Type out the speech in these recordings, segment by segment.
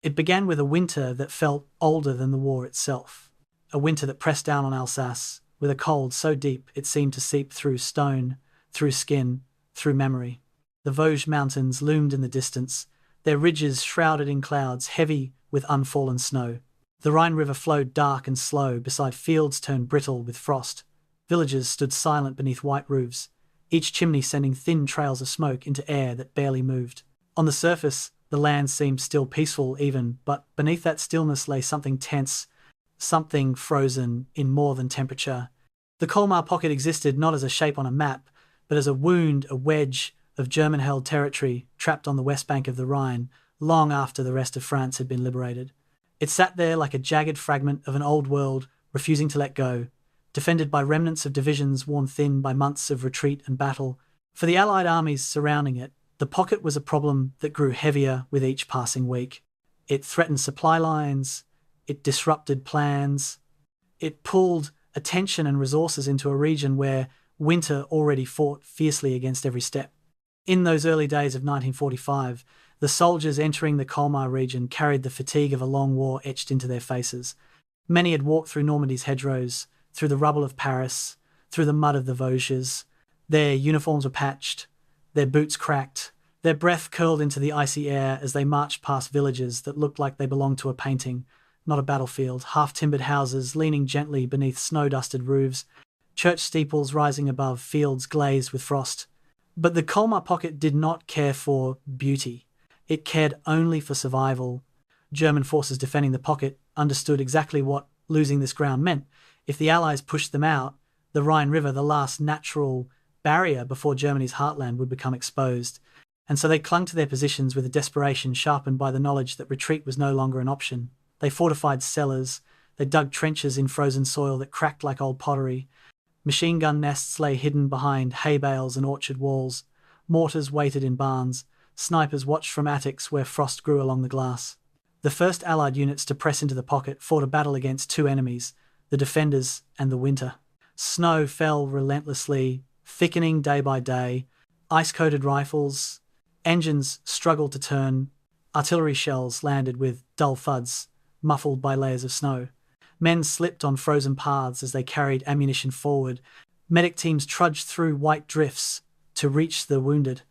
It began with a winter that felt older than the war itself. A winter that pressed down on Alsace, with a cold so deep it seemed to seep through stone, through skin, through memory. The Vosges mountains loomed in the distance, their ridges shrouded in clouds heavy with unfallen snow. The Rhine River flowed dark and slow beside fields turned brittle with frost. Villages stood silent beneath white roofs, each chimney sending thin trails of smoke into air that barely moved. On the surface, the land seemed still peaceful even, but beneath that stillness lay something tense, something frozen in more than temperature. The Colmar Pocket existed not as a shape on a map, but as a wound, a wedge of German-held territory trapped on the west bank of the Rhine, long after the rest of France had been liberated. It sat there like a jagged fragment of an old world, refusing to let go, defended by remnants of divisions worn thin by months of retreat and battle. For the Allied armies surrounding it, the pocket was a problem that grew heavier with each passing week. It threatened supply lines, it disrupted plans, it pulled attention and resources into a region where winter already fought fiercely against every step. In those early days of 1945, the soldiers entering the Colmar region carried the fatigue of a long war etched into their faces. Many had walked through Normandy's hedgerows, through the rubble of Paris, through the mud of the Vosges. Their uniforms were patched, their boots cracked, their breath curled into the icy air as they marched past villages that looked like they belonged to a painting, not a battlefield, half-timbered houses leaning gently beneath snow-dusted roofs, church steeples rising above fields glazed with frost. But the Colmar Pocket did not care for beauty. It cared only for survival. German forces defending the pocket understood exactly what losing this ground meant. If the Allies pushed them out, the Rhine River, the last natural barrier before Germany's heartland, would become exposed. And so they clung to their positions with a desperation sharpened by the knowledge that retreat was no longer an option. They fortified cellars, they dug trenches in frozen soil that cracked like old pottery. Machine gun nests lay hidden behind hay bales and orchard walls. Mortars waited in barns. Snipers watched from attics where frost grew along the glass. The first Allied units to press into the pocket fought a battle against two enemies, the defenders and the winter. Snow fell relentlessly, thickening day by day. Ice-coated rifles, engines struggled to turn. Artillery shells landed with dull thuds, muffled by layers of snow. Men slipped on frozen paths as they carried ammunition forward. Medic teams trudged through white drifts to reach the wounded.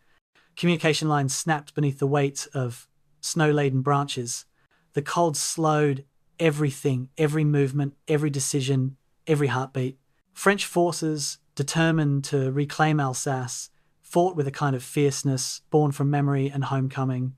Communication lines snapped beneath the weight of snow-laden branches. The cold slowed everything, every movement, every decision, every heartbeat. French forces, determined to reclaim Alsace, fought with a kind of fierceness born from memory and homecoming.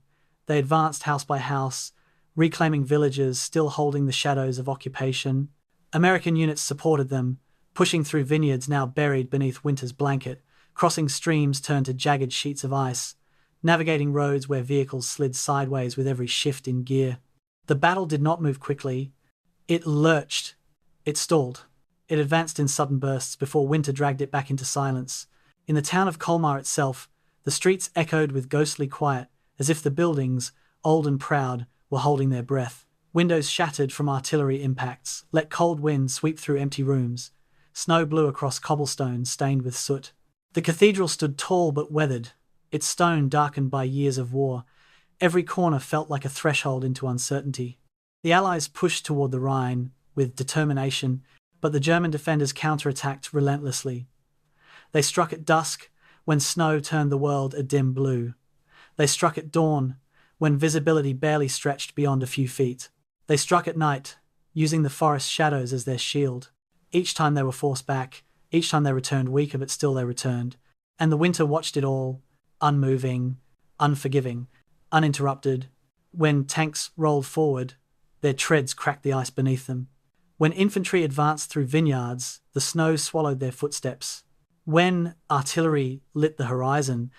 They advanced house by house, reclaiming villages still holding the shadows of occupation. American units supported them, pushing through vineyards now buried beneath winter's blanket, crossing streams turned to jagged sheets of ice, navigating roads where vehicles slid sideways with every shift in gear. The battle did not move quickly. It lurched. It stalled. It advanced in sudden bursts before winter dragged it back into silence. In the town of Colmar itself, the streets echoed with ghostly quiet, as if the buildings, old and proud, were holding their breath. Windows shattered from artillery impacts, let cold winds sweep through empty rooms. Snow blew across cobblestones stained with soot. The cathedral stood tall but weathered, its stone darkened by years of war. Every corner felt like a threshold into uncertainty. The Allies pushed toward the Rhine with determination, but the German defenders counterattacked relentlessly. They struck at dusk, when snow turned the world a dim blue. They struck at dawn, when visibility barely stretched beyond a few feet. They struck at night, using the forest shadows as their shield. Each time they were forced back, each time they returned weaker, but still they returned. And the winter watched it all, unmoving, unforgiving, uninterrupted. When tanks rolled forward, their treads cracked the ice beneath them. When infantry advanced through vineyards, the snow swallowed their footsteps. When artillery lit the horizon,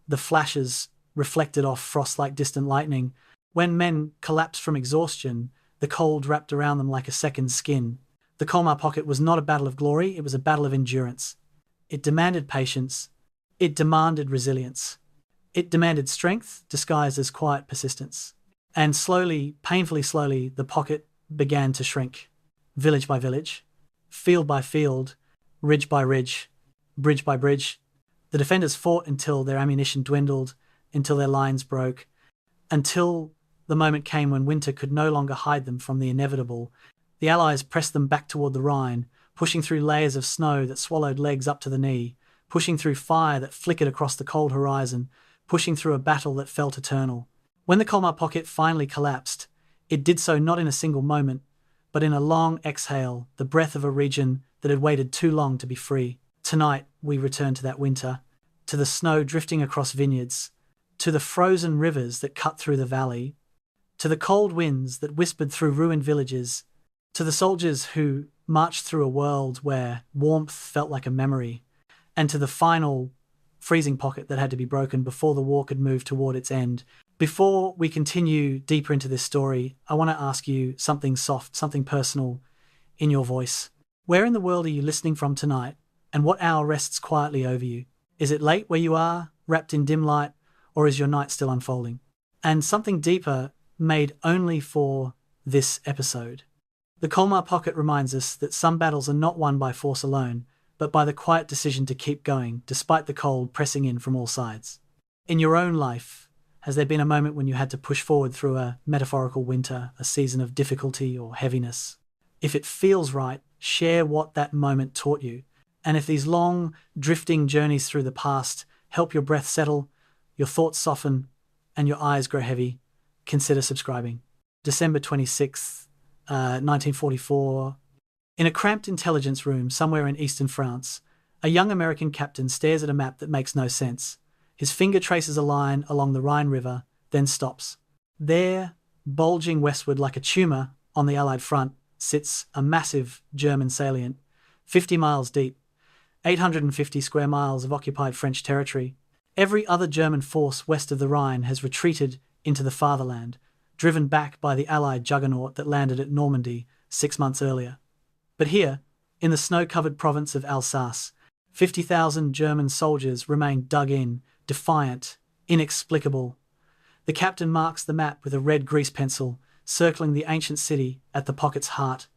the flashes reflected off frost like distant lightning. When men collapsed from exhaustion, the cold wrapped around them like a second skin. The Colmar Pocket was not a battle of glory, it was a battle of endurance. It demanded patience. It demanded resilience. It demanded strength disguised as quiet persistence. And slowly, painfully slowly, the pocket began to shrink. Village by village, field by field, ridge by ridge, bridge by bridge. The defenders fought until their ammunition dwindled, until their lines broke, until The moment came when winter could no longer hide them from the inevitable. The Allies pressed them back toward the Rhine, pushing through layers of snow that swallowed legs up to the knee, pushing through fire that flickered across the cold horizon, pushing through a battle that felt eternal. When the Colmar Pocket finally collapsed, it did so not in a single moment, but in a long exhale, the breath of a region that had waited too long to be free. Tonight, we return to that winter, to the snow drifting across vineyards, to the frozen rivers that cut through the valley, to the cold winds that whispered through ruined villages, to the soldiers who marched through a world where warmth felt like a memory, and to the final freezing pocket that had to be broken before the war could move toward its end. Before we continue deeper into this story, I want to ask you something soft, something personal in your voice. Where in the world are you listening from tonight, and what hour rests quietly over you? Is it late where you are, wrapped in dim light, or is your night still unfolding? And something deeper, made only for this episode. The Colmar Pocket reminds us that some battles are not won by force alone, but by the quiet decision to keep going, despite the cold pressing in from all sides. In your own life, has there been a moment when you had to push forward through a metaphorical winter, a season of difficulty or heaviness? If it feels right, share what that moment taught you. And if these long, drifting journeys through the past help your breath settle, your thoughts soften, and your eyes grow heavy, consider subscribing. December 26th, 1944. In a cramped intelligence room somewhere in eastern France, a young American captain stares at a map that makes no sense. His finger traces a line along the Rhine River, then stops. There, bulging westward like a tumour on the Allied front, sits a massive German salient, 50 miles deep, 850 square miles of occupied French territory. Every other German force west of the Rhine has retreated into the fatherland, driven back by the Allied juggernaut that landed at Normandy 6 months earlier. But here, in the snow-covered province of Alsace, 50,000 German soldiers remain dug in, defiant, inexplicable. The captain marks the map with a red grease pencil, circling the ancient city at the pocket's heart,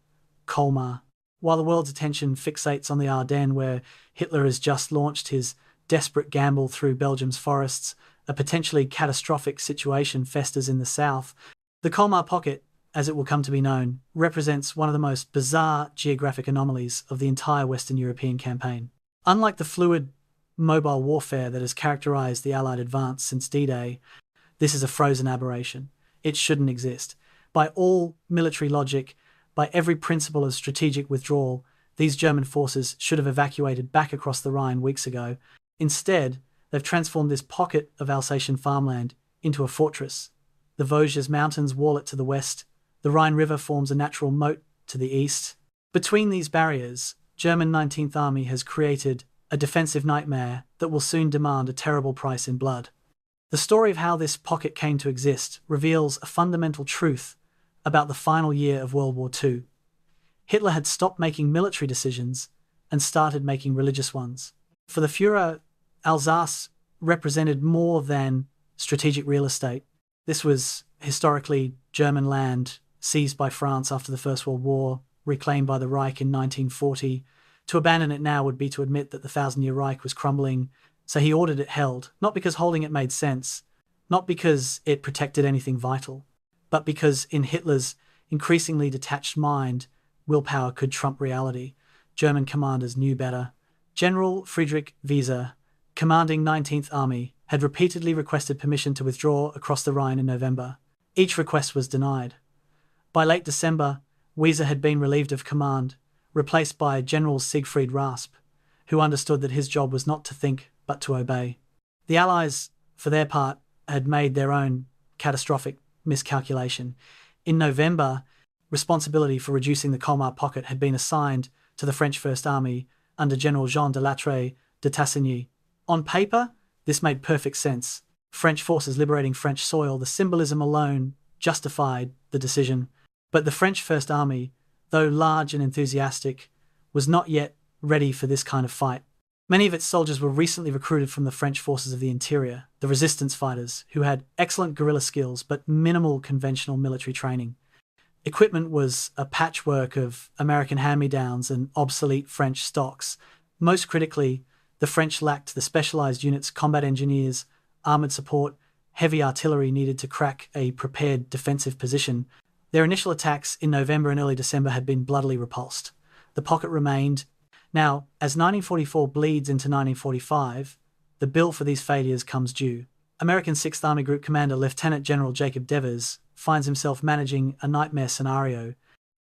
Colmar. While the world's attention fixates on the Ardennes, where Hitler has just launched his desperate gamble through Belgium's forests, a potentially catastrophic situation festers in the south. The Colmar Pocket, as it will come to be known, represents one of the most bizarre geographic anomalies of the entire Western European campaign. Unlike the fluid, mobile warfare that has characterized the Allied advance since D-Day, this is a frozen aberration. It shouldn't exist. By all military logic, by every principle of strategic withdrawal, these German forces should have evacuated back across the Rhine weeks ago. Instead, they've transformed this pocket of Alsatian farmland into a fortress. The Vosges Mountains wall it to the west. The Rhine River forms a natural moat to the east. Between these barriers, German 19th Army has created a defensive nightmare that will soon demand a terrible price in blood. The story of how this pocket came to exist reveals a fundamental truth about the final year of World War II. Hitler had stopped making military decisions and started making religious ones. For the Führer, Alsace represented more than strategic real estate. This was historically German land seized by France after the First World War, reclaimed by the Reich in 1940. To abandon it now would be to admit that the Thousand-Year Reich was crumbling, so he ordered it held, not because holding it made sense, not because it protected anything vital, but because in Hitler's increasingly detached mind, willpower could trump reality. German commanders knew better. General Friedrich Wieser, commanding 19th Army, had repeatedly requested permission to withdraw across the Rhine in November. Each request was denied. By late December, Wieser had been relieved of command, replaced by General Siegfried Rasp, who understood that his job was not to think but to obey. The Allies, for their part, had made their own catastrophic miscalculation. In November, responsibility for reducing the Colmar Pocket had been assigned to the French First Army under General Jean de Lattre de Tassigny. On paper, this made perfect sense. French forces liberating French soil, the symbolism alone justified the decision. But the French First Army, though large and enthusiastic, was not yet ready for this kind of fight. Many of its soldiers were recently recruited from the French forces of the interior, the resistance fighters, who had excellent guerrilla skills but minimal conventional military training. Equipment was a patchwork of American hand-me-downs and obsolete French stocks. Most critically, the French lacked the specialized units, combat engineers, armored support, heavy artillery needed to crack a prepared defensive position. Their initial attacks in November and early December had been bloodily repulsed. The pocket remained. Now, as 1944 bleeds into 1945, the bill for these failures comes due. American 6th Army Group Commander Lieutenant General Jacob Devers finds himself managing a nightmare scenario.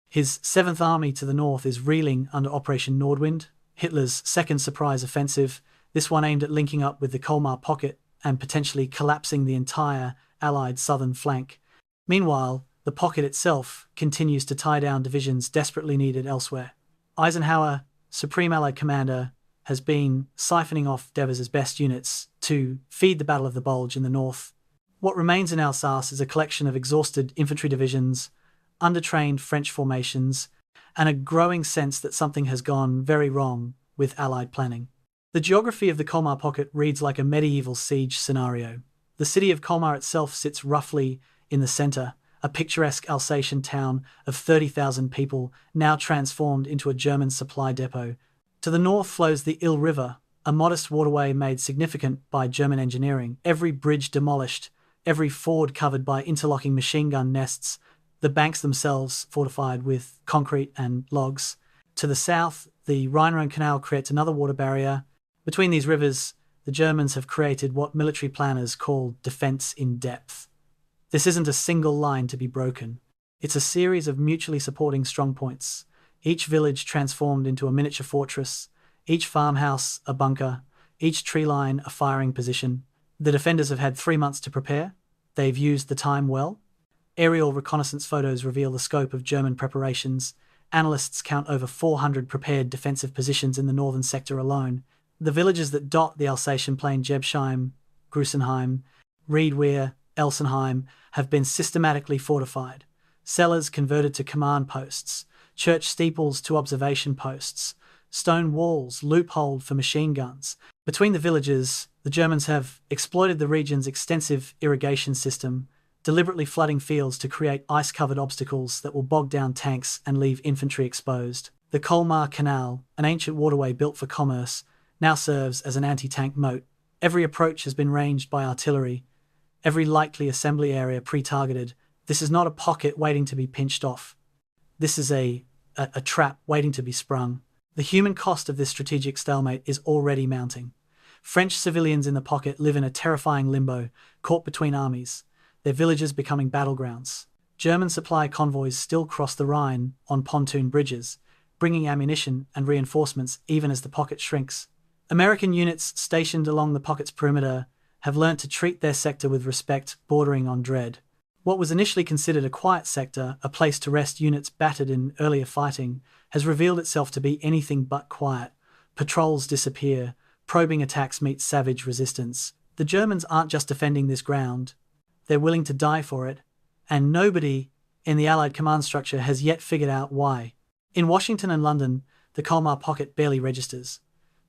His 7th Army to the north is reeling under Operation Nordwind, Hitler's second surprise offensive, this one aimed at linking up with the Colmar Pocket and potentially collapsing the entire Allied southern flank. Meanwhile, the pocket itself continues to tie down divisions desperately needed elsewhere. Eisenhower, Supreme Allied Commander, has been siphoning off Devers' best units to feed the Battle of the Bulge in the north. What remains in Alsace is a collection of exhausted infantry divisions, undertrained French formations, and a growing sense that something has gone very wrong with Allied planning. The geography of the Colmar Pocket reads like a medieval siege scenario. The city of Colmar itself sits roughly in the centre, a picturesque Alsatian town of 30,000 people now transformed into a German supply depot. To the north flows the Ill River, a modest waterway made significant by German engineering, every bridge demolished, every ford covered by interlocking machine gun nests, the banks themselves fortified with concrete and logs. To the south, the Rhine Canal creates another water barrier. Between these rivers, the Germans have created what military planners call defense in depth. This isn't a single line to be broken. It's a series of mutually supporting strongpoints, each village transformed into a miniature fortress, each farmhouse a bunker, each tree line a firing position. The defenders have had 3 months to prepare. They've used the time well. Aerial reconnaissance photos reveal the scope of German preparations. Analysts count over 400 prepared defensive positions in the northern sector alone. The villages that dot the Alsatian plain, Jebsheim, Grusenheim, Riedwihr, Elsenheim, have been systematically fortified. Cellars converted to command posts, church steeples to observation posts, stone walls loopholed for machine guns. Between the villages, the Germans have exploited the region's extensive irrigation system, deliberately flooding fields to create ice-covered obstacles that will bog down tanks and leave infantry exposed. The Colmar Canal, an ancient waterway built for commerce, now serves as an anti-tank moat. Every approach has been ranged by artillery, every likely assembly area pre-targeted. This is not a pocket waiting to be pinched off. This is a trap waiting to be sprung. The human cost of this strategic stalemate is already mounting. French civilians in the pocket live in a terrifying limbo, caught between armies, their villages becoming battlegrounds. German supply convoys still cross the Rhine on pontoon bridges, bringing ammunition and reinforcements even as the pocket shrinks. American units stationed along the pocket's perimeter have learnt to treat their sector with respect bordering on dread. What was initially considered a quiet sector, a place to rest units battered in earlier fighting, has revealed itself to be anything but quiet. Patrols disappear, probing attacks meet savage resistance. The Germans aren't just defending this ground, they're willing to die for it, and nobody in the Allied command structure has yet figured out why. In Washington and London, the Colmar Pocket barely registers.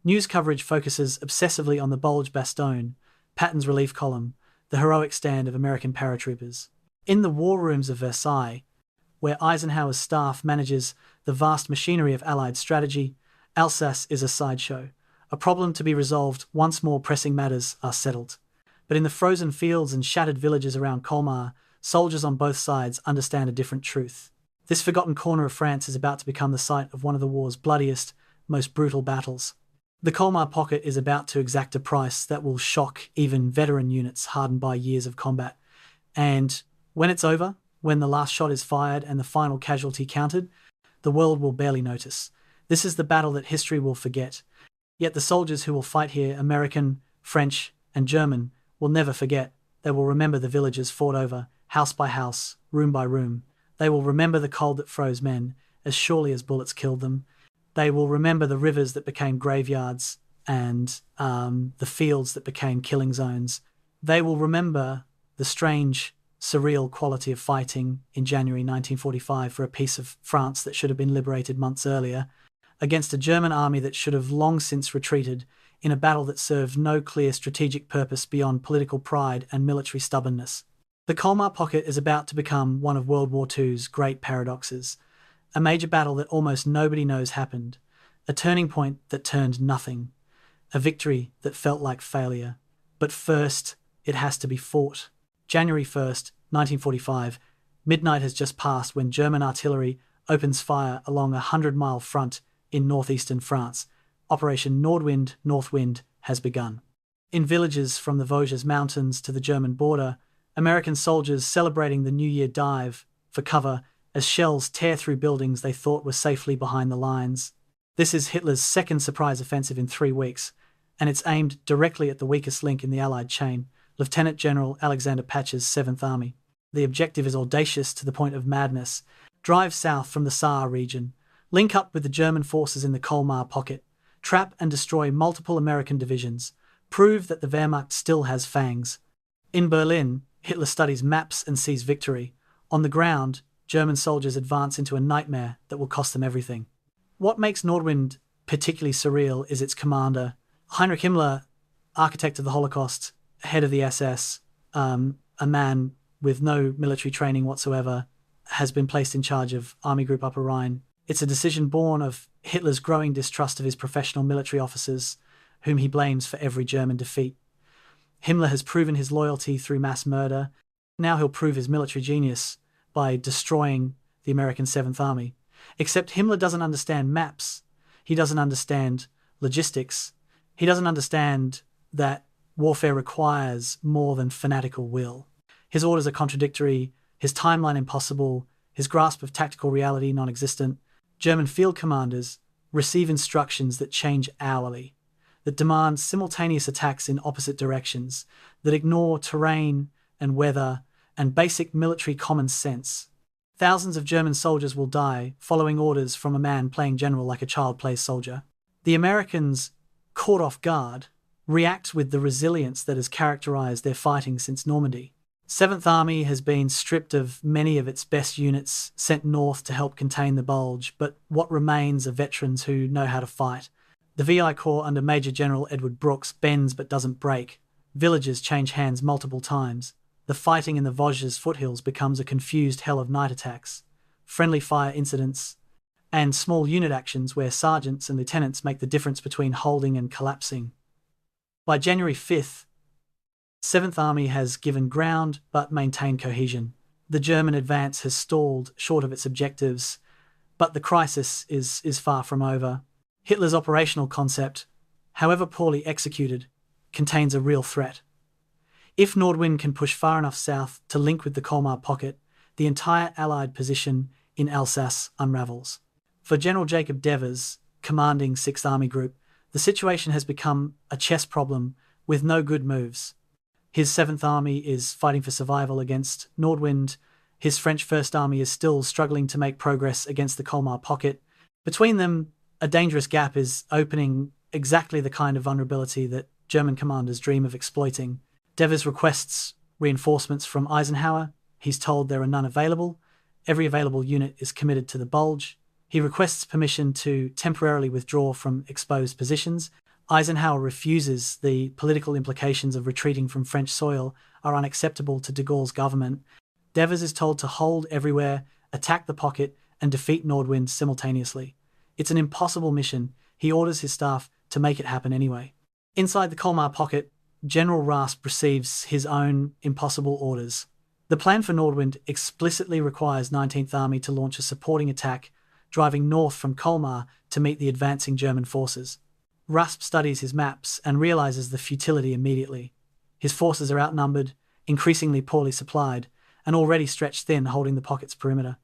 News coverage focuses obsessively on the Bulge Bastion, Patton's relief column, the heroic stand of American paratroopers. In the war rooms of Versailles, where Eisenhower's staff manages the vast machinery of Allied strategy, Alsace is a sideshow, a problem to be resolved once more pressing matters are settled. But in the frozen fields and shattered villages around Colmar, soldiers on both sides understand a different truth. This forgotten corner of France is about to become the site of one of the war's bloodiest, most brutal battles. The Colmar Pocket is about to exact a price that will shock even veteran units hardened by years of combat. And when it's over, when the last shot is fired and the final casualty counted, the world will barely notice. This is the battle that history will forget. Yet the soldiers who will fight here, American, French, and German, will never forget. They will remember the villages fought over, house by house, room by room. They will remember the cold that froze men, as surely as bullets killed them. They will remember the rivers that became graveyards and the fields that became killing zones. They will remember the strange, surreal quality of fighting in January 1945 for a piece of France that should have been liberated months earlier, against a German army that should have long since retreated, in a battle that served no clear strategic purpose beyond political pride and military stubbornness. The Colmar Pocket is about to become one of World War II's great paradoxes, a major battle that almost nobody knows happened, a turning point that turned nothing, a victory that felt like failure. But first, it has to be fought. January 1st, 1945, midnight has just passed when German artillery opens fire along a 100-mile front in northeastern France. Operation Nordwind, Northwind, has begun. In villages from the Vosges Mountains to the German border, American soldiers celebrating the New Year dive for cover as shells tear through buildings they thought were safely behind the lines. This is Hitler's second surprise offensive in 3 weeks, and it's aimed directly at the weakest link in the Allied chain, Lieutenant General Alexander Patch's 7th Army. The objective is audacious to the point of madness. Drive south from the Saar region, link up with the German forces in the Colmar Pocket, trap and destroy multiple American divisions, prove that the Wehrmacht still has fangs. In Berlin, Hitler studies maps and sees victory. On the ground, German soldiers advance into a nightmare that will cost them everything. What makes Nordwind particularly surreal is its commander, Heinrich Himmler, architect of the Holocaust, head of the SS, a man with no military training whatsoever, has been placed in charge of Army Group Upper Rhine. It's a decision born of Hitler's growing distrust of his professional military officers, whom he blames for every German defeat. Himmler has proven his loyalty through mass murder. Now he'll prove his military genius by destroying the American 7th Army. Except Himmler doesn't understand maps. He doesn't understand logistics. He doesn't understand that warfare requires more than fanatical will. His orders are contradictory, his timeline impossible, his grasp of tactical reality non-existent. German field commanders receive instructions that change hourly, that demand simultaneous attacks in opposite directions, that ignore terrain and weather and basic military common sense. Thousands of German soldiers will die following orders from a man playing general like a child plays soldier. The Americans, caught off guard, react with the resilience that has characterized their fighting since Normandy. 7th Army has been stripped of many of its best units, sent north to help contain the Bulge, but what remains are veterans who know how to fight. The VI Corps under Major General Edward Brooks bends but doesn't break. Villages change hands multiple times. The fighting in the Vosges foothills becomes a confused hell of night attacks, friendly fire incidents, and small unit actions where sergeants and lieutenants make the difference between holding and collapsing. By January 5th, 7th Army has given ground but maintained cohesion. The German advance has stalled short of its objectives, but the crisis is far from over. Hitler's operational concept, however poorly executed, contains a real threat. If Nordwind can push far enough south to link with the Colmar Pocket, the entire Allied position in Alsace unravels. For General Jacob Devers, commanding 6th Army Group, the situation has become a chess problem with no good moves. His 7th Army is fighting for survival against Nordwind. His French 1st Army is still struggling to make progress against the Colmar Pocket. Between them, a dangerous gap is opening, exactly the kind of vulnerability that German commanders dream of exploiting. Devers requests reinforcements from Eisenhower. He's told there are none available. Every available unit is committed to the Bulge. He requests permission to temporarily withdraw from exposed positions. Eisenhower refuses. The political implications of retreating from French soil are unacceptable to de Gaulle's government. Devers is told to hold everywhere, attack the pocket, and defeat Nordwind simultaneously. It's an impossible mission. He orders his staff to make it happen anyway. Inside the Colmar Pocket, General Rasp receives his own impossible orders. The plan for Nordwind explicitly requires 19th Army to launch a supporting attack, driving north from Colmar to meet the advancing German forces. Rasp studies his maps and realizes the futility immediately. His forces are outnumbered, increasingly poorly supplied, and already stretched thin holding the pocket's perimeter.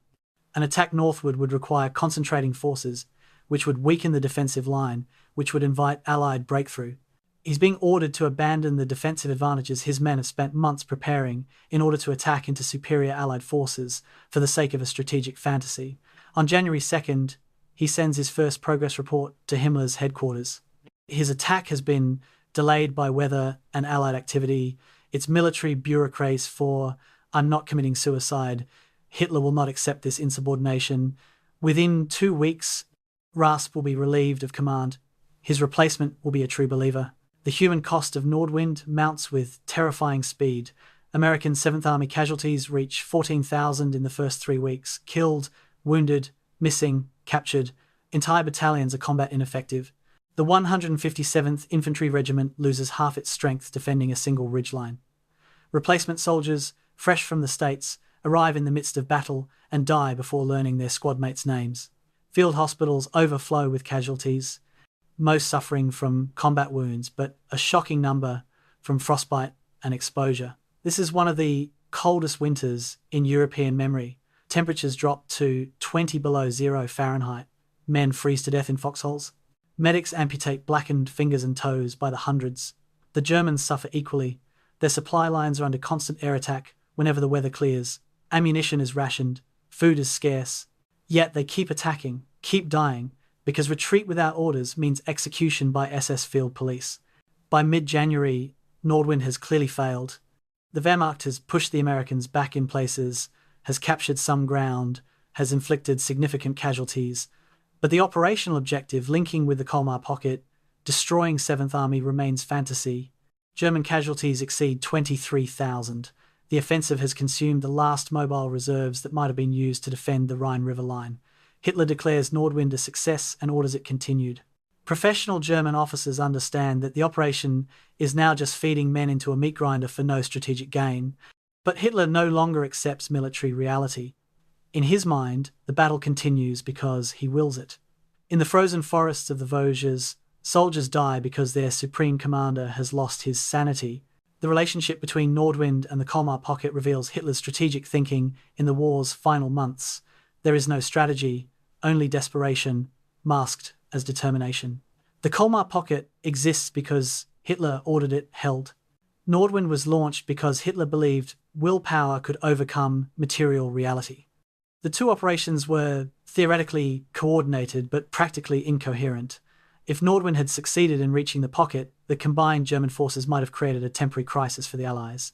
An attack northward would require concentrating forces, which would weaken the defensive line, which would invite Allied breakthrough. He's being ordered to abandon the defensive advantages his men have spent months preparing in order to attack into superior Allied forces for the sake of a strategic fantasy. On January 2nd, he sends his first progress report to Himmler's headquarters. His attack has been delayed by weather and Allied activity. It's military bureaucrats for "I'm not committing suicide. Hitler will not accept this insubordination." Within 2 weeks, Rasp will be relieved of command. His replacement will be a true believer. The human cost of Nordwind mounts with terrifying speed. American 7th Army casualties reach 14,000 in the first 3 weeks. Killed, wounded, missing, captured. Entire battalions are combat ineffective. The 157th Infantry Regiment loses half its strength defending a single ridgeline. Replacement soldiers, fresh from the States, arrive in the midst of battle and die before learning their squad mates' names. Field hospitals overflow with casualties, most suffering from combat wounds, but a shocking number from frostbite and exposure. This is one of the coldest winters in European memory. Temperatures drop to 20 below zero Fahrenheit. Men freeze to death in foxholes. Medics amputate blackened fingers and toes by the hundreds. The Germans suffer equally. Their supply lines are under constant air attack whenever the weather clears. Ammunition is rationed. Food is scarce. Yet they keep attacking, keep dying, because retreat without orders means execution by SS field police. By mid-January, Nordwind has clearly failed. The Wehrmacht has pushed the Americans back in places, has captured some ground, has inflicted significant casualties, but the operational objective linking with the Colmar Pocket, destroying 7th Army, remains fantasy. German casualties exceed 23,000. The offensive has consumed the last mobile reserves that might have been used to defend the Rhine River line. Hitler declares Nordwind a success and orders it continued. Professional German officers understand that the operation is now just feeding men into a meat grinder for no strategic gain, but Hitler no longer accepts military reality. In his mind, the battle continues because he wills it. In the frozen forests of the Vosges, soldiers die because their supreme commander has lost his sanity. The relationship between Nordwind and the Colmar Pocket reveals Hitler's strategic thinking in the war's final months. There is no strategy, only desperation, masked as determination. The Colmar Pocket exists because Hitler ordered it held. Nordwind was launched because Hitler believed willpower could overcome material reality. The two operations were theoretically coordinated but practically incoherent. If Nordwind had succeeded in reaching the pocket, the combined German forces might have created a temporary crisis for the Allies.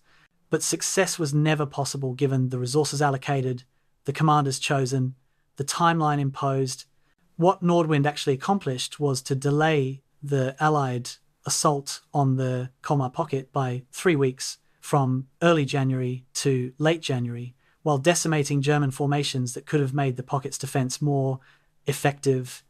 But success was never possible given the resources allocated, the commanders chosen, the timeline imposed. What Nordwind actually accomplished was to delay the Allied assault on the Colmar Pocket by 3 weeks, from early January to late January, while decimating German formations that could have made the pocket's defense more effective.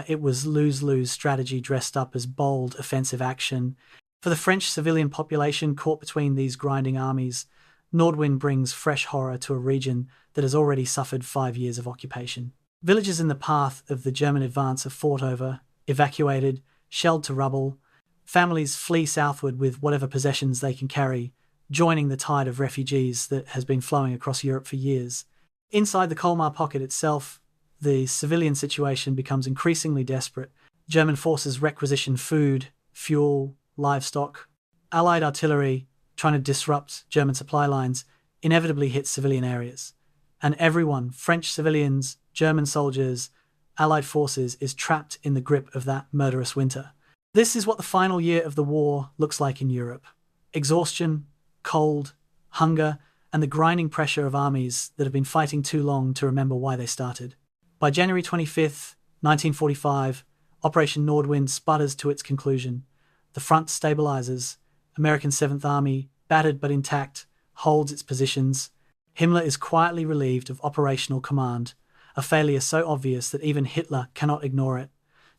It was lose-lose strategy dressed up as bold offensive action. For the French civilian population caught between these grinding armies, Nordwind brings fresh horror to a region that has already suffered 5 years of occupation. Villages in the path of the German advance are fought over, evacuated, shelled to rubble. Families flee southward with whatever possessions they can carry, joining the tide of refugees that has been flowing across Europe for years. Inside the Colmar Pocket itself, the civilian situation becomes increasingly desperate. German forces requisition food, fuel, livestock. Allied artillery, trying to disrupt German supply lines, inevitably hits civilian areas. And everyone, French civilians, German soldiers, Allied forces, is trapped in the grip of that murderous winter. This is what the final year of the war looks like in Europe. Exhaustion, cold, hunger, and the grinding pressure of armies that have been fighting too long to remember why they started. By January 25th, 1945, Operation Nordwind sputters to its conclusion. The front stabilizes. American 7th Army, battered but intact, holds its positions. Himmler is quietly relieved of operational command, a failure so obvious that even Hitler cannot ignore it.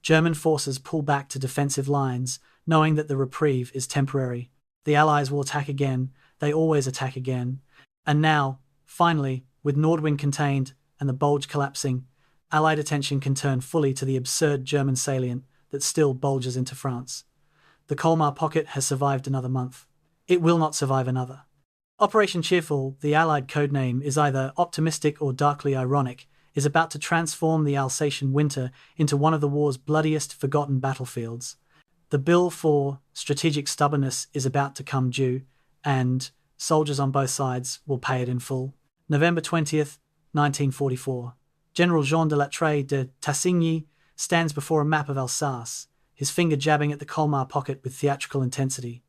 German forces pull back to defensive lines, knowing that the reprieve is temporary. The Allies will attack again. They always attack again. And now, finally, with Nordwind contained and the Bulge collapsing, Allied attention can turn fully to the absurd German salient that still bulges into France. The Colmar Pocket has survived another month. It will not survive another. Operation Cheerful, the Allied codename, is either optimistic or darkly ironic, is about to transform the Alsatian winter into one of the war's bloodiest forgotten battlefields. The bill for strategic stubbornness is about to come due, and soldiers on both sides will pay it in full. November 20th, 1944. General Jean de Latreille de Tassigny stands before a map of Alsace, his finger jabbing at the Colmar Pocket with theatrical intensity.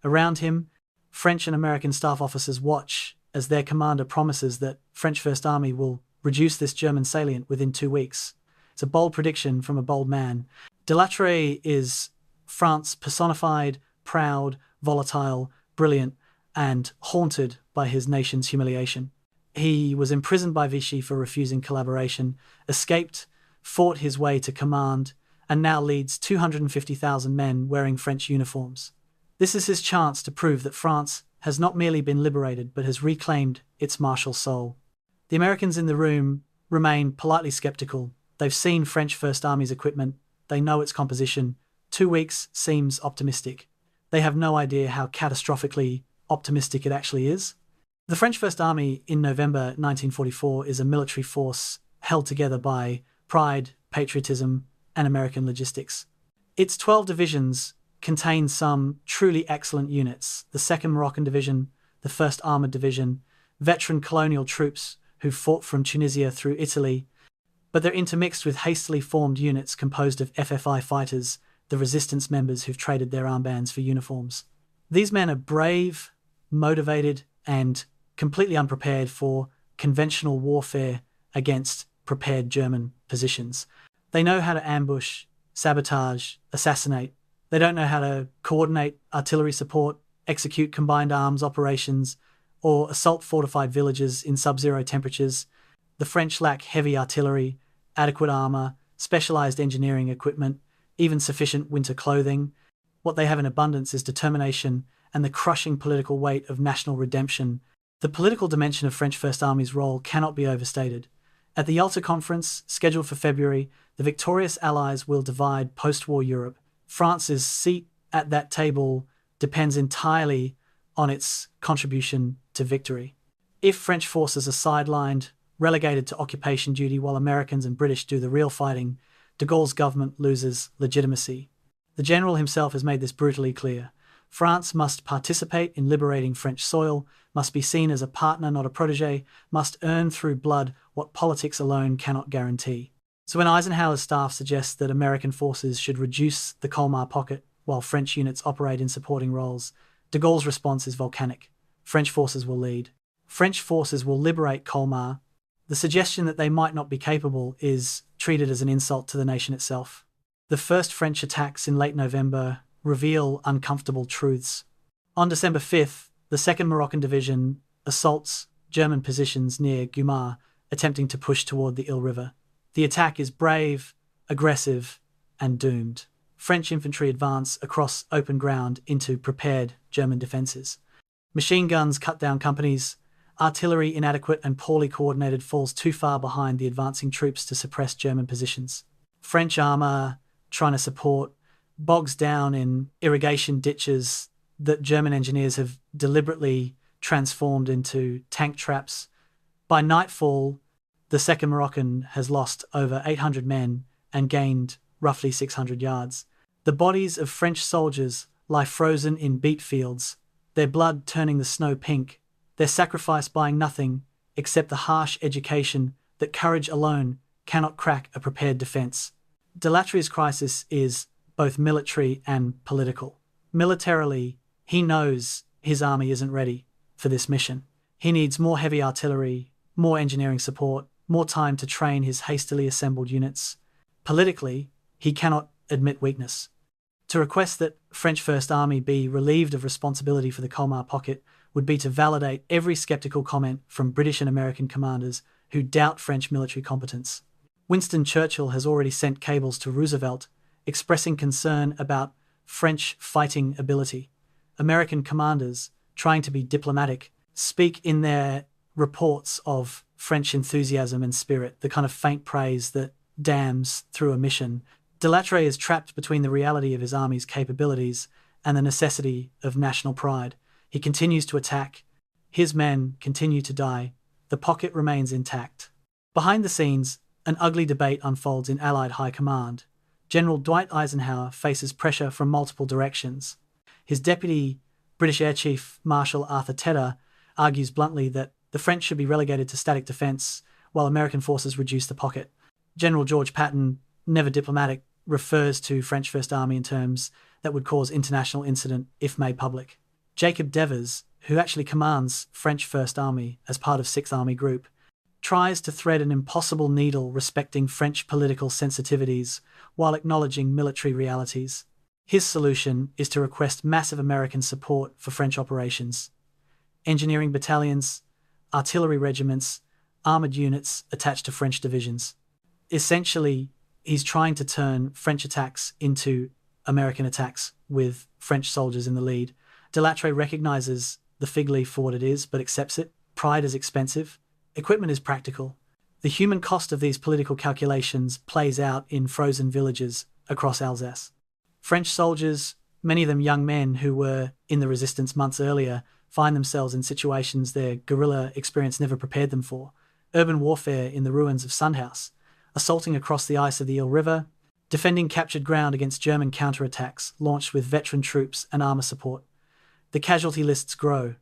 Around him, French and American staff officers watch as their commander promises that French First Army will reduce this German salient within 2 weeks. It's a bold prediction from a bold man. De Latreille is France personified, proud, volatile, brilliant, and haunted by his nation's humiliation. He was imprisoned by Vichy for refusing collaboration, escaped, fought his way to command, and now leads 250,000 men wearing French uniforms. This is his chance to prove that France has not merely been liberated but has reclaimed its martial soul. The Americans in the room remain politely skeptical. They've seen French First Army's equipment, they know its composition. 2 weeks seems optimistic. They have no idea how catastrophically optimistic it actually is. The French First Army in November 1944 is a military force held together by pride, patriotism, and American logistics. Its 12 divisions contain some truly excellent units: the 2nd Moroccan Division, the 1st Armoured Division, veteran colonial troops who fought from Tunisia through Italy, but they're intermixed with hastily formed units composed of FFI fighters, the resistance members who've traded their armbands for uniforms. These men are brave, motivated, and completely unprepared for conventional warfare against prepared German positions. They know how to ambush, sabotage, assassinate. They don't know how to coordinate artillery support, execute combined arms operations, or assault fortified villages in sub-zero temperatures. The French lack heavy artillery, adequate armour, specialised engineering equipment, even sufficient winter clothing. What they have in abundance is determination and the crushing political weight of national redemption. The political dimension of French First Army's role cannot be overstated. At the Yalta Conference, scheduled for February, the victorious Allies will divide post-war Europe. France's seat at that table depends entirely on its contribution to victory. If French forces are sidelined, relegated to occupation duty while Americans and British do the real fighting, de Gaulle's government loses legitimacy. The general himself has made this brutally clear. France must participate in liberating French soil, must be seen as a partner, not a protégé, must earn through blood what politics alone cannot guarantee. So when Eisenhower's staff suggests that American forces should reduce the Colmar Pocket while French units operate in supporting roles, de Gaulle's response is volcanic. French forces will lead. French forces will liberate Colmar. The suggestion that they might not be capable is treated as an insult to the nation itself. The first French attacks in late November reveal uncomfortable truths. On December 5th, the 2nd Moroccan Division assaults German positions near Guimar, attempting to push toward the Ill River. The attack is brave, aggressive, and doomed. French infantry advance across open ground into prepared German defences. Machine guns cut down companies. Artillery, inadequate and poorly coordinated, falls too far behind the advancing troops to suppress German positions. French armour, trying to support, bogs down in irrigation ditches that German engineers have deliberately transformed into tank traps. By nightfall, the 2nd Moroccan has lost over 800 men and gained roughly 600 yards. The bodies of French soldiers lie frozen in beet fields, their blood turning the snow pink, their sacrifice buying nothing except the harsh education that courage alone cannot crack a prepared defence. De Latrey's crisis is both military and political. Militarily, he knows his army isn't ready for this mission. He needs more heavy artillery, more engineering support, more time to train his hastily assembled units. Politically, he cannot admit weakness. To request that French First Army be relieved of responsibility for the Colmar Pocket would be to validate every skeptical comment from British and American commanders who doubt French military competence. Winston Churchill has already sent cables to Roosevelt expressing concern about French fighting ability. American commanders, trying to be diplomatic, speak in their reports of French enthusiasm and spirit, the kind of faint praise that damns through a mission. De Latrey is trapped between the reality of his army's capabilities and the necessity of national pride. He continues to attack. His men continue to die. The pocket remains intact. Behind the scenes, an ugly debate unfolds in Allied high command. General Dwight Eisenhower faces pressure from multiple directions. His deputy, British Air Chief Marshal Arthur Tedder, argues bluntly that the French should be relegated to static defence while American forces reduce the pocket. General George Patton, never diplomatic, refers to French First Army in terms that would cause international incident if made public. Jacob Devers, who actually commands French First Army as part of 6th Army Group, tries to thread an impossible needle respecting French political sensitivities while acknowledging military realities. His solution is to request massive American support for French operations. Engineering battalions, artillery regiments, armoured units attached to French divisions. Essentially, he's trying to turn French attacks into American attacks with French soldiers in the lead. De Latrey recognises the fig leaf for what it is, but accepts it. Pride is expensive. Equipment is practical. The human cost of these political calculations plays out in frozen villages across Alsace. French soldiers, many of them young men who were in the resistance months earlier, find themselves in situations their guerrilla experience never prepared them for. Urban warfare in the ruins of Sundhaus, assaulting across the ice of the Ill River, defending captured ground against German counterattacks launched with veteran troops and armour support. The casualty lists grow.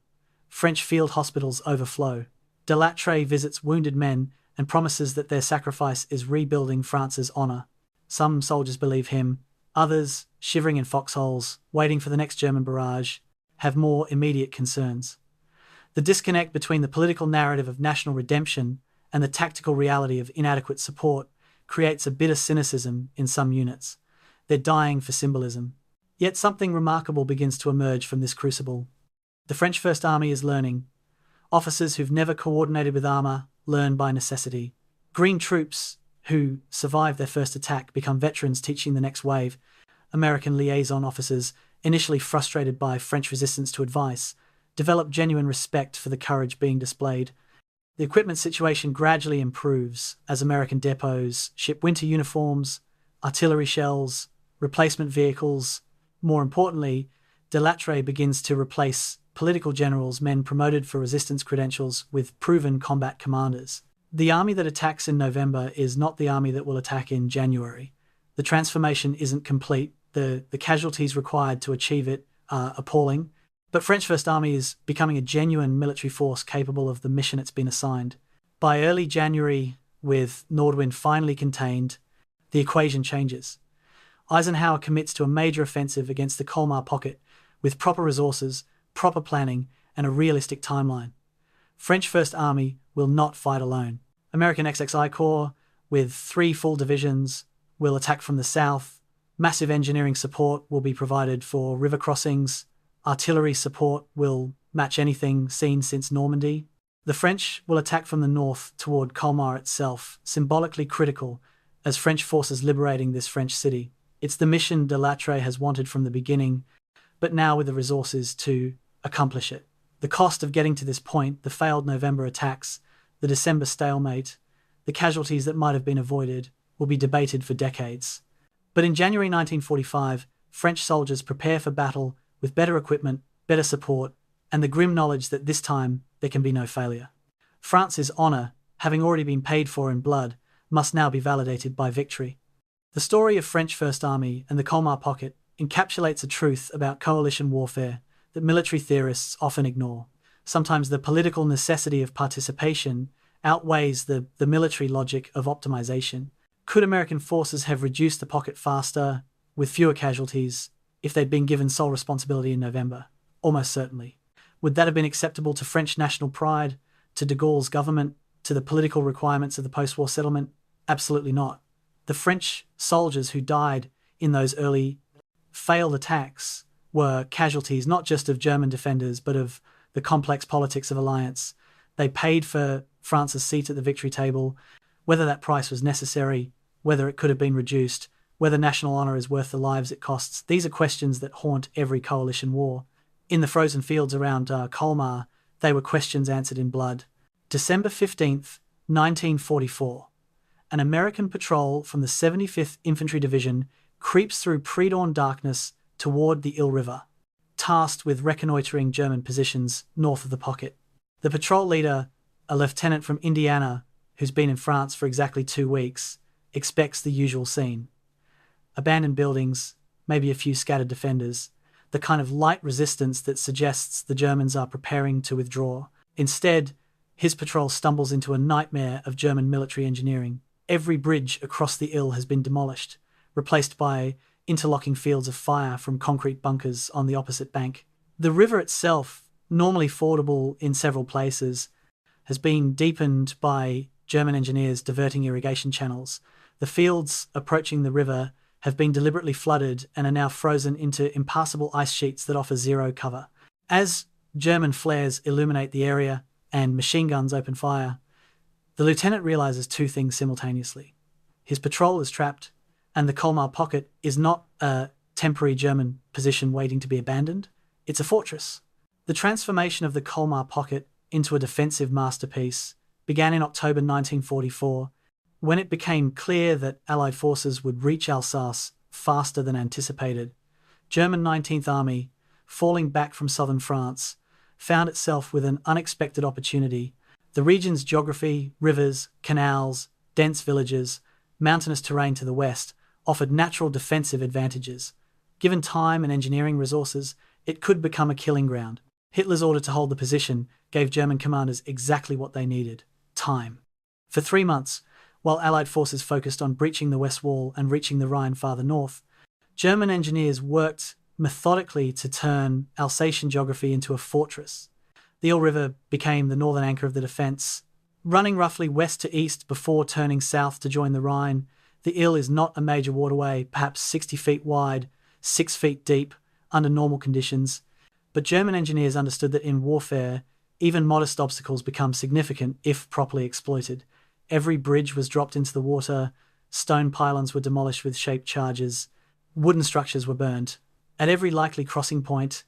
French field hospitals overflow. De Lattre visits wounded men and promises that their sacrifice is rebuilding France's honour. Some soldiers believe him. Others, shivering in foxholes, waiting for the next German barrage, have more immediate concerns. The disconnect between the political narrative of national redemption and the tactical reality of inadequate support creates a bitter cynicism in some units. They're dying for symbolism. Yet something remarkable begins to emerge from this crucible. The French First Army is learning. Officers who've never coordinated with armour learn by necessity. Green troops who survive their first attack become veterans teaching the next wave. American liaison officers, initially frustrated by French resistance to advice, develop genuine respect for the courage being displayed. The equipment situation gradually improves as American depots ship winter uniforms, artillery shells, replacement vehicles. More importantly, De Lattre begins to replace political generals, men promoted for resistance credentials, with proven combat commanders. The army that attacks in November is not the army that will attack in January. The transformation isn't complete. The casualties required to achieve it are appalling. But French First Army is becoming a genuine military force capable of the mission it's been assigned. By early January, with Nordwind finally contained, the equation changes. Eisenhower commits to a major offensive against the Colmar Pocket with proper resources, proper planning, and a realistic timeline. French First Army will not fight alone. American XXI Corps, with 3 full divisions, will attack from the south. Massive engineering support will be provided for river crossings. Artillery support will match anything seen since Normandy. The French will attack from the north toward Colmar itself, symbolically critical as French forces liberating this French city. It's the mission De Lattre has wanted from the beginning, but now with the resources to accomplish it. The cost of getting to this point, the failed November attacks, the December stalemate, the casualties that might have been avoided, will be debated for decades. But in January 1945, French soldiers prepare for battle with better equipment, better support, and the grim knowledge that this time there can be no failure. France's honour, having already been paid for in blood, must now be validated by victory. The story of French First Army and the Colmar Pocket encapsulates a truth about coalition warfare that military theorists often ignore. Sometimes the political necessity of participation outweighs the military logic of optimization. Could American forces have reduced the pocket faster, with fewer casualties, if they'd been given sole responsibility in November? Almost certainly. Would that have been acceptable to French national pride, to de Gaulle's government, to the political requirements of the post-war settlement? Absolutely not. The French soldiers who died in those early failed attacks were casualties not just of German defenders, but of the complex politics of alliance. They paid for France's seat at the victory table. Whether that price was necessary, whether it could have been reduced, whether national honour is worth the lives it costs, these are questions that haunt every coalition war. In the frozen fields around Colmar, they were questions answered in blood. December 15th, 1944. An American patrol from the 75th Infantry Division creeps through pre-dawn darkness toward the Ill River, tasked with reconnoitering German positions north of the pocket. The patrol leader, a lieutenant from Indiana who's been in France for exactly 2 weeks, expects the usual scene. Abandoned buildings, maybe a few scattered defenders, the kind of light resistance that suggests the Germans are preparing to withdraw. Instead, his patrol stumbles into a nightmare of German military engineering. Every bridge across the Ill has been demolished, replaced by interlocking fields of fire from concrete bunkers on the opposite bank. The river itself, normally fordable in several places, has been deepened by German engineers diverting irrigation channels. The fields approaching the river have been deliberately flooded and are now frozen into impassable ice sheets that offer zero cover. As German flares illuminate the area and machine guns open fire, the lieutenant realizes 2 things simultaneously. His patrol is trapped, and the Colmar Pocket is not a temporary German position waiting to be abandoned. It's a fortress. The transformation of the Colmar Pocket into a defensive masterpiece began in October 1944, when it became clear that Allied forces would reach Alsace faster than anticipated. German 19th Army, falling back from southern France, found itself with an unexpected opportunity. The region's geography, rivers, canals, dense villages, mountainous terrain to the west, offered natural defensive advantages. Given time and engineering resources, it could become a killing ground. Hitler's order to hold the position gave German commanders exactly what they needed: time. For 3 months, while Allied forces focused on breaching the West Wall and reaching the Rhine farther north, German engineers worked methodically to turn Alsatian geography into a fortress. The Ill River became the northern anchor of the defense, running roughly west to east before turning south to join the Rhine. The Ill is not a major waterway, perhaps 60 feet wide, 6 feet deep, under normal conditions, but German engineers understood that in warfare, even modest obstacles become significant if properly exploited. Every bridge was dropped into the water, stone pylons were demolished with shaped charges, wooden structures were burned. At every likely crossing point,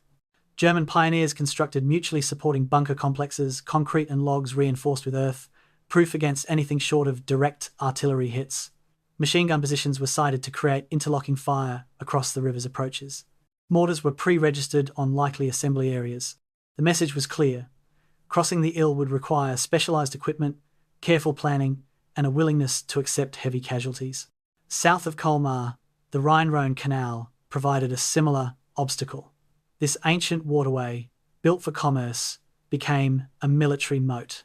German pioneers constructed mutually supporting bunker complexes, concrete and logs reinforced with earth, proof against anything short of direct artillery hits. Machine gun positions were sited to create interlocking fire across the river's approaches. Mortars were pre-registered on likely assembly areas. The message was clear: crossing the Ill would require specialized equipment, careful planning, and a willingness to accept heavy casualties. South of Colmar, the Rhine-Rhone Canal provided a similar obstacle. This ancient waterway, built for commerce, became a military moat.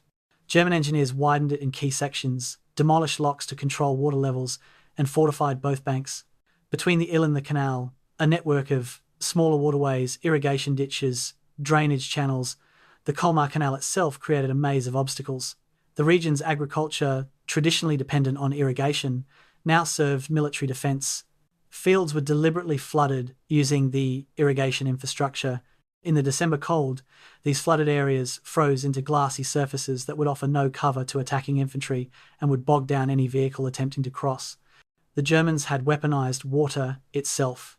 German engineers widened it in key sections, demolished locks to control water levels, and fortified both banks. Between the Ill and the canal, a network of smaller waterways, irrigation ditches, drainage channels, the Colmar Canal itself created a maze of obstacles. The region's agriculture, traditionally dependent on irrigation, now served military defense. Fields were deliberately flooded using the irrigation infrastructure. In the December cold, these flooded areas froze into glassy surfaces that would offer no cover to attacking infantry and would bog down any vehicle attempting to cross. The Germans had weaponized water itself.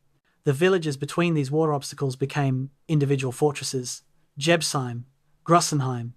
The villages between these water obstacles became individual fortresses: Jebsheim, Grossenheim,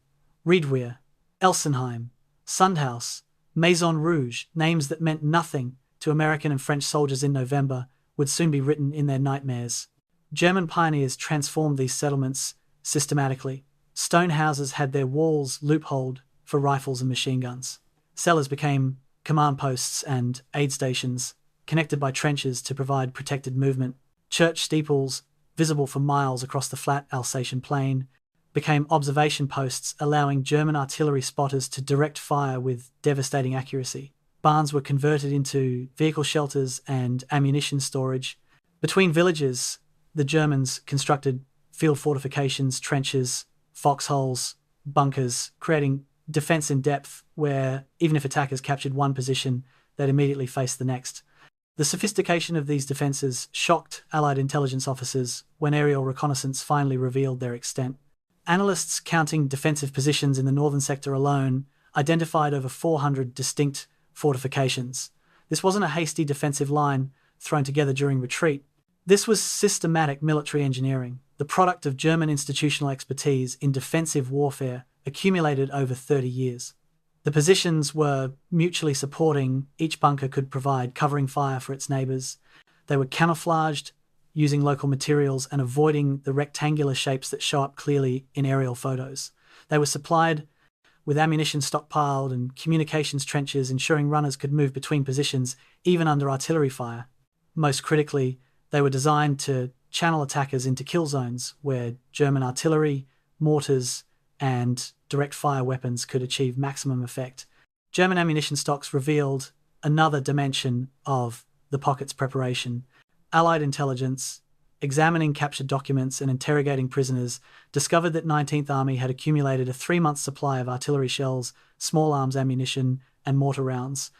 Riedwihr, Elsenheim, Sundhaus, Maison Rouge. Names that meant nothing to American and French soldiers in November would soon be written in their nightmares. German pioneers transformed these settlements systematically. Stone houses had their walls loopholed for rifles and machine guns. Cellars became command posts and aid stations, connected by trenches to provide protected movement. Church steeples, visible for miles across the flat Alsatian plain, became observation posts, allowing German artillery spotters to direct fire with devastating accuracy. Barns were converted into vehicle shelters and ammunition storage. Between villages, the Germans constructed field fortifications, trenches, foxholes, bunkers, creating defense in depth where, even if attackers captured one position, they'd immediately face the next. The sophistication of these defenses shocked Allied intelligence officers when aerial reconnaissance finally revealed their extent. Analysts counting defensive positions in the northern sector alone identified over 400 distinct fortifications. This wasn't a hasty defensive line thrown together during retreat. This was systematic military engineering, the product of German institutional expertise in defensive warfare accumulated over 30 years. The positions were mutually supporting. Each bunker could provide covering fire for its neighbours. They were camouflaged, using local materials and avoiding the rectangular shapes that show up clearly in aerial photos. They were supplied with ammunition stockpiled and communications trenches, ensuring runners could move between positions even under artillery fire. Most critically, they were designed to channel attackers into kill zones where German artillery, mortars, and direct fire weapons could achieve maximum effect. German ammunition stocks revealed another dimension of the pocket's preparation. Allied intelligence, examining captured documents and interrogating prisoners, discovered that 19th Army had accumulated a 3-month supply of artillery shells, small arms ammunition, and mortar rounds.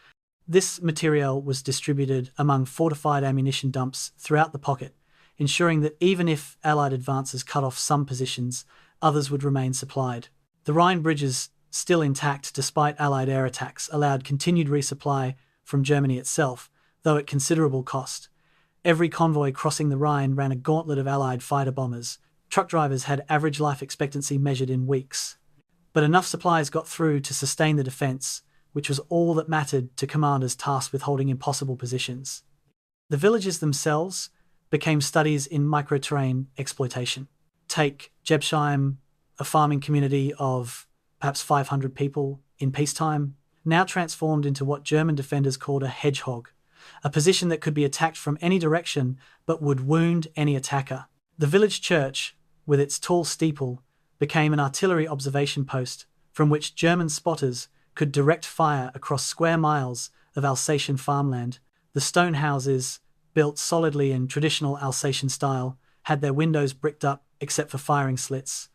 This material was distributed among fortified ammunition dumps throughout the pocket, ensuring that even if Allied advances cut off some positions, others would remain supplied. The Rhine bridges, still intact despite Allied air attacks, allowed continued resupply from Germany itself, though at considerable cost. Every convoy crossing the Rhine ran a gauntlet of Allied fighter bombers, Truck drivers had average life expectancy measured in weeks. But enough supplies got through to sustain the defense, which was all that mattered to commanders tasked with holding impossible positions. The villages themselves became studies in microterrain exploitation. Take Jebsheim, a farming community of perhaps 500 people in peacetime, now transformed into what German defenders called a hedgehog, a position that could be attacked from any direction but would wound any attacker. The village church, with its tall steeple, became an artillery observation post from which German spotters could direct fire across square miles of Alsatian farmland. The stone houses, built solidly in traditional Alsatian style, had their windows bricked up except for firing slits.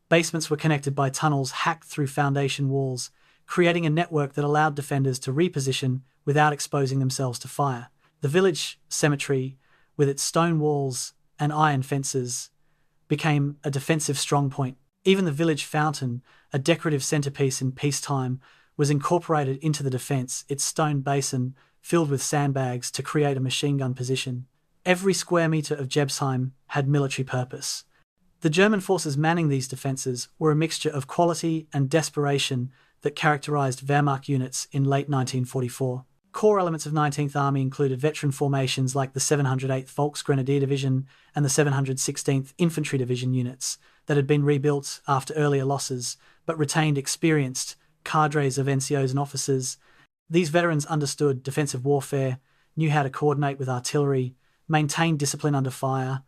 Basements were connected by tunnels hacked through foundation walls, creating a network that allowed defenders to reposition without exposing themselves to fire. The village cemetery, with its stone walls and iron fences, became a defensive strongpoint. Even the village fountain, a decorative centerpiece in peacetime, was incorporated into the defense, its stone basin filled with sandbags to create a machine gun position. Every square meter of Jebsheim had military purpose. The German forces manning these defenses were a mixture of quality and desperation that characterized Wehrmacht units in late 1944. Core elements of 19th Army included veteran formations like the 708th Volksgrenadier Division and the 716th Infantry Division units that had been rebuilt after earlier losses but retained experienced cadres of NCOs and officers. These veterans understood defensive warfare, knew how to coordinate with artillery, maintained discipline under fire,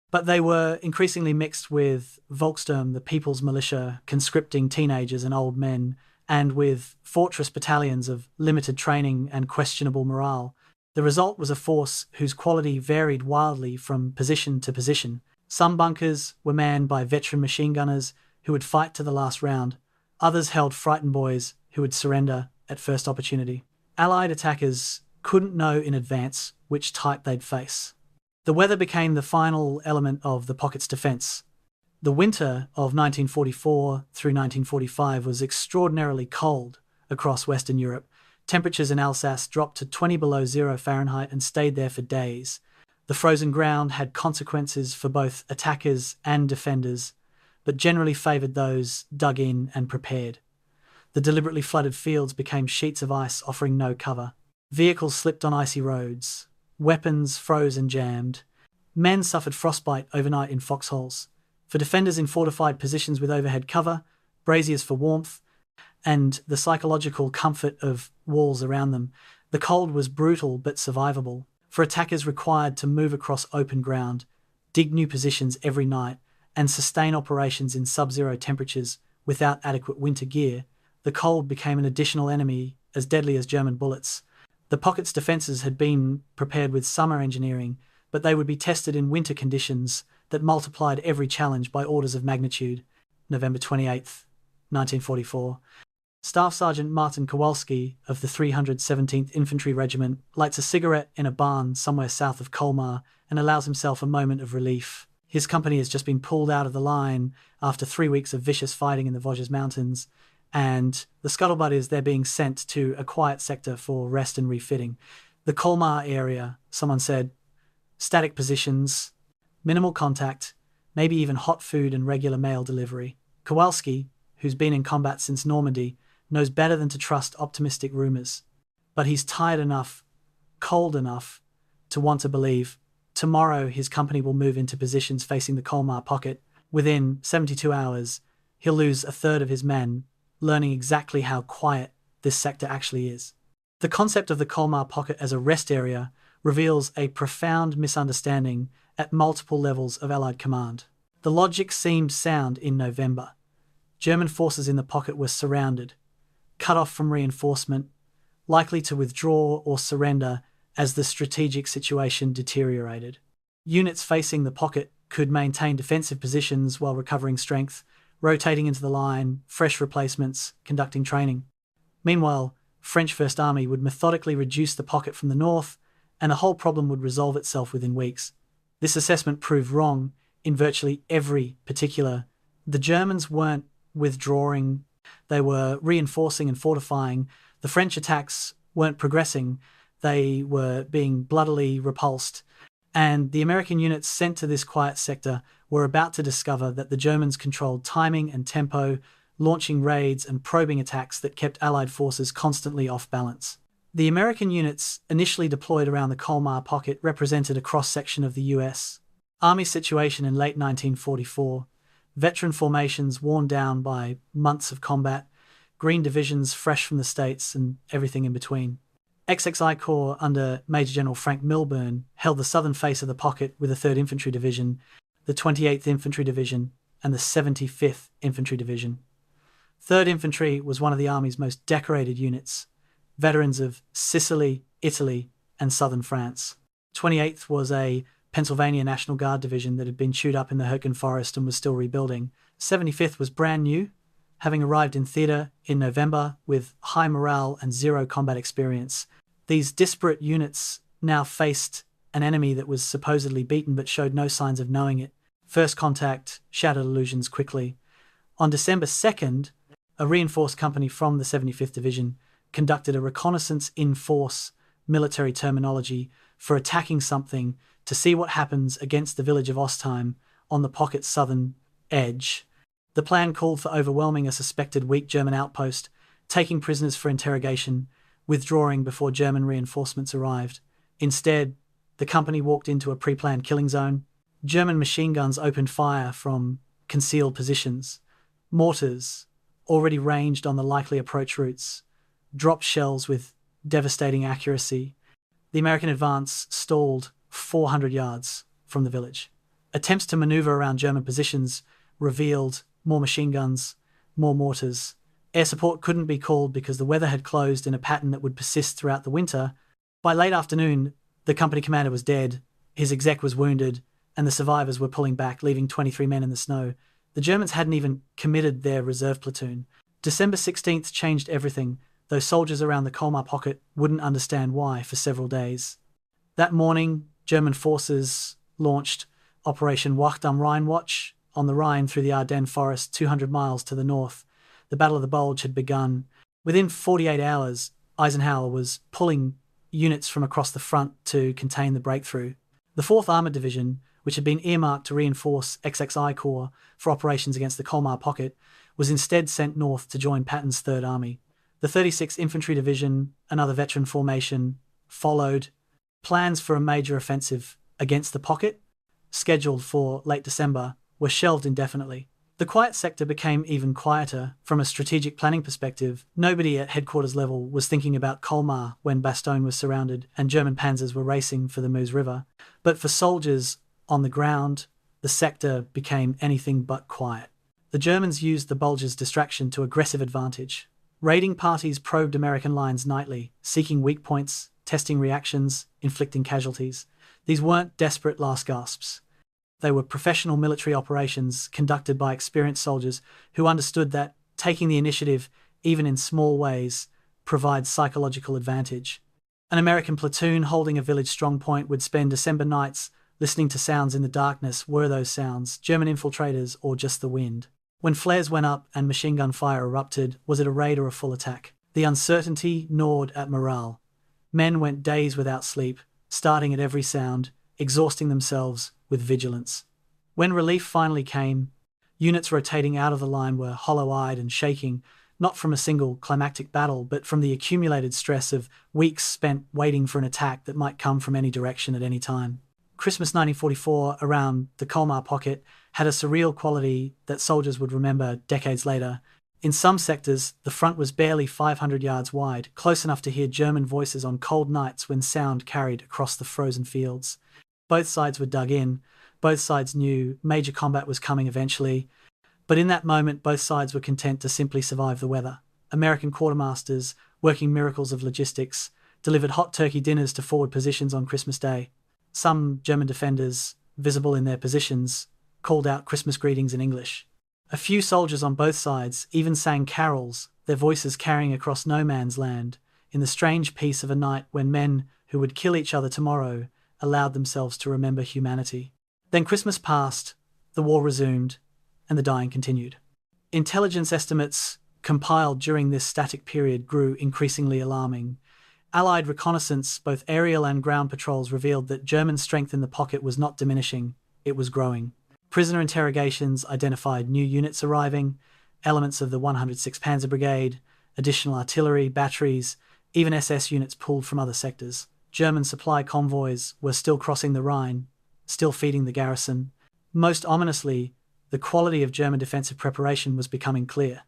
but they were increasingly mixed with Volkssturm, the People's Militia, conscripting teenagers and old men, and with fortress battalions of limited training and questionable morale. The result was a force whose quality varied wildly from position to position. Some bunkers were manned by veteran machine gunners who would fight to the last round. Others held frightened boys who would surrender at first opportunity. Allied attackers couldn't know in advance which type they'd face. The weather became the final element of the pocket's defense. The winter of 1944 through 1945 was extraordinarily cold across Western Europe. Temperatures in Alsace dropped to 20 below zero Fahrenheit and stayed there for days. The frozen ground had consequences for both attackers and defenders, but generally favoured those dug in and prepared. The deliberately flooded fields became sheets of ice offering no cover. Vehicles slipped on icy roads. Weapons froze and jammed. Men suffered frostbite overnight in foxholes. For defenders in fortified positions with overhead cover, braziers for warmth, and the psychological comfort of walls around them, the cold was brutal but survivable. For attackers required to move across open ground, dig new positions every night, and sustain operations in sub-zero temperatures without adequate winter gear, the cold became an additional enemy as deadly as German bullets. The pocket's defences had been prepared with summer engineering, but they would be tested in winter conditions that multiplied every challenge by orders of magnitude. November 28th, 1944. Staff Sergeant Martin Kowalski of the 317th Infantry Regiment lights a cigarette in a barn somewhere south of Colmar and allows himself a moment of relief. His company has just been pulled out of the line after 3 weeks of vicious fighting in the Vosges Mountains, and the scuttlebutt is they're being sent to a quiet sector for rest and refitting. The Colmar area, someone said, static positions, minimal contact, maybe even hot food and regular mail delivery. Kowalski, who's been in combat since Normandy, knows better than to trust optimistic rumours. But he's tired enough, cold enough, to want to believe tomorrow his company will move into positions facing the Colmar Pocket. Within 72 hours, he'll lose a third of his men, learning exactly how quiet this sector actually is. The concept of the Colmar Pocket as a rest area reveals a profound misunderstanding at multiple levels of Allied command. The logic seemed sound in November. German forces in the pocket were surrounded, cut off from reinforcement, likely to withdraw or surrender as the strategic situation deteriorated. Units facing the pocket could maintain defensive positions while recovering strength, rotating into the line, fresh replacements, conducting training. Meanwhile, French First Army would methodically reduce the pocket from the north, and the whole problem would resolve itself within weeks. This assessment proved wrong in virtually every particular. The Germans weren't withdrawing, they were reinforcing and fortifying. The French attacks weren't progressing, they were being bloodily repulsed. And the American units sent to this quiet sector were about to discover that the Germans controlled timing and tempo, launching raids and probing attacks that kept Allied forces constantly off balance. The American units initially deployed around the Colmar Pocket represented a cross-section of the U.S. Army situation in late 1944, veteran formations worn down by months of combat, green divisions fresh from the States, and everything in between. XXI Corps under Major General Frank Milburn held the southern face of the pocket with the 3rd Infantry Division, the 28th Infantry Division, and the 75th Infantry Division. 3rd Infantry was one of the Army's most decorated units, veterans of Sicily, Italy, and southern France. 28th was a Pennsylvania National Guard division that had been chewed up in the Hürtgen Forest and was still rebuilding. 75th was brand new, having arrived in theatre in November with high morale and zero combat experience. These disparate units now faced an enemy that was supposedly beaten but showed no signs of knowing it. First contact shattered illusions quickly. On December 2nd, a reinforced company from the 75th Division conducted a reconnaissance in force, military terminology, for attacking something to see what happens against the village of Ostheim on the pocket's southern edge. The plan called for overwhelming a suspected weak German outpost, taking prisoners for interrogation, withdrawing before German reinforcements arrived. Instead, the company walked into a pre-planned killing zone. German machine guns opened fire from concealed positions. Mortars, already ranged on the likely approach routes, dropped shells with devastating accuracy. The American advance stalled 400 yards from the village. Attempts to maneuver around German positions revealed more machine guns, more mortars. Air support couldn't be called because the weather had closed in a pattern that would persist throughout the winter. By late afternoon, the company commander was dead, his exec was wounded, and the survivors were pulling back, leaving 23 men in the snow. The Germans hadn't even committed their reserve platoon. December 16th changed everything, though soldiers around the Colmar Pocket wouldn't understand why for several days. That morning, German forces launched Operation Wacht am Rhine Watch on the Rhine through the Ardennes forest 200 miles to the north. The Battle of the Bulge had begun. Within 48 hours, Eisenhower was pulling units from across the front to contain the breakthrough. The 4th Armoured Division, which had been earmarked to reinforce XXI Corps for operations against the Colmar Pocket, was instead sent north to join Patton's 3rd Army. The 36th Infantry Division, another veteran formation, followed. Plans for a major offensive against the pocket, scheduled for late December, were shelved indefinitely. The quiet sector became even quieter from a strategic planning perspective. Nobody at headquarters level was thinking about Colmar when Bastogne was surrounded and German panzers were racing for the Meuse River. But for soldiers on the ground, the sector became anything but quiet. The Germans used the Bulge's distraction to aggressive advantage. Raiding parties probed American lines nightly, seeking weak points, testing reactions, inflicting casualties. These weren't desperate last gasps. They were professional military operations conducted by experienced soldiers who understood that taking the initiative, even in small ways, provides psychological advantage. An American platoon holding a village strongpoint would spend December nights listening to sounds in the darkness. Were those sounds German infiltrators or just the wind? When flares went up and machine gun fire erupted, was it a raid or a full attack? The uncertainty gnawed at morale. Men went days without sleep, starting at every sound, exhausting themselves with vigilance. When relief finally came, units rotating out of the line were hollow-eyed and shaking, not from a single climactic battle, but from the accumulated stress of weeks spent waiting for an attack that might come from any direction at any time. Christmas 1944 around the Colmar Pocket had a surreal quality that soldiers would remember decades later. In some sectors, the front was barely 500 yards wide, close enough to hear German voices on cold nights when sound carried across the frozen fields. Both sides were dug in. Both sides knew major combat was coming eventually. But in that moment, both sides were content to simply survive the weather. American quartermasters, working miracles of logistics, delivered hot turkey dinners to forward positions on Christmas Day. Some German defenders, visible in their positions, called out Christmas greetings in English. A few soldiers on both sides even sang carols, their voices carrying across no man's land, in the strange peace of a night when men who would kill each other tomorrow allowed themselves to remember humanity. Then Christmas passed, the war resumed, and the dying continued. Intelligence estimates compiled during this static period grew increasingly alarming. Allied reconnaissance, both aerial and ground patrols, revealed that German strength in the pocket was not diminishing, it was growing. Prisoner interrogations identified new units arriving, elements of the 106th Panzer Brigade, additional artillery, batteries, even SS units pulled from other sectors. German supply convoys were still crossing the Rhine, still feeding the garrison. Most ominously, the quality of German defensive preparation was becoming clear.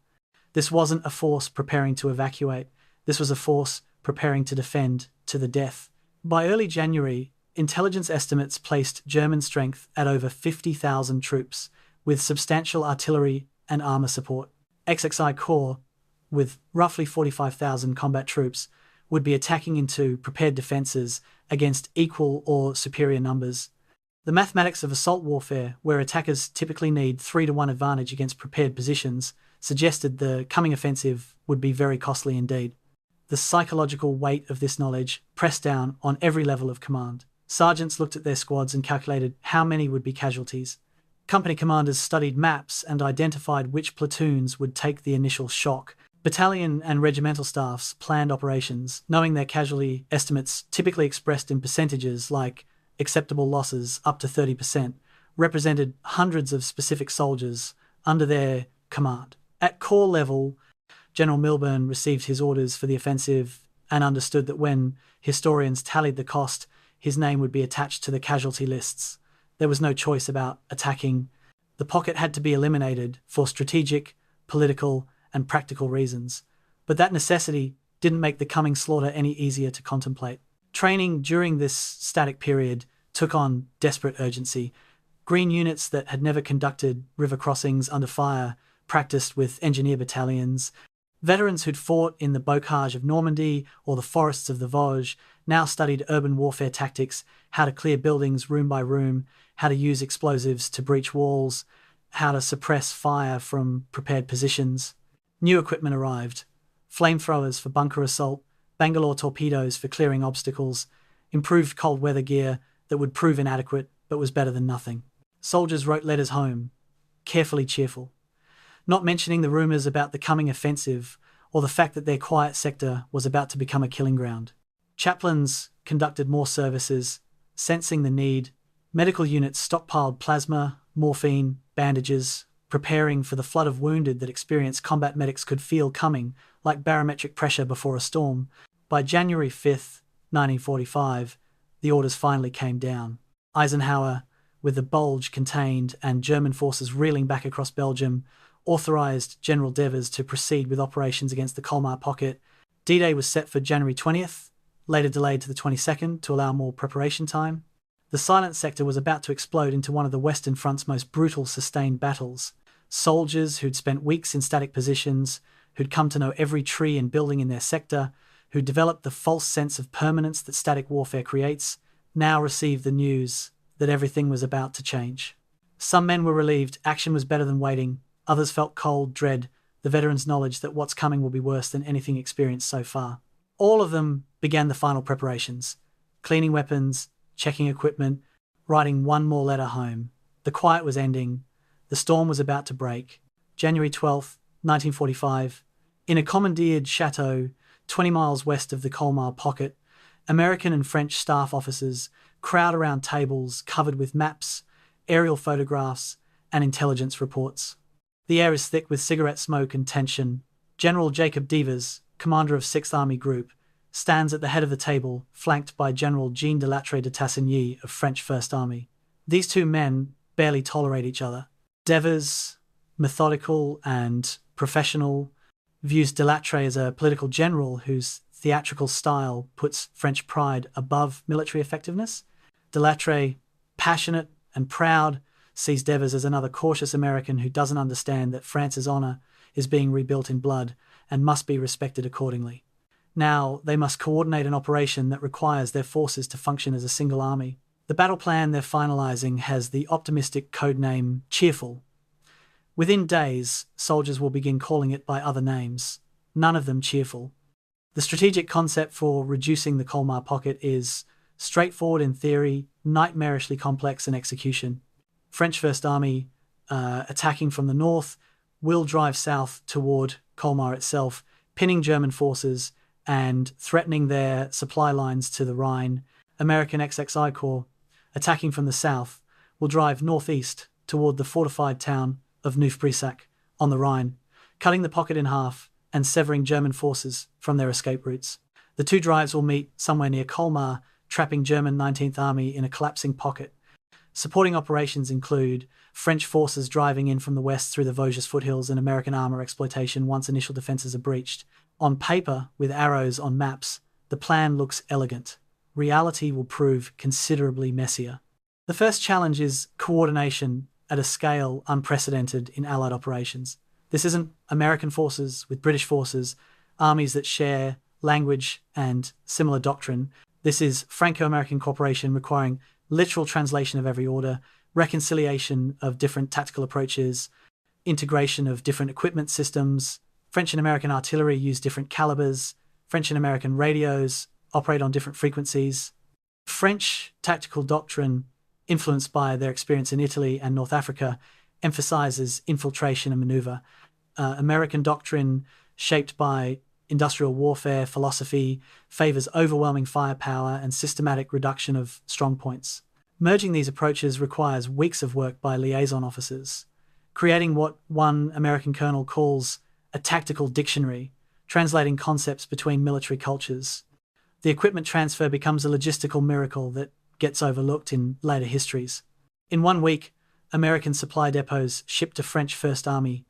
This wasn't a force preparing to evacuate. This was a force preparing to defend to the death. By early January, intelligence estimates placed German strength at over 50,000 troops, with substantial artillery and armour support. XXI Corps, with roughly 45,000 combat troops, would be attacking into prepared defences against equal or superior numbers. The mathematics of assault warfare, where attackers typically need 3-to-1 advantage against prepared positions, suggested the coming offensive would be very costly indeed. The psychological weight of this knowledge pressed down on every level of command. Sergeants looked at their squads and calculated how many would be casualties. Company commanders studied maps and identified which platoons would take the initial shock. Battalion and regimental staffs planned operations, knowing their casualty estimates, typically expressed in percentages like acceptable losses up to 30%, represented hundreds of specific soldiers under their command. At corps level, General Milburn received his orders for the offensive and understood that when historians tallied the cost, his name would be attached to the casualty lists. There was no choice about attacking. The pocket had to be eliminated for strategic, political, and practical reasons. But that necessity didn't make the coming slaughter any easier to contemplate. Training during this static period took on desperate urgency. Green units that had never conducted river crossings under fire practiced with engineer battalions. Veterans who'd fought in the bocage of Normandy or the forests of the Vosges now studied urban warfare tactics, how to clear buildings room by room, how to use explosives to breach walls, how to suppress fire from prepared positions. New equipment arrived: flamethrowers for bunker assault, Bangalore torpedoes for clearing obstacles, improved cold weather gear that would prove inadequate but was better than nothing. Soldiers wrote letters home, carefully cheerful, not mentioning the rumours about the coming offensive or the fact that their quiet sector was about to become a killing ground. Chaplains conducted more services, sensing the need. Medical units stockpiled plasma, morphine, bandages, preparing for the flood of wounded that experienced combat medics could feel coming, like barometric pressure before a storm. By January 5th, 1945, the orders finally came down. Eisenhower, with the Bulge contained and German forces reeling back across Belgium, authorised General Devers to proceed with operations against the Colmar Pocket. D-Day was set for January 20th, later delayed to the 22nd to allow more preparation time. The silent sector was about to explode into one of the Western Front's most brutal sustained battles. Soldiers who'd spent weeks in static positions, who'd come to know every tree and building in their sector, who'd developed the false sense of permanence that static warfare creates, now received the news that everything was about to change. Some men were relieved action was better than waiting. Others felt cold dread, the veterans' knowledge that what's coming will be worse than anything experienced so far. All of them began the final preparations: cleaning weapons, checking equipment, writing one more letter home. The quiet was ending. The storm was about to break. January 12th, 1945. In a commandeered chateau 20 miles west of the Colmar Pocket, American and French staff officers crowd around tables covered with maps, aerial photographs, and intelligence reports. The air is thick with cigarette smoke and tension. General Jacob Devers, commander of 6th Army Group, stands at the head of the table, flanked by General Jean de Lattre de Tassigny of French 1st Army. These two men barely tolerate each other. Devers, methodical and professional, views de Lattre as a political general whose theatrical style puts French pride above military effectiveness. De Lattre, passionate and proud, sees Devers as another cautious American who doesn't understand that France's honour is being rebuilt in blood and must be respected accordingly. Now they must coordinate an operation that requires their forces to function as a single army. The battle plan they're finalising has the optimistic codename Cheerful. Within days, soldiers will begin calling it by other names, none of them cheerful. The strategic concept for reducing the Colmar Pocket is straightforward in theory, nightmarishly complex in execution. French 1st Army, attacking from the north, will drive south toward Colmar itself, pinning German forces and threatening their supply lines to the Rhine. American XXI Corps, attacking from the south, will drive northeast toward the fortified town of Neuf-Brissac on the Rhine, cutting the pocket in half and severing German forces from their escape routes. The two drives will meet somewhere near Colmar, trapping German 19th Army in a collapsing pocket. Supporting operations include French forces driving in from the west through the Vosges foothills and American armor exploitation once initial defenses are breached. On paper, with arrows on maps, the plan looks elegant. Reality will prove considerably messier. The first challenge is coordination at a scale unprecedented in Allied operations. This isn't American forces with British forces, armies that share language and similar doctrine. This is Franco-American cooperation requiring literal translation of every order, reconciliation of different tactical approaches, integration of different equipment systems. French and American artillery use different calibers. French and American radios operate on different frequencies. French tactical doctrine, influenced by their experience in Italy and North Africa, emphasizes infiltration and maneuver. American doctrine, shaped by industrial warfare philosophy, favors overwhelming firepower and systematic reduction of strong points. Merging these approaches requires weeks of work by liaison officers, creating what one American colonel calls a tactical dictionary, translating concepts between military cultures. The equipment transfer becomes a logistical miracle that gets overlooked in later histories. In 1 week, American supply depots shipped to French First Army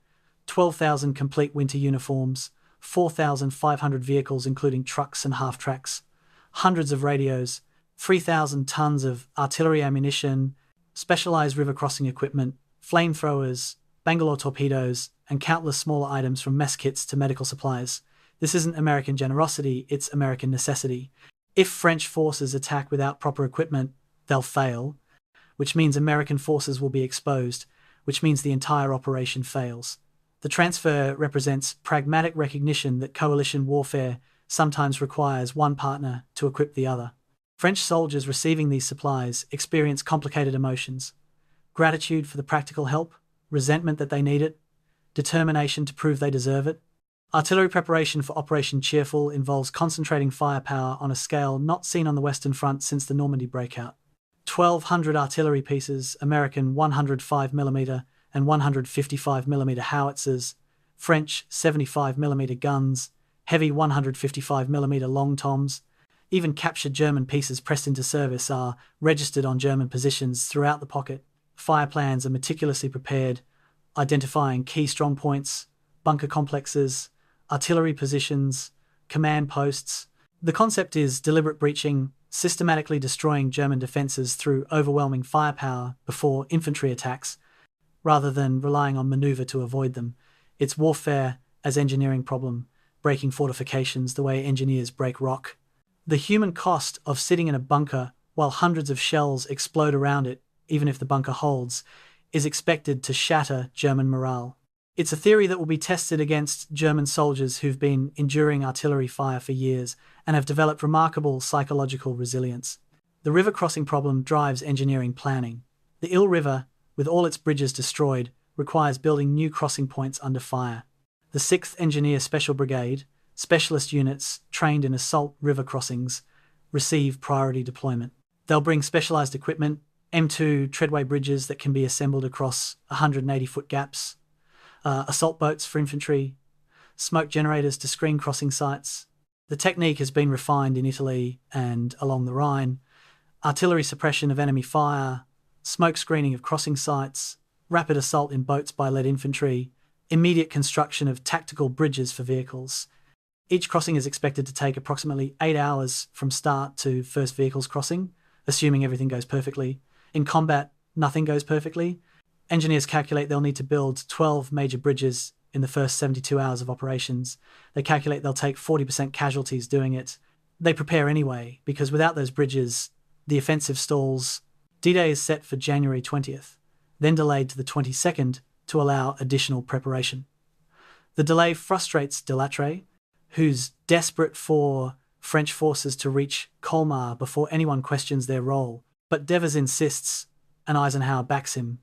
12,000 complete winter uniforms, 4,500 vehicles including trucks and half-tracks, hundreds of radios, 3,000 tons of artillery ammunition, specialized river crossing equipment, flamethrowers, Bangalore torpedoes, and countless smaller items from mess kits to medical supplies. This isn't American generosity, it's American necessity. If French forces attack without proper equipment, they'll fail, which means American forces will be exposed, which means the entire operation fails. The transfer represents pragmatic recognition that coalition warfare sometimes requires one partner to equip the other. French soldiers receiving these supplies experience complicated emotions: gratitude for the practical help, resentment that they need it, determination to prove they deserve it. Artillery preparation for Operation Cheerful involves concentrating firepower on a scale not seen on the Western Front since the Normandy breakout. 1,200 artillery pieces, American 105mm and 155mm howitzers, French 75mm guns, heavy 155mm long toms. Even captured German pieces pressed into service are registered on German positions throughout the pocket. Fire plans are meticulously prepared, identifying key strong points, bunker complexes, artillery positions, command posts. The concept is deliberate breaching, systematically destroying German defenses through overwhelming firepower before infantry attacks, rather than relying on maneuver to avoid them. It's warfare as engineering problem, breaking fortifications the way engineers break rock. The human cost of sitting in a bunker while hundreds of shells explode around it, even if the bunker holds, is expected to shatter German morale. It's a theory that will be tested against German soldiers who've been enduring artillery fire for years and have developed remarkable psychological resilience. The river crossing problem drives engineering planning. The Ill River, with all its bridges destroyed, requires building new crossing points under fire. The 6th Engineer Special Brigade, specialist units trained in assault river crossings, receive priority deployment. They'll bring specialized equipment, M2 treadway bridges that can be assembled across 180-foot gaps, assault boats for infantry, smoke generators to screen crossing sites. The technique has been refined in Italy and along the Rhine: artillery suppression of enemy fire, smoke screening of crossing sites, rapid assault in boats by lead infantry, immediate construction of tactical bridges for vehicles. Each crossing is expected to take approximately 8 hours from start to first vehicles crossing, assuming everything goes perfectly. In combat, nothing goes perfectly. Engineers calculate they'll need to build 12 major bridges in the first 72 hours of operations. They calculate they'll take 40% casualties doing it. They prepare anyway, because without those bridges, the offensive stalls. D-Day is set for January 20th, then delayed to the 22nd to allow additional preparation. The delay frustrates Delattre, who's desperate for French forces to reach Colmar before anyone questions their role, but Devers insists, and Eisenhower backs him.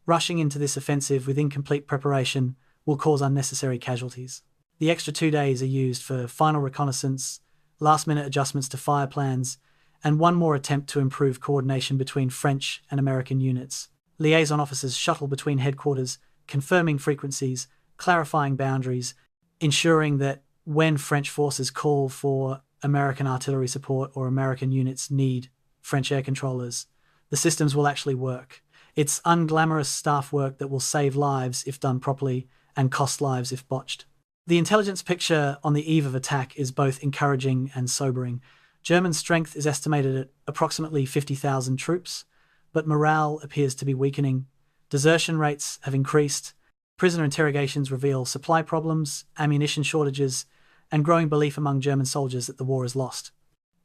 Rushing into this offensive with incomplete preparation will cause unnecessary casualties. The extra 2 days are used for final reconnaissance, last-minute adjustments to fire plans, and one more attempt to improve coordination between French and American units. Liaison officers shuttle between headquarters, confirming frequencies, clarifying boundaries, ensuring that when French forces call for American artillery support or American units need French air controllers, the systems will actually work. It's unglamorous staff work that will save lives if done properly and cost lives if botched. The intelligence picture on the eve of attack is both encouraging and sobering. German strength is estimated at approximately 50,000 troops, but morale appears to be weakening. Desertion rates have increased. Prisoner interrogations reveal supply problems, ammunition shortages, and growing belief among German soldiers that the war is lost.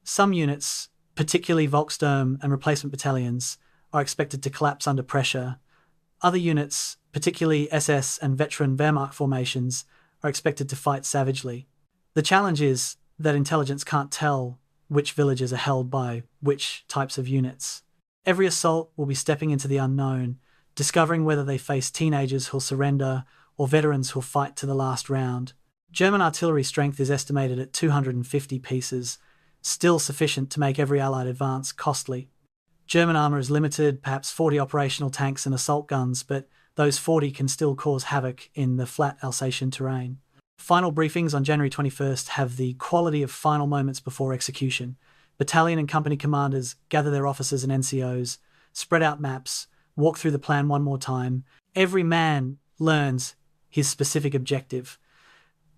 Some units, particularly Volkssturm and replacement battalions, are expected to collapse under pressure. Other units, particularly SS and veteran Wehrmacht formations, are expected to fight savagely. The challenge is that intelligence can't tell which villages are held by which types of units. Every assault will be stepping into the unknown, discovering whether they face teenagers who'll surrender or veterans who'll fight to the last round. German artillery strength is estimated at 250 pieces, still sufficient to make every Allied advance costly. German armour is limited, perhaps 40 operational tanks and assault guns, but those 40 can still cause havoc in the flat Alsatian terrain. Final briefings on January 21st have the quality of final moments before execution. Battalion and company commanders gather their officers and NCOs, spread out maps, walk through the plan one more time. Every man learns his specific objective.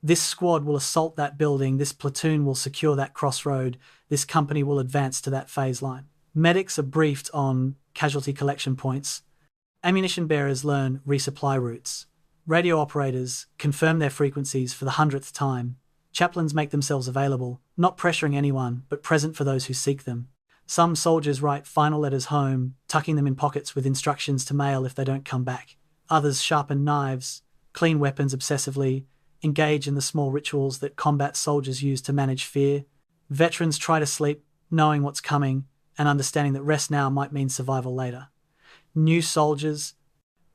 This squad will assault that building, this platoon will secure that crossroad, this company will advance to that phase line. Medics are briefed on casualty collection points. Ammunition bearers learn resupply routes. Radio operators confirm their frequencies for the 100th time. Chaplains make themselves available, not pressuring anyone, but present for those who seek them. Some soldiers write final letters home, tucking them in pockets with instructions to mail if they don't come back. Others sharpen knives, clean weapons obsessively, engage in the small rituals that combat soldiers use to manage fear. Veterans try to sleep, knowing what's coming, and understanding that rest now might mean survival later. New soldiers,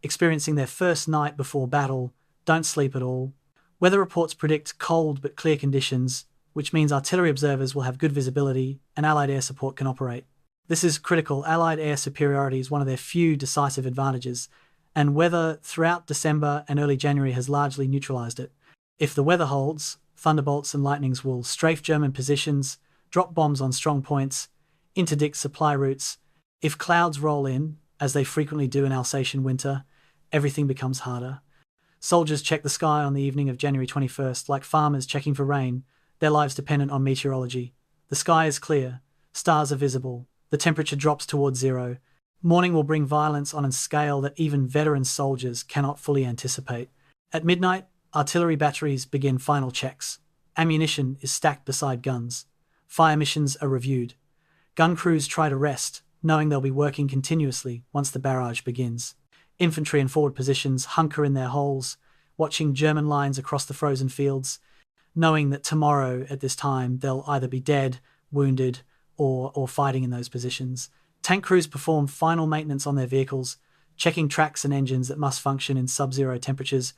experiencing their first night before battle, don't sleep at all. Weather reports predict cold but clear conditions, which means artillery observers will have good visibility and Allied air support can operate. This is critical. Allied air superiority is one of their few decisive advantages, and weather throughout December and early January has largely neutralized it. If the weather holds, thunderbolts and lightnings will strafe German positions, drop bombs on strong points, interdict supply routes. If clouds roll in, as they frequently do in Alsatian winter, everything becomes harder. Soldiers check the sky on the evening of January 21st, like farmers checking for rain, their lives dependent on meteorology. The sky is clear, stars are visible, the temperature drops towards zero. Morning will bring violence on a scale that even veteran soldiers cannot fully anticipate. At midnight, artillery batteries begin final checks. Ammunition is stacked beside guns. Fire missions are reviewed. Gun crews try to rest, knowing they'll be working continuously once the barrage begins. Infantry in forward positions hunker in their holes, watching German lines across the frozen fields, knowing that tomorrow at this time they'll either be dead, wounded, or fighting in those positions. Tank crews perform final maintenance on their vehicles, checking tracks and engines that must function in sub-zero temperatures.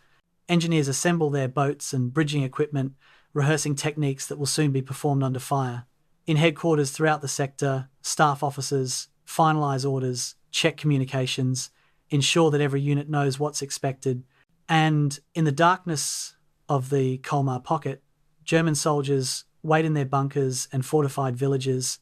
Engineers assemble their boats and bridging equipment, rehearsing techniques that will soon be performed under fire. In headquarters throughout the sector, staff officers finalize orders, check communications, ensure that every unit knows what's expected. And in the darkness of the Colmar Pocket, German soldiers wait in their bunkers and fortified villages,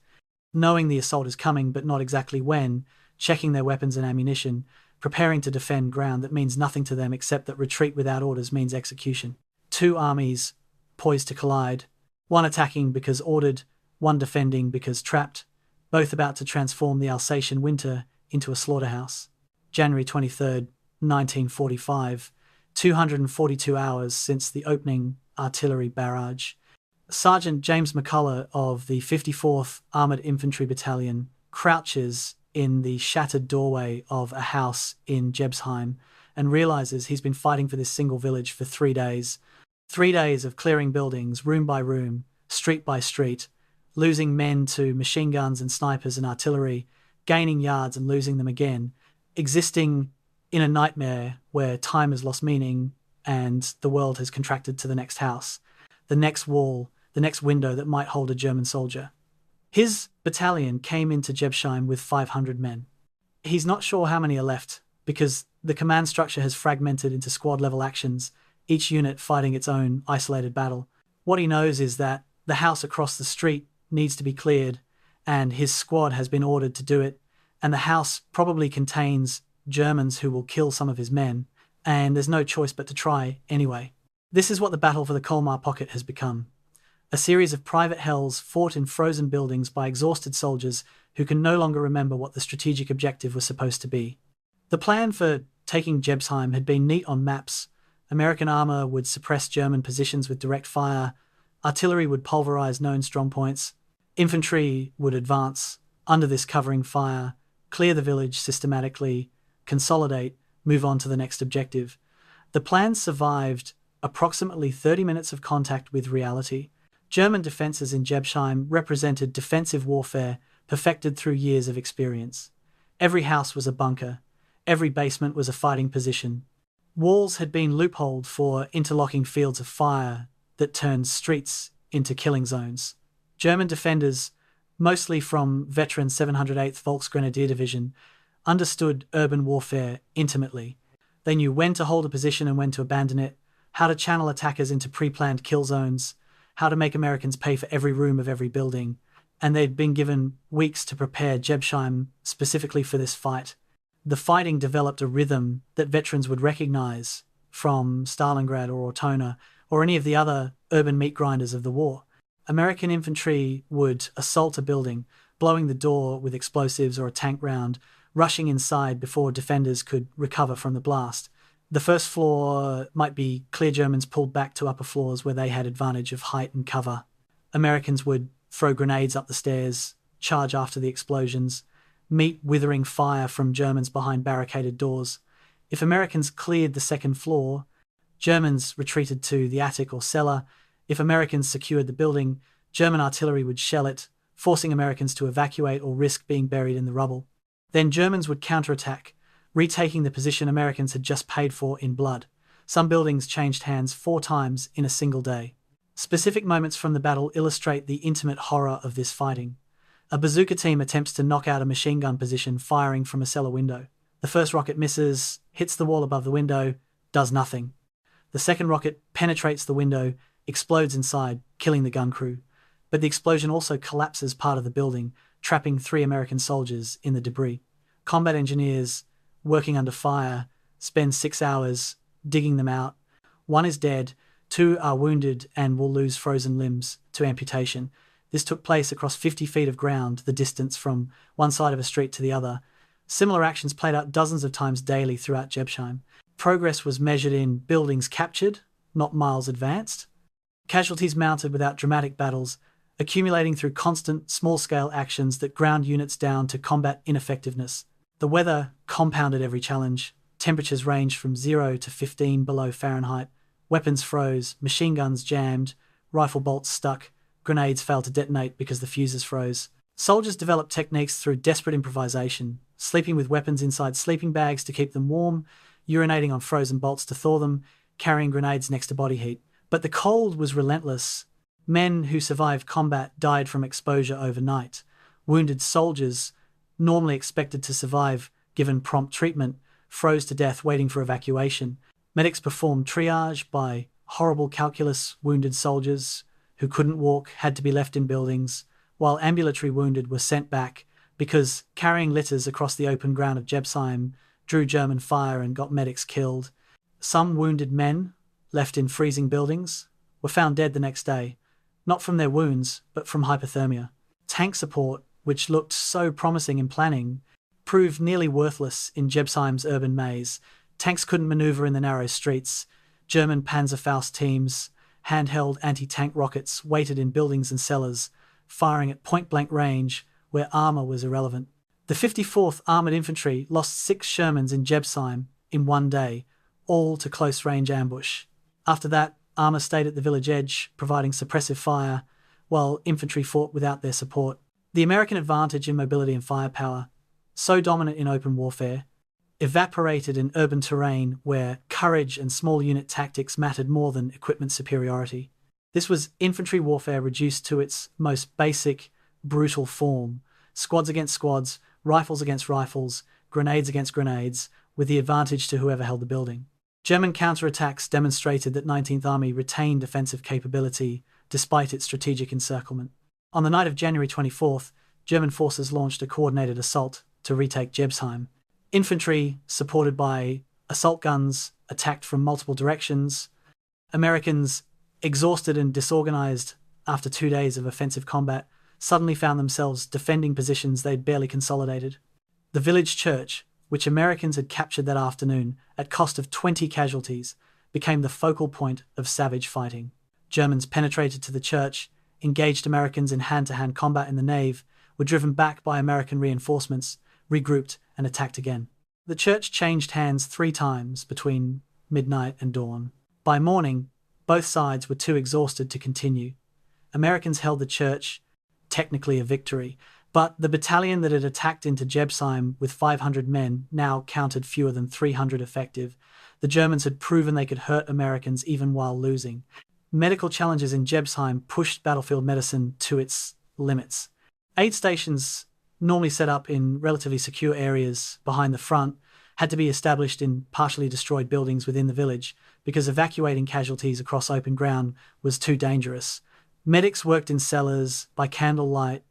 knowing the assault is coming but not exactly when, checking their weapons and ammunition, preparing to defend ground that means nothing to them except that retreat without orders means execution. Two armies poised to collide, one attacking because ordered, one defending because trapped, both about to transform the Alsatian winter into a slaughterhouse. January 23rd, 1945, 242 hours since the opening artillery barrage. Sergeant James McCullough of the 54th Armoured Infantry Battalion crouches in the shattered doorway of a house in Jebsheim and realizes he's been fighting for this single village for 3 days. 3 days of clearing buildings, room by room, street by street, losing men to machine guns and snipers and artillery, gaining yards and losing them again, existing in a nightmare where time has lost meaning and the world has contracted to the next house, the next wall, the next window that might hold a German soldier. His battalion came into Jebsheim with 500 men. He's not sure how many are left, because the command structure has fragmented into squad-level actions, each unit fighting its own isolated battle. What he knows is that the house across the street needs to be cleared, and his squad has been ordered to do it, and the house probably contains Germans who will kill some of his men, and there's no choice but to try anyway. This is what the battle for the Colmar Pocket has become. A series of private hells fought in frozen buildings by exhausted soldiers who can no longer remember what the strategic objective was supposed to be. The plan for taking Jebsheim had been neat on maps. American armor would suppress German positions with direct fire, artillery would pulverize known strongpoints, infantry would advance under this covering fire, clear the village systematically, consolidate, move on to the next objective. The plan survived approximately 30 minutes of contact with reality. German defences in Jebsheim represented defensive warfare perfected through years of experience. Every house was a bunker. Every basement was a fighting position. Walls had been loopholed for interlocking fields of fire that turned streets into killing zones. German defenders, mostly from veteran 708th Volksgrenadier Division, understood urban warfare intimately. They knew when to hold a position and when to abandon it, how to channel attackers into pre-planned kill zones, how to make Americans pay for every room of every building, and they'd been given weeks to prepare Jebsheim specifically for this fight. The fighting developed a rhythm that veterans would recognize from Stalingrad or Ortona or any of the other urban meat grinders of the war. American infantry would assault a building, blowing the door with explosives or a tank round, rushing inside before defenders could recover from the blast. The first floor might be clear Germans pulled back to upper floors where they had advantage of height and cover. Americans would throw grenades up the stairs, charge after the explosions, meet withering fire from Germans behind barricaded doors. If Americans cleared the second floor, Germans retreated to the attic or cellar. If Americans secured the building, German artillery would shell it, forcing Americans to evacuate or risk being buried in the rubble. Then Germans would counterattack, retaking the position Americans had just paid for in blood. Some buildings changed hands 4 times in a single day. Specific moments from the battle illustrate the intimate horror of this fighting. A bazooka team attempts to knock out a machine gun position firing from a cellar window. The first rocket misses, hits the wall above the window, does nothing. The second rocket penetrates the window, explodes inside, killing the gun crew. But the explosion also collapses part of the building, trapping 3 American soldiers in the debris. Combat engineers, working under fire, spend 6 hours digging them out. 1 is dead, 2 are wounded and will lose frozen limbs to amputation. This took place across 50 feet of ground, the distance from one side of a street to the other. Similar actions played out dozens of times daily throughout Jebsheim. Progress was measured in buildings captured, not miles advanced. Casualties mounted without dramatic battles, accumulating through constant, small-scale actions that ground units down to combat ineffectiveness. The weather compounded every challenge. Temperatures ranged from 0 to 15 below Fahrenheit. Weapons froze, machine guns jammed, rifle bolts stuck, grenades failed to detonate because the fuses froze. Soldiers developed techniques through desperate improvisation, sleeping with weapons inside sleeping bags to keep them warm, urinating on frozen bolts to thaw them, carrying grenades next to body heat. But the cold was relentless. Men who survived combat died from exposure overnight. Wounded soldiers, normally expected to survive given prompt treatment, froze to death waiting for evacuation. Medics performed triage by horrible calculus. Wounded soldiers who couldn't walk had to be left in buildings, while ambulatory wounded were sent back because carrying litters across the open ground of Jebsheim drew German fire and got medics killed. Some wounded men, left in freezing buildings, were found dead the next day, not from their wounds, but from hypothermia. Tank support, which looked so promising in planning, proved nearly worthless in Jebsheim's urban maze. Tanks couldn't maneuver in the narrow streets. German Panzerfaust teams, handheld anti-tank rockets, waited in buildings and cellars, firing at point-blank range where armor was irrelevant. The 54th Armoured Infantry lost 6 Shermans in Jebsheim in one day, all to close-range ambush. After that, armor stayed at the village edge, providing suppressive fire, while infantry fought without their support. The American advantage in mobility and firepower, so dominant in open warfare, evaporated in urban terrain where courage and small unit tactics mattered more than equipment superiority. This was infantry warfare reduced to its most basic, brutal form. Squads against squads, rifles against rifles, grenades against grenades, with the advantage to whoever held the building. German counterattacks demonstrated that 19th Army retained offensive capability despite its strategic encirclement. On the night of January 24th, German forces launched a coordinated assault to retake Jebsheim. Infantry, supported by assault guns, attacked from multiple directions. Americans, exhausted and disorganized after 2 days of offensive combat, suddenly found themselves defending positions they'd barely consolidated. The village church, which Americans had captured that afternoon at cost of 20 casualties, became the focal point of savage fighting. Germans penetrated to the church, engaged Americans in hand-to-hand combat in the nave, were driven back by American reinforcements, regrouped, and attacked again. The church changed hands 3 times between midnight and dawn. By morning, both sides were too exhausted to continue. Americans held the church, technically a victory, but the battalion that had attacked into Jebsheim with 500 men now counted fewer than 300 effective. The Germans had proven they could hurt Americans even while losing. Medical challenges in Jebsheim pushed battlefield medicine to its limits. Aid stations, normally set up in relatively secure areas behind the front, had to be established in partially destroyed buildings within the village because evacuating casualties across open ground was too dangerous. Medics worked in cellars, by candlelight,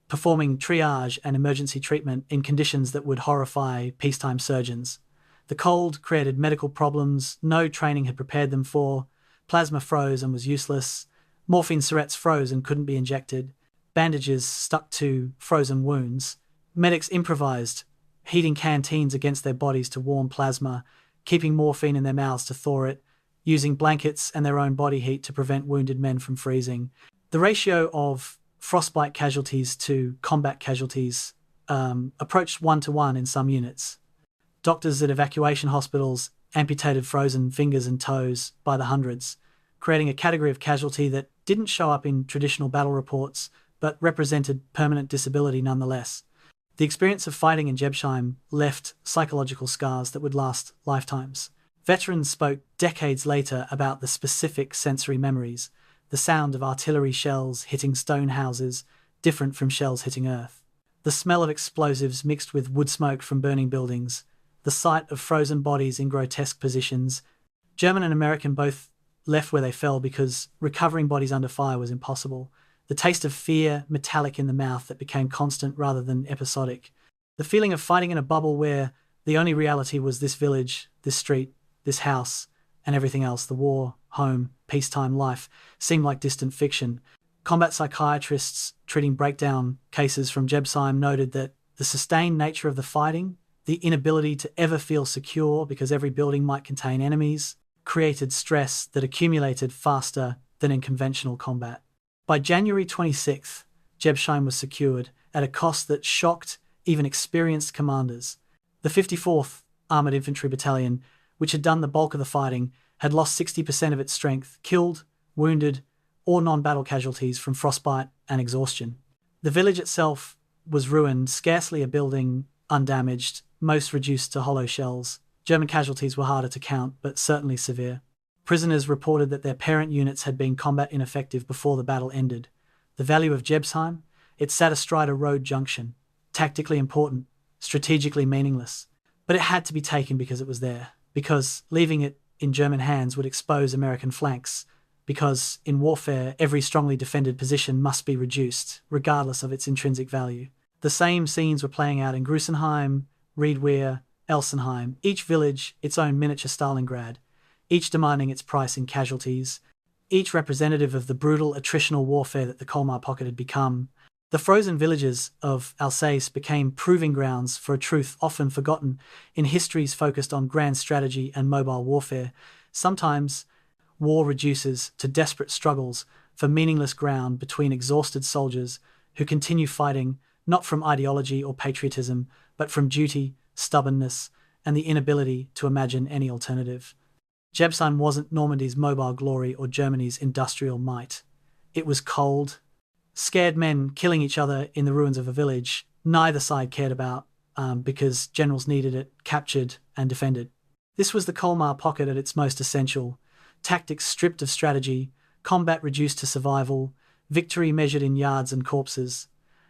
performing triage and emergency treatment in conditions that would horrify peacetime surgeons. The cold created medical problems no training had prepared them for. Plasma froze and was useless. Morphine syringes froze and couldn't be injected. Bandages stuck to frozen wounds. Medics improvised, heating canteens against their bodies to warm plasma, keeping morphine in their mouths to thaw it, using blankets and their own body heat to prevent wounded men from freezing. The ratio of frostbite casualties to combat casualties approached 1-to-1 in some units. Doctors at evacuation hospitals amputated frozen fingers and toes by the hundreds, creating a category of casualty that didn't show up in traditional battle reports, but represented permanent disability nonetheless. The experience of fighting in Jebsheim left psychological scars that would last lifetimes. Veterans spoke decades later about the specific sensory memories, the sound of artillery shells hitting stone houses, different from shells hitting earth. The smell of explosives mixed with wood smoke from burning buildings, the sight of frozen bodies in grotesque positions. German and American both left where they fell because recovering bodies under fire was impossible. The taste of fear, metallic in the mouth, that became constant rather than episodic. The feeling of fighting in a bubble where the only reality was this village, this street, this house, and everything else, the war, home, peacetime life, seemed like distant fiction. Combat psychiatrists treating breakdown cases from Jebsheim noted that the sustained nature of the fighting, the inability to ever feel secure because every building might contain enemies, created stress that accumulated faster than in conventional combat. By January 26th, Jebsheim was secured at a cost that shocked even experienced commanders. The 54th Armoured Infantry Battalion, which had done the bulk of the fighting, had lost 60% of its strength, killed, wounded, or non-battle casualties from frostbite and exhaustion. The village itself was ruined, scarcely a building undamaged, most reduced to hollow shells. German casualties were harder to count, but certainly severe. Prisoners reported that their parent units had been combat ineffective before the battle ended. The value of Jebsheim? It sat astride a road junction, tactically important, strategically meaningless. But it had to be taken because it was there, because leaving it in German hands would expose American flanks, because in warfare every strongly defended position must be reduced, regardless of its intrinsic value. The same scenes were playing out in Grusenheim, Riedwihr, Elsenheim, each village its own miniature Stalingrad, each demanding its price in casualties, each representative of the brutal attritional warfare that the Colmar Pocket had become. The frozen villages of Alsace became proving grounds for a truth often forgotten in histories focused on grand strategy and mobile warfare. Sometimes war reduces to desperate struggles for meaningless ground between exhausted soldiers who continue fighting not from ideology or patriotism, but from duty, stubbornness, and the inability to imagine any alternative. Jebsheim wasn't Normandy's mobile glory or Germany's industrial might. It was cold, scared men killing each other in the ruins of a village neither side cared about because generals needed it, captured and defended. This was the Colmar Pocket at its most essential. Tactics stripped of strategy, combat reduced to survival, victory measured in yards and corpses.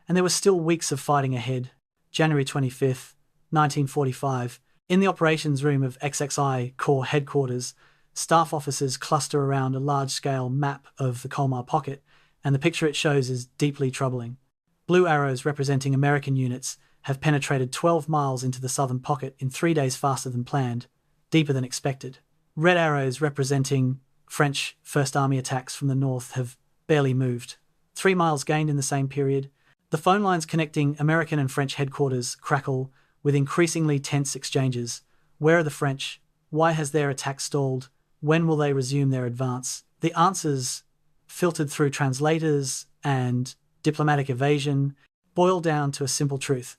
And there were still weeks of fighting ahead. January 25th, 1945, In the operations room of XXI Corps headquarters, staff officers cluster around a large-scale map of the Colmar Pocket, and the picture it shows is deeply troubling. Blue arrows representing American units have penetrated 12 miles into the southern pocket in 3 days faster than planned, deeper than expected. Red arrows representing French First Army attacks from the north have barely moved. 3 miles gained in the same period. The phone lines connecting American and French headquarters crackle with increasingly tense exchanges. Where are the French? Why has their attack stalled? When will they resume their advance? The answers, filtered through translators and diplomatic evasion, boil down to a simple truth.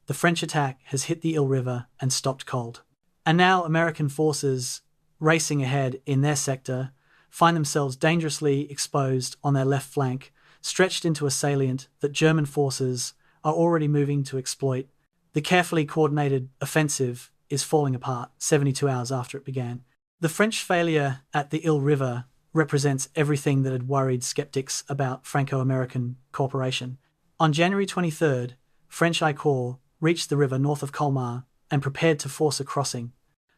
The French attack has hit the Ill River and stopped cold. And now American forces, racing ahead in their sector, find themselves dangerously exposed on their left flank, stretched into a salient that German forces are already moving to exploit. The carefully coordinated offensive is falling apart 72 hours after it began. The French failure at the Ill River represents everything that had worried skeptics about Franco-American cooperation. On January 23rd, French I Corps reached the river north of Colmar and prepared to force a crossing.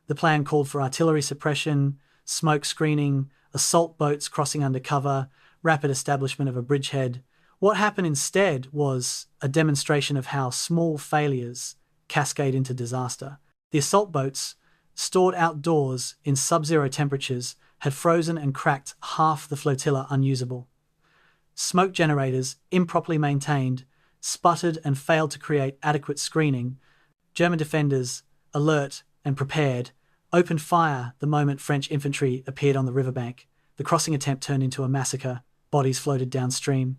The plan called for artillery suppression, smoke screening, assault boats crossing under cover, rapid establishment of a bridgehead. What happened instead was a demonstration of how small failures cascade into disaster. The assault boats, stored outdoors in sub-zero temperatures, had frozen and cracked half the flotilla unusable. Smoke generators, improperly maintained, sputtered and failed to create adequate screening. German defenders, alert and prepared, opened fire the moment French infantry appeared on the riverbank. The crossing attempt turned into a massacre. Bodies floated downstream.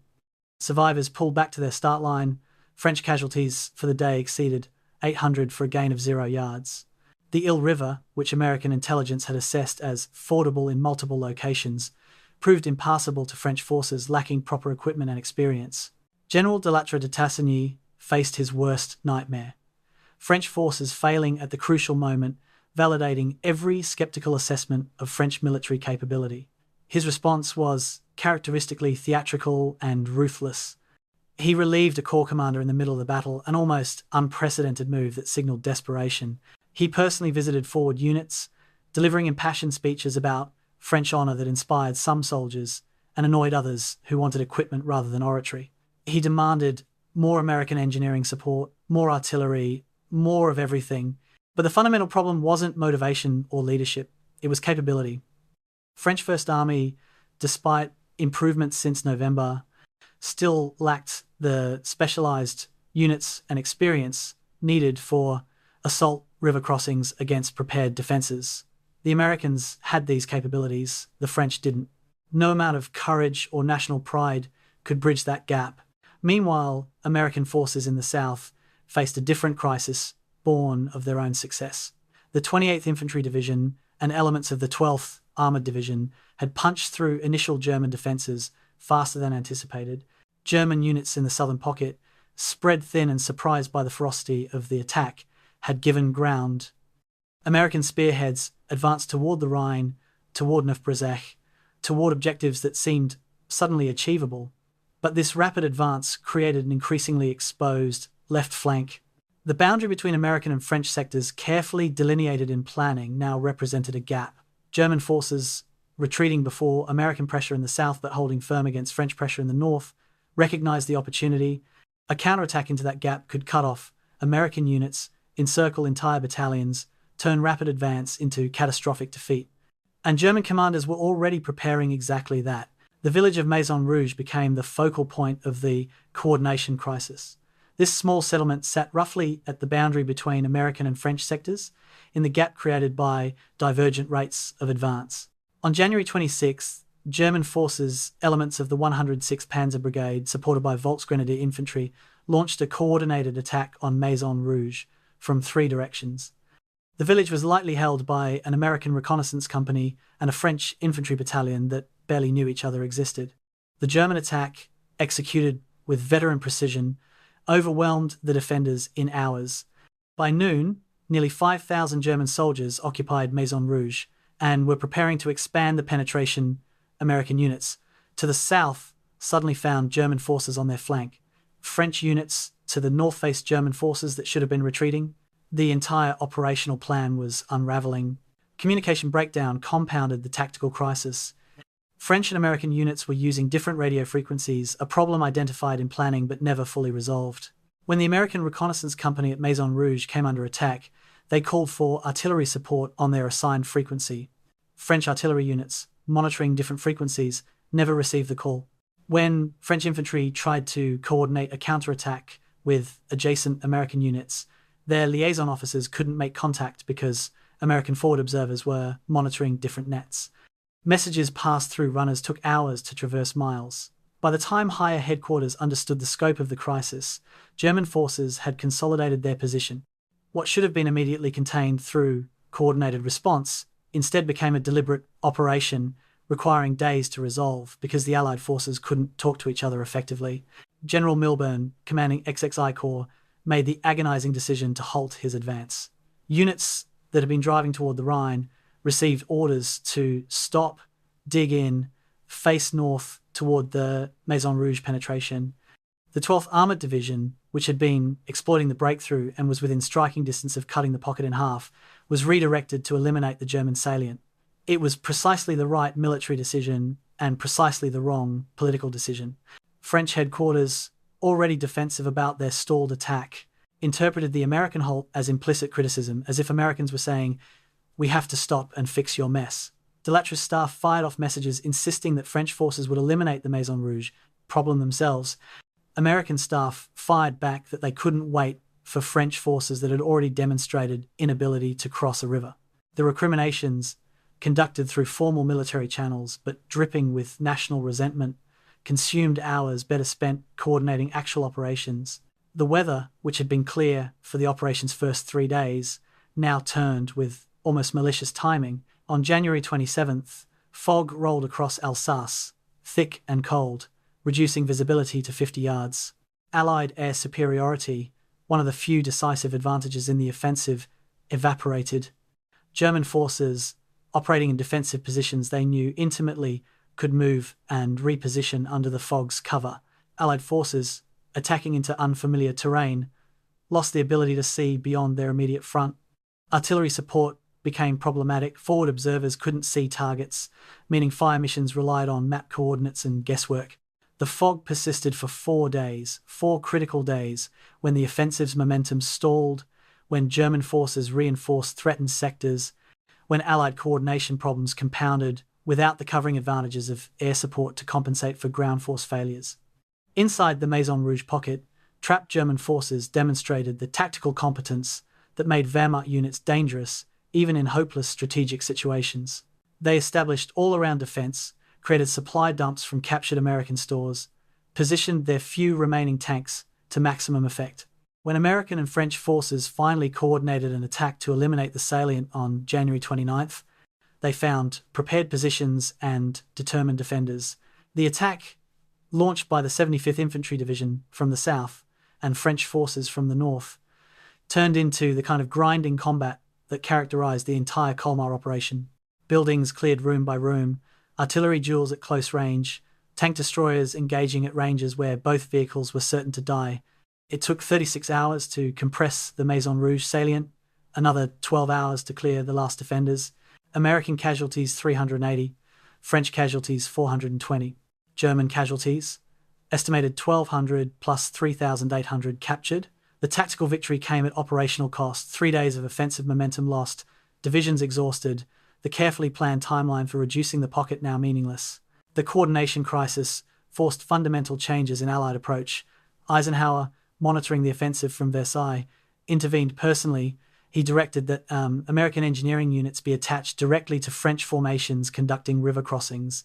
Survivors pulled back to their start line. French casualties for the day exceeded 800 for a gain of 0 yards. The Ill River, which American intelligence had assessed as fordable in multiple locations, proved impassable to French forces lacking proper equipment and experience. General de Lattre de Tassigny faced his worst nightmare. French forces failing at the crucial moment, validating every skeptical assessment of French military capability. His response was characteristically theatrical and ruthless. He relieved a corps commander in the middle of the battle, an almost unprecedented move that signaled desperation. He personally visited forward units, delivering impassioned speeches about French honor that inspired some soldiers and annoyed others who wanted equipment rather than oratory. He demanded more American engineering support, more artillery, more of everything. But the fundamental problem wasn't motivation or leadership, it was capability. French First Army, despite improvements since November, still lacked the specialized units and experience needed for assault river crossings against prepared defenses. The Americans had these capabilities, the French didn't. No amount of courage or national pride could bridge that gap. Meanwhile, American forces in the south faced a different crisis born of their own success. The 28th Infantry Division and elements of the 12th Armored Division had punched through initial German defenses faster than anticipated. German units in the southern pocket, spread thin and surprised by the ferocity of the attack, had given ground. American spearheads advanced toward the Rhine, toward Neuf-Brisach, toward objectives that seemed suddenly achievable. But this rapid advance created an increasingly exposed left flank. The boundary between American and French sectors, carefully delineated in planning, now represented a gap. German forces, retreating before American pressure in the south but holding firm against French pressure in the north, recognized the opportunity. A counterattack into that gap could cut off American units, encircle entire battalions, turn rapid advance into catastrophic defeat. And German commanders were already preparing exactly that. The village of Maison Rouge became the focal point of the coordination crisis. This small settlement sat roughly at the boundary between American and French sectors, in the gap created by divergent rates of advance. On January 26th, German forces, elements of the 106th Panzer Brigade, supported by Volksgrenadier Infantry, launched a coordinated attack on Maison Rouge from 3 directions. The village was lightly held by an American reconnaissance company and a French infantry battalion that barely knew each other existed. The German attack, executed with veteran precision, overwhelmed the defenders in hours. By noon, nearly 5,000 German soldiers occupied Maison Rouge and were preparing to expand the penetration. American units to the south suddenly found German forces on their flank. French units to the north faced German forces that should have been retreating. The entire operational plan was unraveling. Communication breakdown compounded the tactical crisis. French and American units were using different radio frequencies, a problem identified in planning but never fully resolved. When the American reconnaissance company at Maison Rouge came under attack, they called for artillery support on their assigned frequency. French artillery units, monitoring different frequencies, never received the call. When French infantry tried to coordinate a counterattack with adjacent American units, their liaison officers couldn't make contact because American forward observers were monitoring different nets. Messages passed through runners took hours to traverse miles. By the time higher headquarters understood the scope of the crisis, German forces had consolidated their position. What should have been immediately contained through coordinated response instead became a deliberate operation requiring days to resolve because the Allied forces couldn't talk to each other effectively. General Milburn, commanding XXI Corps, made the agonizing decision to halt his advance. Units that had been driving toward the Rhine received orders to stop, dig in, face north toward the Maison Rouge penetration. The 12th Armoured Division, which had been exploiting the breakthrough and was within striking distance of cutting the pocket in half, was redirected to eliminate the German salient. It was precisely the right military decision and precisely the wrong political decision. French headquarters, already defensive about their stalled attack, interpreted the American halt as implicit criticism, as if Americans were saying, "We have to stop and fix your mess." Delatre's staff fired off messages insisting that French forces would eliminate the Maison Rouge problem themselves. American staff fired back that they couldn't wait for French forces that had already demonstrated inability to cross a river. The recriminations, conducted through formal military channels but dripping with national resentment, consumed hours better spent coordinating actual operations. The weather, which had been clear for the operation's first 3 days, now turned with almost malicious timing. On January 27th, fog rolled across Alsace, thick and cold, reducing visibility to 50 yards. Allied air superiority, one of the few decisive advantages in the offensive, evaporated. German forces, operating in defensive positions they knew intimately, could move and reposition under the fog's cover. Allied forces, attacking into unfamiliar terrain, lost the ability to see beyond their immediate front. Artillery support became problematic. Forward observers couldn't see targets, meaning fire missions relied on map coordinates and guesswork. The fog persisted for 4 days, 4 critical days, when the offensive's momentum stalled, when German forces reinforced threatened sectors, when Allied coordination problems compounded without the covering advantages of air support to compensate for ground force failures. Inside the Maison Rouge pocket, trapped German forces demonstrated the tactical competence that made Wehrmacht units dangerous even in hopeless strategic situations. They established all-around defense, created supply dumps from captured American stores, positioned their few remaining tanks to maximum effect. When American and French forces finally coordinated an attack to eliminate the salient on January 29th, they found prepared positions and determined defenders. The attack, launched by the 75th Infantry Division from the south and French forces from the north, turned into the kind of grinding combat that characterized the entire Colmar operation. Buildings cleared room by room, artillery duels at close range, tank destroyers engaging at ranges where both vehicles were certain to die. It took 36 hours to compress the Maison Rouge salient, another 12 hours to clear the last defenders. American casualties 380, French casualties 420. German casualties, estimated 1,200 plus 3,800 captured. The tactical victory came at operational cost, 3 days of offensive momentum lost, divisions exhausted, the carefully planned timeline for reducing the pocket now meaningless. The coordination crisis forced fundamental changes in Allied approach. Eisenhower, monitoring the offensive from Versailles, intervened personally. He directed that American engineering units be attached directly to French formations conducting river crossings.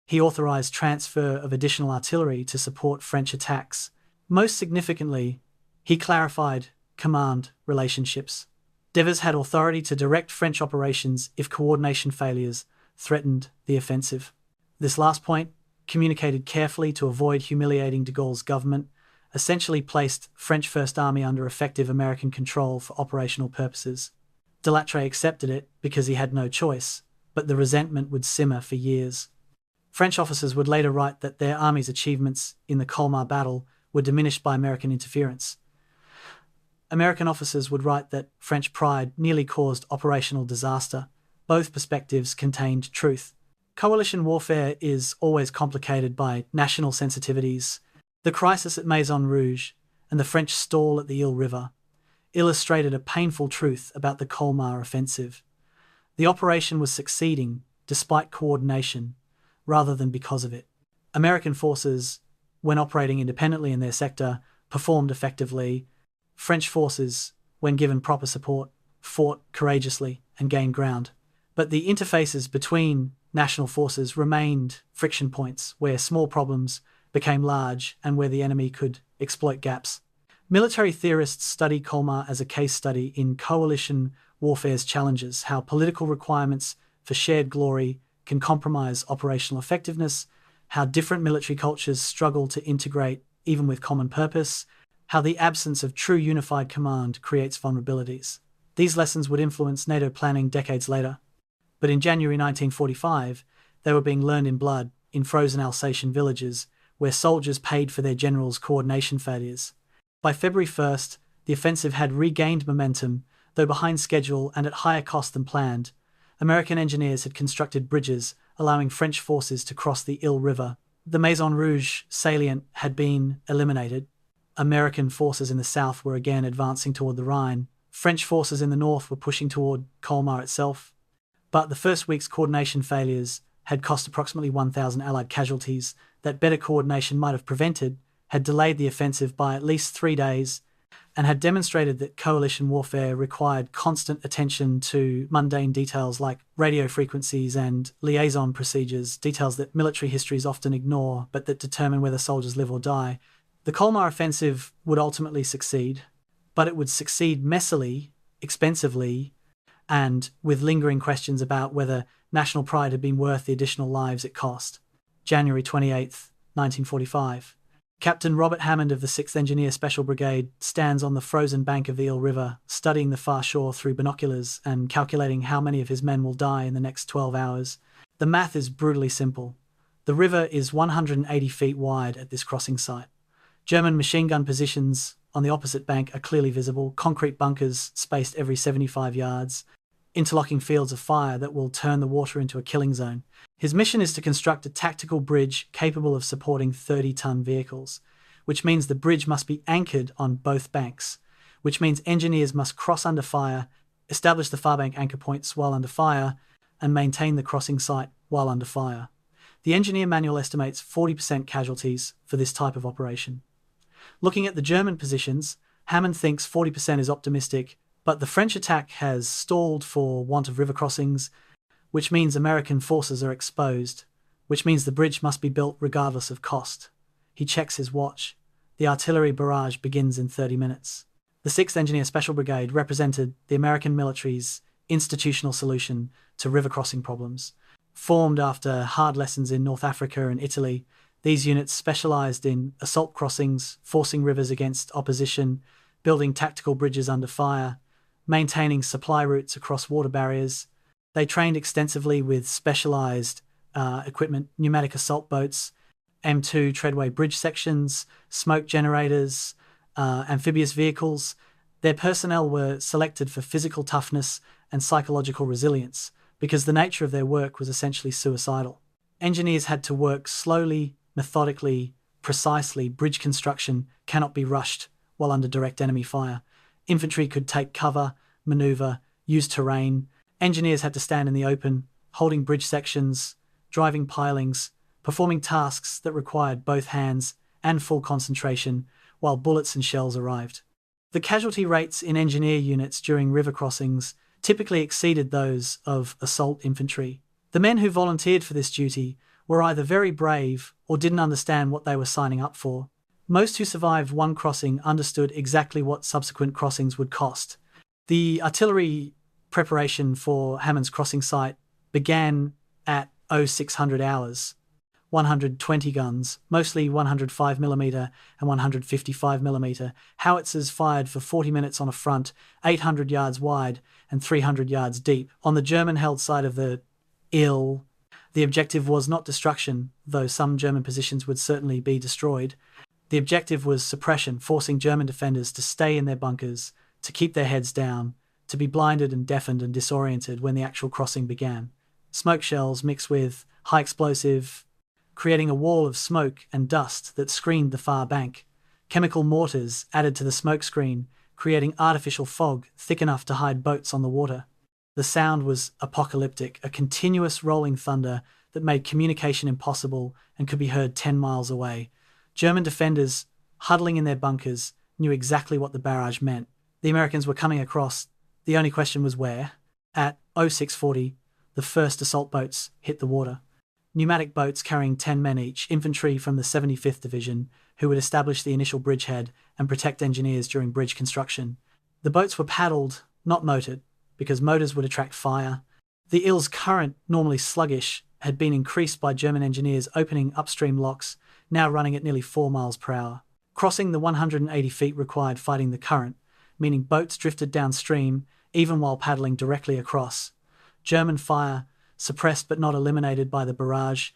He authorized transfer of additional artillery to support French attacks. Most significantly, he clarified command relationships. Devers had authority to direct French operations if coordination failures threatened the offensive. This last point, communicated carefully to avoid humiliating de Gaulle's government, essentially placed French First Army under effective American control for operational purposes. Delatre accepted it because he had no choice, but the resentment would simmer for years. French officers would later write that their army's achievements in the Colmar battle were diminished by American interference. American officers would write that French pride nearly caused operational disaster. Both perspectives contained truth. Coalition warfare is always complicated by national sensitivities. The crisis at Maison Rouge and the French stall at the Ile River illustrated a painful truth about the Colmar offensive. The operation was succeeding despite coordination, rather than because of it. American forces, when operating independently in their sector, performed effectively. French forces, when given proper support, fought courageously and gained ground. But the interfaces between national forces remained friction points where small problems became large and where the enemy could exploit gaps. Military theorists study Colmar as a case study in coalition warfare's challenges, how political requirements for shared glory can compromise operational effectiveness, how different military cultures struggle to integrate even with common purpose, how the absence of true unified command creates vulnerabilities. These lessons would influence NATO planning decades later. But in January 1945, they were being learned in blood in frozen Alsatian villages where soldiers paid for their generals' coordination failures. By February 1st, the offensive had regained momentum, though behind schedule and at higher cost than planned. American engineers had constructed bridges, allowing French forces to cross the Ile River. The Maison Rouge salient had been eliminated. American forces in the south were again advancing toward the Rhine. French forces in the north were pushing toward Colmar itself. But the first week's coordination failures had cost approximately 1,000 Allied casualties that better coordination might have prevented, had delayed the offensive by at least 3 days, and had demonstrated that coalition warfare required constant attention to mundane details like radio frequencies and liaison procedures, details that military histories often ignore but that determine whether soldiers live or die. The Colmar offensive would ultimately succeed, but it would succeed messily, expensively, and with lingering questions about whether national pride had been worth the additional lives it cost. January 28, 1945. Captain Robert Hammond of the 6th Engineer Special Brigade stands on the frozen bank of the Ile River, studying the far shore through binoculars and calculating how many of his men will die in the next 12 hours. The math is brutally simple. The river is 180 feet wide at this crossing site. German machine gun positions on the opposite bank are clearly visible, concrete bunkers spaced every 75 yards, interlocking fields of fire that will turn the water into a killing zone. His mission is to construct a tactical bridge capable of supporting 30-ton vehicles, which means the bridge must be anchored on both banks, which means engineers must cross under fire, establish the far bank anchor points while under fire, and maintain the crossing site while under fire. The engineer manual estimates 40% casualties for this type of operation. Looking at the German positions, Hammond thinks 40% is optimistic, but the French attack has stalled for want of river crossings, which means American forces are exposed, which means the bridge must be built regardless of cost. He checks his watch. The artillery barrage begins in 30 minutes. The 6th Engineer Special Brigade represented the American military's institutional solution to river crossing problems. Formed after hard lessons in North Africa and Italy, these units specialized in assault crossings, forcing rivers against opposition, building tactical bridges under fire, maintaining supply routes across water barriers. They trained extensively with specialized equipment, pneumatic assault boats, M2 treadway bridge sections, smoke generators, amphibious vehicles. Their personnel were selected for physical toughness and psychological resilience because the nature of their work was essentially suicidal. Engineers had to work slowly, methodically, precisely. Bridge construction cannot be rushed while under direct enemy fire. Infantry could take cover, maneuver, use terrain. Engineers had to stand in the open, holding bridge sections, driving pilings, performing tasks that required both hands and full concentration while bullets and shells arrived. The casualty rates in engineer units during river crossings typically exceeded those of assault infantry. The men who volunteered for this duty were either very brave or didn't understand what they were signing up for. Most who survived one crossing understood exactly what subsequent crossings would cost. The artillery preparation for Hammond's crossing site began at 0600 hours. 120 guns, mostly 105mm and 155mm, howitzers fired for 40 minutes on a front, 800 yards wide and 300 yards deep. On the German-held side of the Ile, the objective was not destruction, though some German positions would certainly be destroyed. The objective was suppression, forcing German defenders to stay in their bunkers, to keep their heads down, to be blinded and deafened and disoriented when the actual crossing began. Smoke shells mixed with high explosive, creating a wall of smoke and dust that screened the far bank. Chemical mortars added to the smoke screen, creating artificial fog thick enough to hide boats on the water. The sound was apocalyptic, a continuous rolling thunder that made communication impossible and could be heard 10 miles away. German defenders, huddling in their bunkers, knew exactly what the barrage meant. The Americans were coming across. The only question was where. At 0640, the first assault boats hit the water. Pneumatic boats carrying 10 men each, infantry from the 75th Division, who would establish the initial bridgehead and protect engineers during bridge construction. The boats were paddled, not motored, because motors would attract fire. The Ill's current, normally sluggish, had been increased by German engineers opening upstream locks, now running at nearly 4 miles per hour. Crossing the 180 feet required fighting the current, meaning boats drifted downstream even while paddling directly across. German fire, suppressed but not eliminated by the barrage,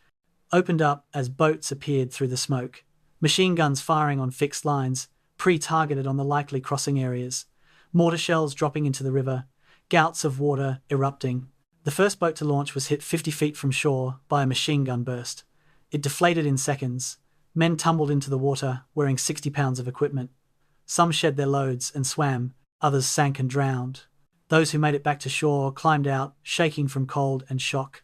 opened up as boats appeared through the smoke. Machine guns firing on fixed lines, pre-targeted on the likely crossing areas. Mortar shells dropping into the river, gouts of water erupting. The first boat to launch was hit 50 feet from shore by a machine gun burst. It deflated in seconds. Men tumbled into the water, wearing 60 pounds of equipment. Some shed their loads and swam, others sank and drowned. Those who made it back to shore climbed out, shaking from cold and shock.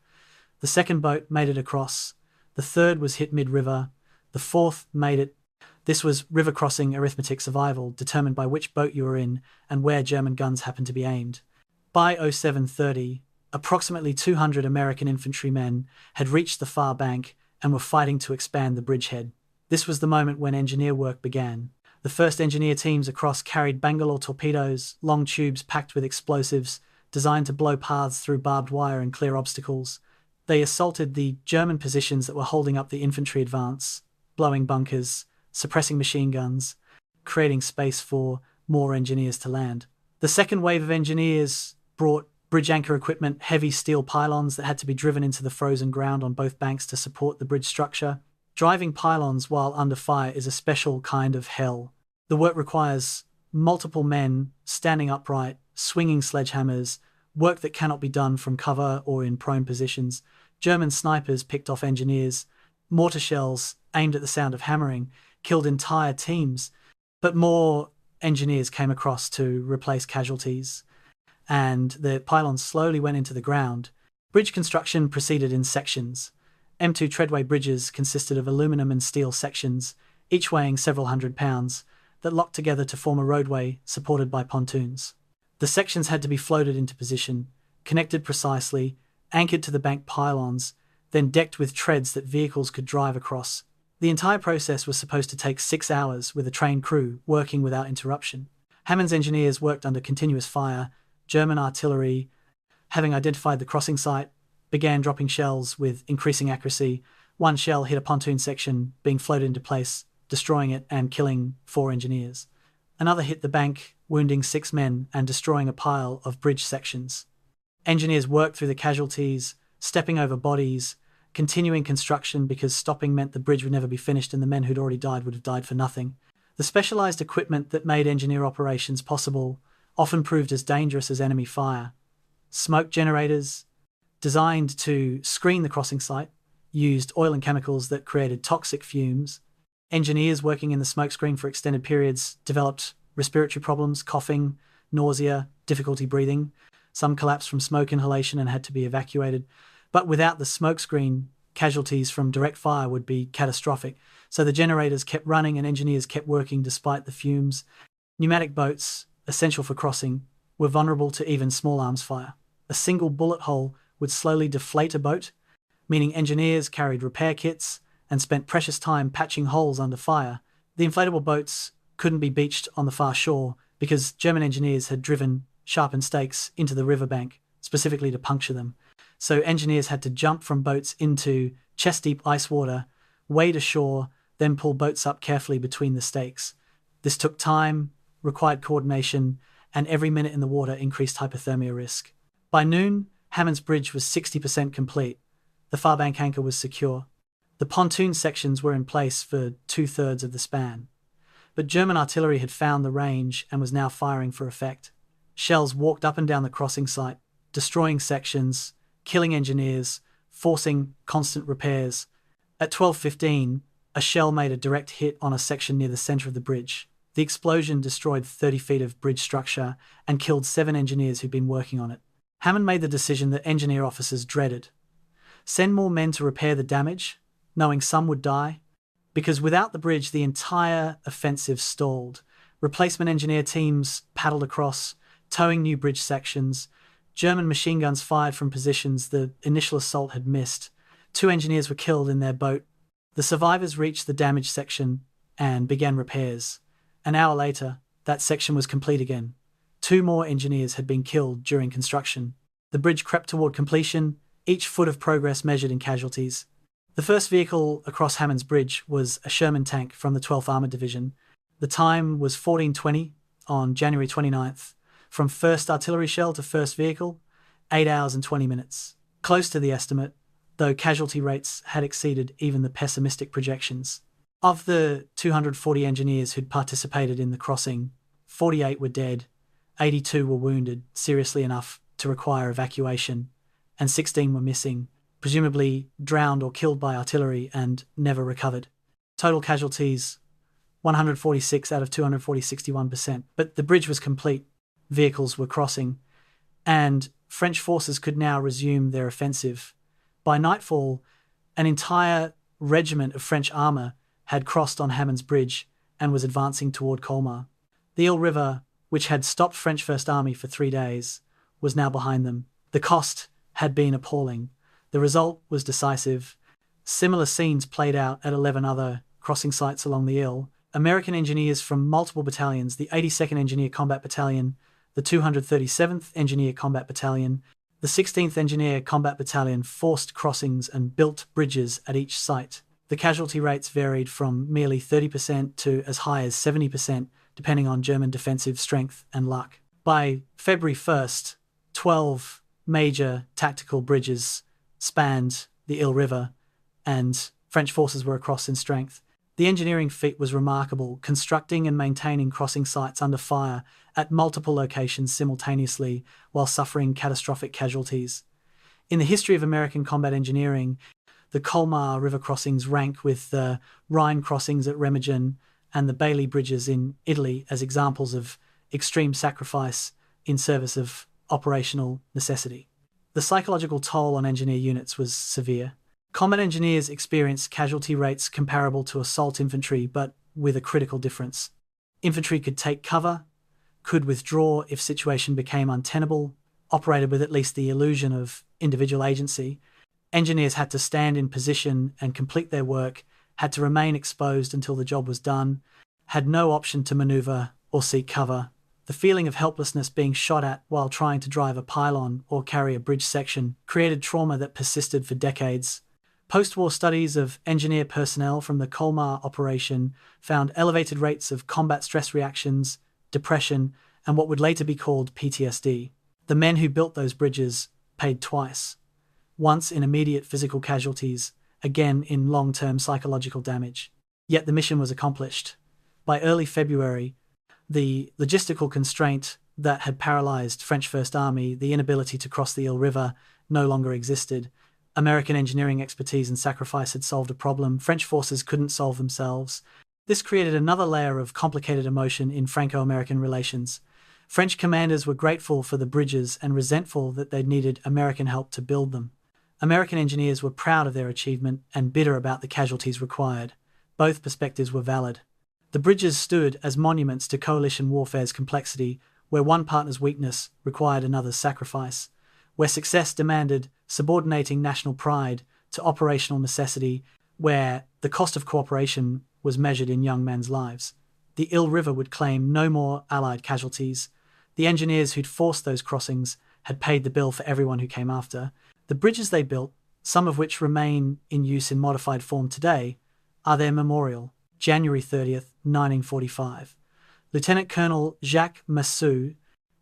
The second boat made it across. The third was hit mid-river. The fourth made it. This was river crossing arithmetic survival, determined by which boat you were in and where German guns happened to be aimed. By 0730, approximately 200 American infantrymen had reached the far bank and were fighting to expand the bridgehead. This was the moment when engineer work began. The first engineer teams across carried Bangalore torpedoes, long tubes packed with explosives, designed to blow paths through barbed wire and clear obstacles. They assaulted the German positions that were holding up the infantry advance, blowing bunkers, suppressing machine guns, creating space for more engineers to land. The second wave of engineers brought bridge anchor equipment, heavy steel pylons that had to be driven into the frozen ground on both banks to support the bridge structure. Driving pylons while under fire is a special kind of hell. The work requires multiple men standing upright, swinging sledgehammers, work that cannot be done from cover or in prone positions. German snipers picked off engineers. Mortar shells, aimed at the sound of hammering, killed entire teams. But more engineers came across to replace casualties, and the pylons slowly went into the ground. Bridge construction proceeded in sections. M2 treadway bridges consisted of aluminum and steel sections, each weighing several hundred pounds, that locked together to form a roadway supported by pontoons. The sections had to be floated into position, connected precisely, anchored to the bank pylons, then decked with treads that vehicles could drive across. The entire process was supposed to take 6 hours with a trained crew working without interruption. Hammond's engineers worked under continuous fire. German artillery, having identified the crossing site, began dropping shells with increasing accuracy. One shell hit a pontoon section, being floated into place, destroying it and killing 4 engineers. Another hit the bank, wounding 6 men and destroying a pile of bridge sections. Engineers worked through the casualties, stepping over bodies, continuing construction because stopping meant the bridge would never be finished and the men who'd already died would have died for nothing. The specialized equipment that made engineer operations possible often proved as dangerous as enemy fire. Smoke generators, designed to screen the crossing site, used oil and chemicals that created toxic fumes. Engineers working in the smoke screen for extended periods developed respiratory problems, coughing, nausea, difficulty breathing. Some collapsed from smoke inhalation and had to be evacuated. But without the smoke screen, casualties from direct fire would be catastrophic. So the generators kept running and engineers kept working despite the fumes. Pneumatic boats, essential for crossing, were vulnerable to even small arms fire. A single bullet hole would slowly deflate a boat, meaning engineers carried repair kits and spent precious time patching holes under fire. The inflatable boats couldn't be beached on the far shore because German engineers had driven sharpened stakes into the riverbank, specifically to puncture them. So engineers had to jump from boats into chest-deep ice water, wade ashore, then pull boats up carefully between the stakes. This took time, required coordination, and every minute in the water increased hypothermia risk. By noon, Hammond's bridge was 60% complete. The far bank anchor was secure. The pontoon sections were in place for 2/3 of the span. But German artillery had found the range and was now firing for effect. Shells walked up and down the crossing site, destroying sections, killing engineers, forcing constant repairs. At 12:15, a shell made a direct hit on a section near the center of the bridge. The explosion destroyed 30 feet of bridge structure and killed 7 engineers who'd been working on it. Hammond made the decision that engineer officers dreaded. Send more men to repair the damage, knowing some would die. Because without the bridge, the entire offensive stalled. Replacement engineer teams paddled across, towing new bridge sections. German machine guns fired from positions the initial assault had missed. 2 engineers were killed in their boat. The survivors reached the damaged section and began repairs. An hour later, that section was complete again. 2 more engineers had been killed during construction. The bridge crept toward completion, each foot of progress measured in casualties. The first vehicle across Hammond's Bridge was a Sherman tank from the 12th Armored Division. The time was 14:20 on January 29th. From first artillery shell to first vehicle, 8 hours and 20 minutes. Close to the estimate, though casualty rates had exceeded even the pessimistic projections. Of the 240 engineers who'd participated in the crossing, 48 were dead, 82 were wounded, seriously enough to require evacuation, and 16 were missing, presumably drowned or killed by artillery and never recovered. Total casualties, 146 out of 240, 61%. But the bridge was complete, vehicles were crossing, and French forces could now resume their offensive. By nightfall, an entire regiment of French armour had crossed on Hammond's Bridge and was advancing toward Colmar. The Ill River, which had stopped French First Army for 3 days, was now behind them. The cost had been appalling. The result was decisive. Similar scenes played out at 11 other crossing sites along the Ill. American engineers from multiple battalions, the 82nd Engineer Combat Battalion, the 237th Engineer Combat Battalion, the 16th Engineer Combat Battalion forced crossings and built bridges at each site. The casualty rates varied from merely 30% to as high as 70%, depending on German defensive strength and luck. By February 1st, 12 major tactical bridges spanned the Ill River, and French forces were across in strength. The engineering feat was remarkable, constructing and maintaining crossing sites under fire at multiple locations simultaneously while suffering catastrophic casualties. In the history of American combat engineering, the Colmar River crossings rank with the Rhine crossings at Remagen and the Bailey bridges in Italy as examples of extreme sacrifice in service of operational necessity. The psychological toll on engineer units was severe. Combat engineers experienced casualty rates comparable to assault infantry, but with a critical difference. Infantry could take cover, could withdraw if situation became untenable, operated with at least the illusion of individual agency. Engineers had to stand in position and complete their work, had to remain exposed until the job was done, had no option to maneuver or seek cover. The feeling of helplessness being shot at while trying to drive a pylon or carry a bridge section created trauma that persisted for decades. Post-war studies of engineer personnel from the Colmar operation found elevated rates of combat stress reactions, depression, and what would later be called PTSD. The men who built those bridges paid twice. Once in immediate physical casualties, again in long-term psychological damage. Yet the mission was accomplished. By early February, the logistical constraint that had paralyzed French First Army, the inability to cross the Ill River, no longer existed. American engineering expertise and sacrifice had solved a problem French forces couldn't solve themselves. This created another layer of complicated emotion in Franco-American relations. French commanders were grateful for the bridges and resentful that they needed American help to build them. American engineers were proud of their achievement and bitter about the casualties required. Both perspectives were valid. The bridges stood as monuments to coalition warfare's complexity, where one partner's weakness required another's sacrifice, where success demanded subordinating national pride to operational necessity, where the cost of cooperation was measured in young men's lives. The Ill River would claim no more Allied casualties. The engineers who'd forced those crossings had paid the bill for everyone who came after. The bridges they built, some of which remain in use in modified form today, are their memorial. January 30th, 1945. Lieutenant Colonel Jacques Massou,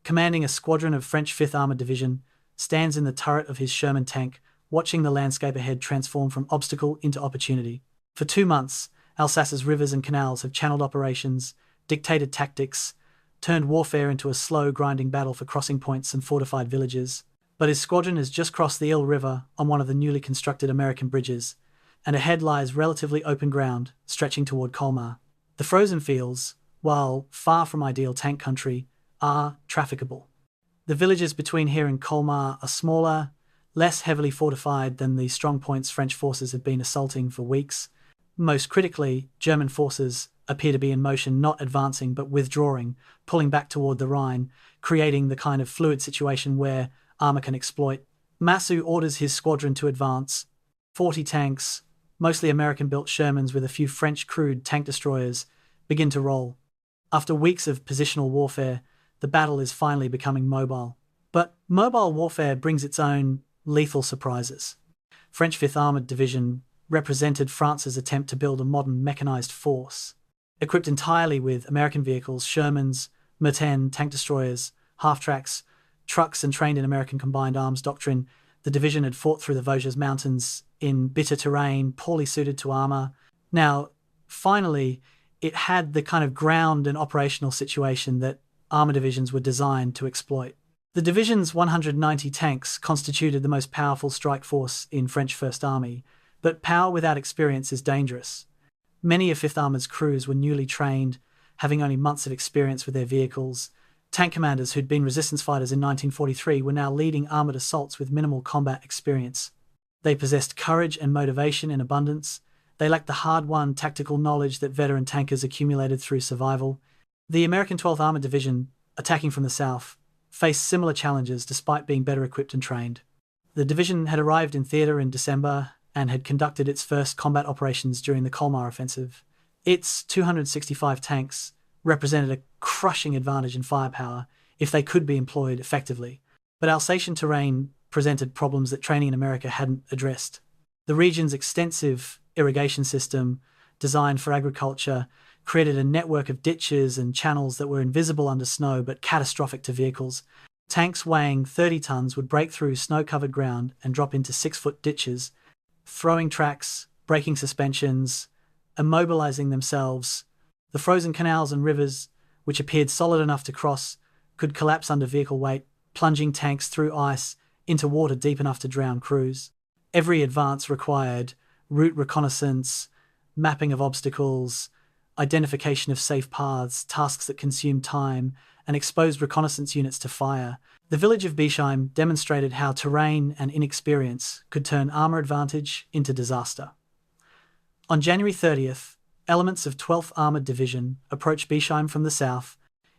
commanding a squadron of French 5th Armored Division, stands in the turret of his Sherman tank, watching the landscape ahead transform from obstacle into opportunity. For 2 months, Alsace's rivers and canals have channeled operations, dictated tactics, turned warfare into a slow, grinding battle for crossing points and fortified villages. But his squadron has just crossed the Ill River on one of the newly constructed American bridges, and ahead lies relatively open ground, stretching toward Colmar. The frozen fields, while far from ideal tank country, are trafficable. The villages between here and Colmar are smaller, less heavily fortified than the strong points French forces have been assaulting for weeks. Most critically, German forces appear to be in motion, not advancing but withdrawing, pulling back toward the Rhine, creating the kind of fluid situation where armor can exploit. Massu orders his squadron to advance. 40 tanks, mostly American-built Shermans with a few French crude tank destroyers, begin to roll. After weeks of positional warfare, the battle is finally becoming mobile. But mobile warfare brings its own lethal surprises. French 5th Armoured Division represented France's attempt to build a modern mechanized force. Equipped entirely with American vehicles, Shermans, Merten, tank destroyers, half-tracks, trucks, and trained in American combined arms doctrine, the division had fought through the Vosges Mountains in bitter terrain, poorly suited to armor. Now, finally, it had the kind of ground and operational situation that armor divisions were designed to exploit. The division's 190 tanks constituted the most powerful strike force in French First Army, but power without experience is dangerous. Many of 5th Armoured's crews were newly trained, having only months of experience with their vehicles. Tank commanders who'd been resistance fighters in 1943 were now leading armoured assaults with minimal combat experience. They possessed courage and motivation in abundance. They lacked the hard-won tactical knowledge that veteran tankers accumulated through survival. The American 12th Armoured Division, attacking from the south, faced similar challenges despite being better equipped and trained. The division had arrived in theatre in December and had conducted its first combat operations during the Colmar offensive. Its 265 tanks represented a crushing advantage in firepower if they could be employed effectively, but Alsatian terrain presented problems that training in America hadn't addressed. The region's extensive irrigation system, designed for agriculture, created a network of ditches and channels that were invisible under snow but catastrophic to vehicles. Tanks weighing 30 tons would break through snow-covered ground and drop into 6-foot ditches, throwing tracks, breaking suspensions, immobilizing themselves. The frozen canals and rivers, which appeared solid enough to cross, could collapse under vehicle weight, plunging tanks through ice into water deep enough to drown crews. Every advance required route reconnaissance, mapping of obstacles, identification of safe paths, tasks that consumed time, and exposed reconnaissance units to fire. The village of Jebsheim demonstrated how terrain and inexperience could turn armor advantage into disaster. On January 30th, elements of 12th Armoured Division approached Jebsheim from the south,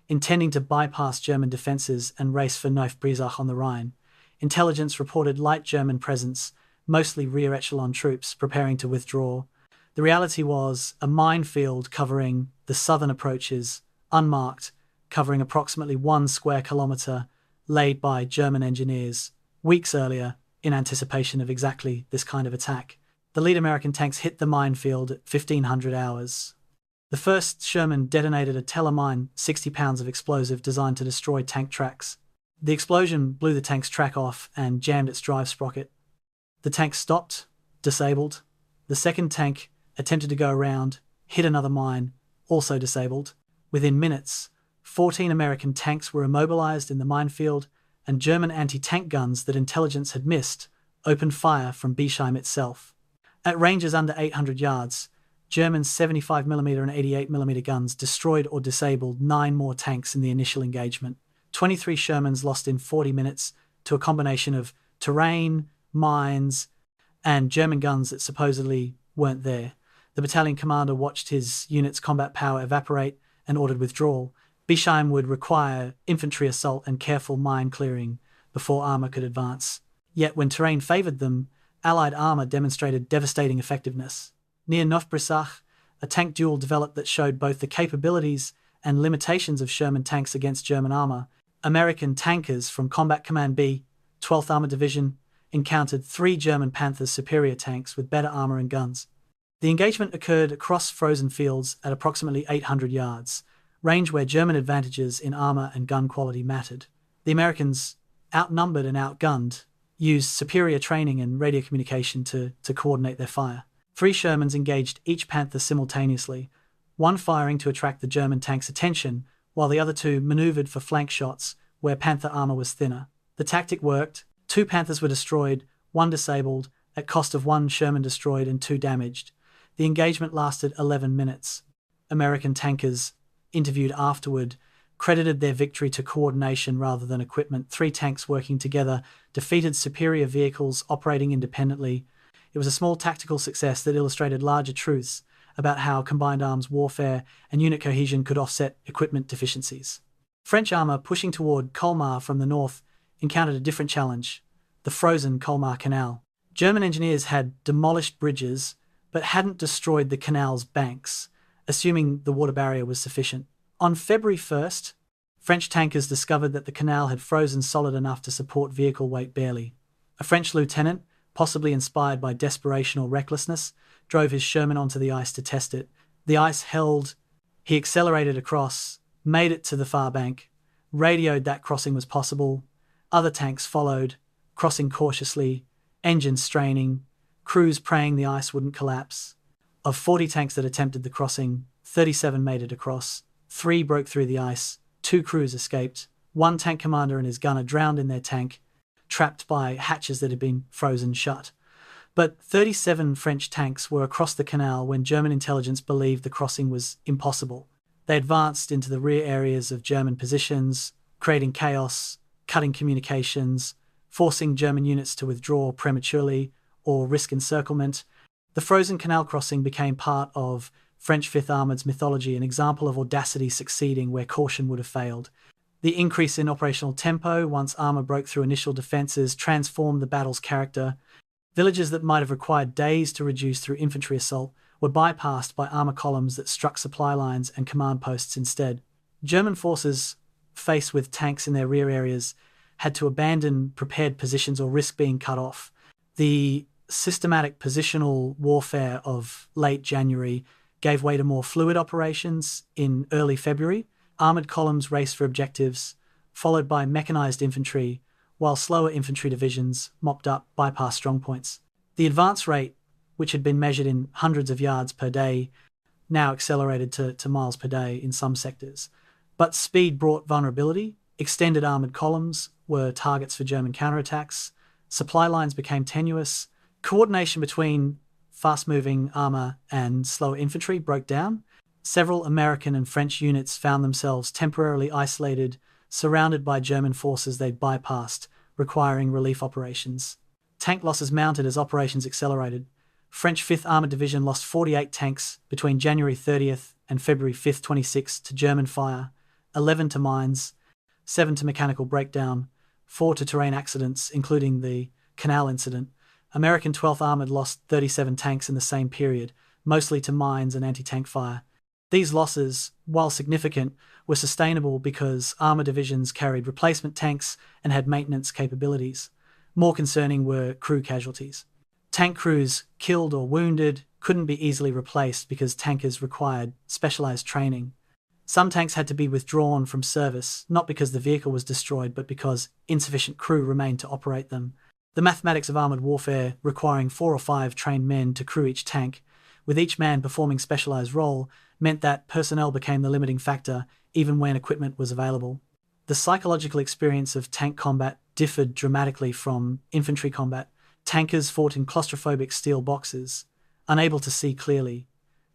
intending to bypass German defences and race for Neuf-Brisach on the Rhine. Intelligence reported light German presence, mostly rear echelon troops preparing to withdraw. The reality was a minefield covering the southern approaches, unmarked, covering approximately 1 square kilometre, laid by German engineers weeks earlier in anticipation of exactly this kind of attack. The lead American tanks hit the minefield at 1500 hours. The first Sherman detonated a telemine, 60 pounds of explosive designed to destroy tank tracks. The explosion blew the tank's track off and jammed its drive sprocket. The tank stopped, disabled. The second tank attempted to go around, hit another mine, also disabled. Within minutes, 14 American tanks were immobilized in the minefield, and German anti-tank guns that intelligence had missed opened fire from Jebsheim itself. At ranges under 800 yards, German 75mm and 88mm guns destroyed or disabled 9 more tanks in the initial engagement. 23 Shermans lost in 40 minutes to a combination of terrain, mines, and German guns that supposedly weren't there. The battalion commander watched his unit's combat power evaporate and ordered withdrawal. Jebsheim would require infantry assault and careful mine clearing before armour could advance. Yet when terrain favoured them, Allied armour demonstrated devastating effectiveness. Near Neuf-Brisach, a tank duel developed that showed both the capabilities and limitations of Sherman tanks against German armour. American tankers from Combat Command B, 12th Armoured Division, encountered 3 German Panthers superior tanks with better armour and guns. The engagement occurred across frozen fields at approximately 800 yards, range where German advantages in armour and gun quality mattered. The Americans, outnumbered and outgunned, used superior training and radio communication to coordinate their fire. 3 Shermans engaged each Panther simultaneously, one firing to attract the German tank's attention, while the other 2 maneuvered for flank shots where Panther armor was thinner. The tactic worked. 2 Panthers were destroyed, 1 disabled, at cost of 1 Sherman destroyed and 2 damaged. The engagement lasted 11 minutes. American tankers, interviewed afterward, credited their victory to coordination rather than equipment. 3 tanks working together defeated superior vehicles operating independently. It was a small tactical success that illustrated larger truths about how combined arms warfare and unit cohesion could offset equipment deficiencies. French armor pushing toward Colmar from the north encountered a different challenge: the frozen Colmar Canal. German engineers had demolished bridges but hadn't destroyed the canal's banks, assuming the water barrier was sufficient. On February 1st, French tankers discovered that the canal had frozen solid enough to support vehicle weight barely. A French lieutenant, possibly inspired by desperation or recklessness, drove his Sherman onto the ice to test it. The ice held. He accelerated across, made it to the far bank, radioed that crossing was possible. Other tanks followed, crossing cautiously, engines straining, crews praying the ice wouldn't collapse. Of 40 tanks that attempted the crossing, 37 made it across. 3 broke through the ice, 2 crews escaped. 1 tank commander and his gunner drowned in their tank, trapped by hatches that had been frozen shut. But 37 French tanks were across the canal when German intelligence believed the crossing was impossible. They advanced into the rear areas of German positions, creating chaos, cutting communications, forcing German units to withdraw prematurely or risk encirclement. The frozen canal crossing became part of French Fifth Armored's mythology, an example of audacity succeeding where caution would have failed. The increase in operational tempo once armor broke through initial defenses transformed the battle's character. Villages that might have required days to reduce through infantry assault were bypassed by armor columns that struck supply lines and command posts instead. German forces, faced with tanks in their rear areas, had to abandon prepared positions or risk being cut off. The systematic positional warfare of late January gave way to more fluid operations in early February. Armoured columns raced for objectives, followed by mechanised infantry, while slower infantry divisions, mopped up, bypassed strongpoints. The advance rate, which had been measured in hundreds of yards per day, now accelerated to miles per day in some sectors. But speed brought vulnerability. Extended armoured columns were targets for German counterattacks. Supply lines became tenuous. Coordination between fast-moving armour and slower infantry broke down. Several American and French units found themselves temporarily isolated, surrounded by German forces they'd bypassed, requiring relief operations. Tank losses mounted as operations accelerated. French 5th Armoured Division lost 48 tanks between January 30th and February 5th, 26 to German fire, 11 to mines, 7 to mechanical breakdown, 4 to terrain accidents, including the canal incident. American 12th Armoured lost 37 tanks in the same period, mostly to mines and anti-tank fire. These losses, while significant, were sustainable because armour divisions carried replacement tanks and had maintenance capabilities. More concerning were crew casualties. Tank crews, killed or wounded, couldn't be easily replaced because tankers required specialised training. Some tanks had to be withdrawn from service, not because the vehicle was destroyed, but because insufficient crew remained to operate them. The mathematics of armoured warfare, requiring 4 or 5 trained men to crew each tank, with each man performing specialised role, meant that personnel became the limiting factor, even when equipment was available. The psychological experience of tank combat differed dramatically from infantry combat. Tankers fought in claustrophobic steel boxes, unable to see clearly,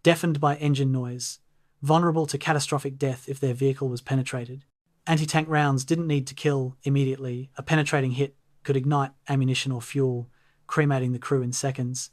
deafened by engine noise, vulnerable to catastrophic death if their vehicle was penetrated. Anti-tank rounds didn't need to kill immediately. A penetrating hit could ignite ammunition or fuel, cremating the crew in seconds.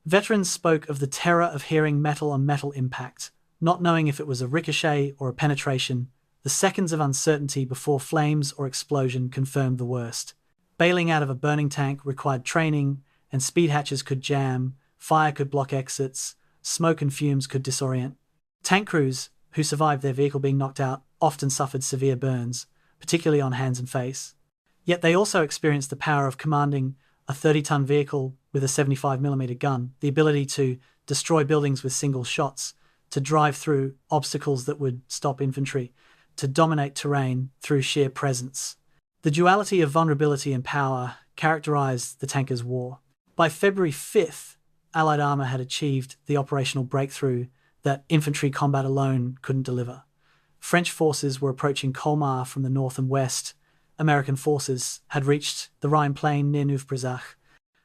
Veterans spoke of the terror of hearing metal on metal impact, not knowing if it was a ricochet or a penetration. The seconds of uncertainty before flames or explosion confirmed the worst. Bailing out of a burning tank required training, and speed hatches could jam, fire could block exits, smoke and fumes could disorient. Tank crews, who survived their vehicle being knocked out, often suffered severe burns, particularly on hands and face. Yet they also experienced the power of commanding a 30-ton vehicle with a 75mm gun, the ability to destroy buildings with single shots, to drive through obstacles that would stop infantry, to dominate terrain through sheer presence. The duality of vulnerability and power characterized the tankers' war. By February 5th, Allied armour had achieved the operational breakthrough that infantry combat alone couldn't deliver. French forces were approaching Colmar from the north and west. American forces had reached the Rhine plain near Neuf-Brisach.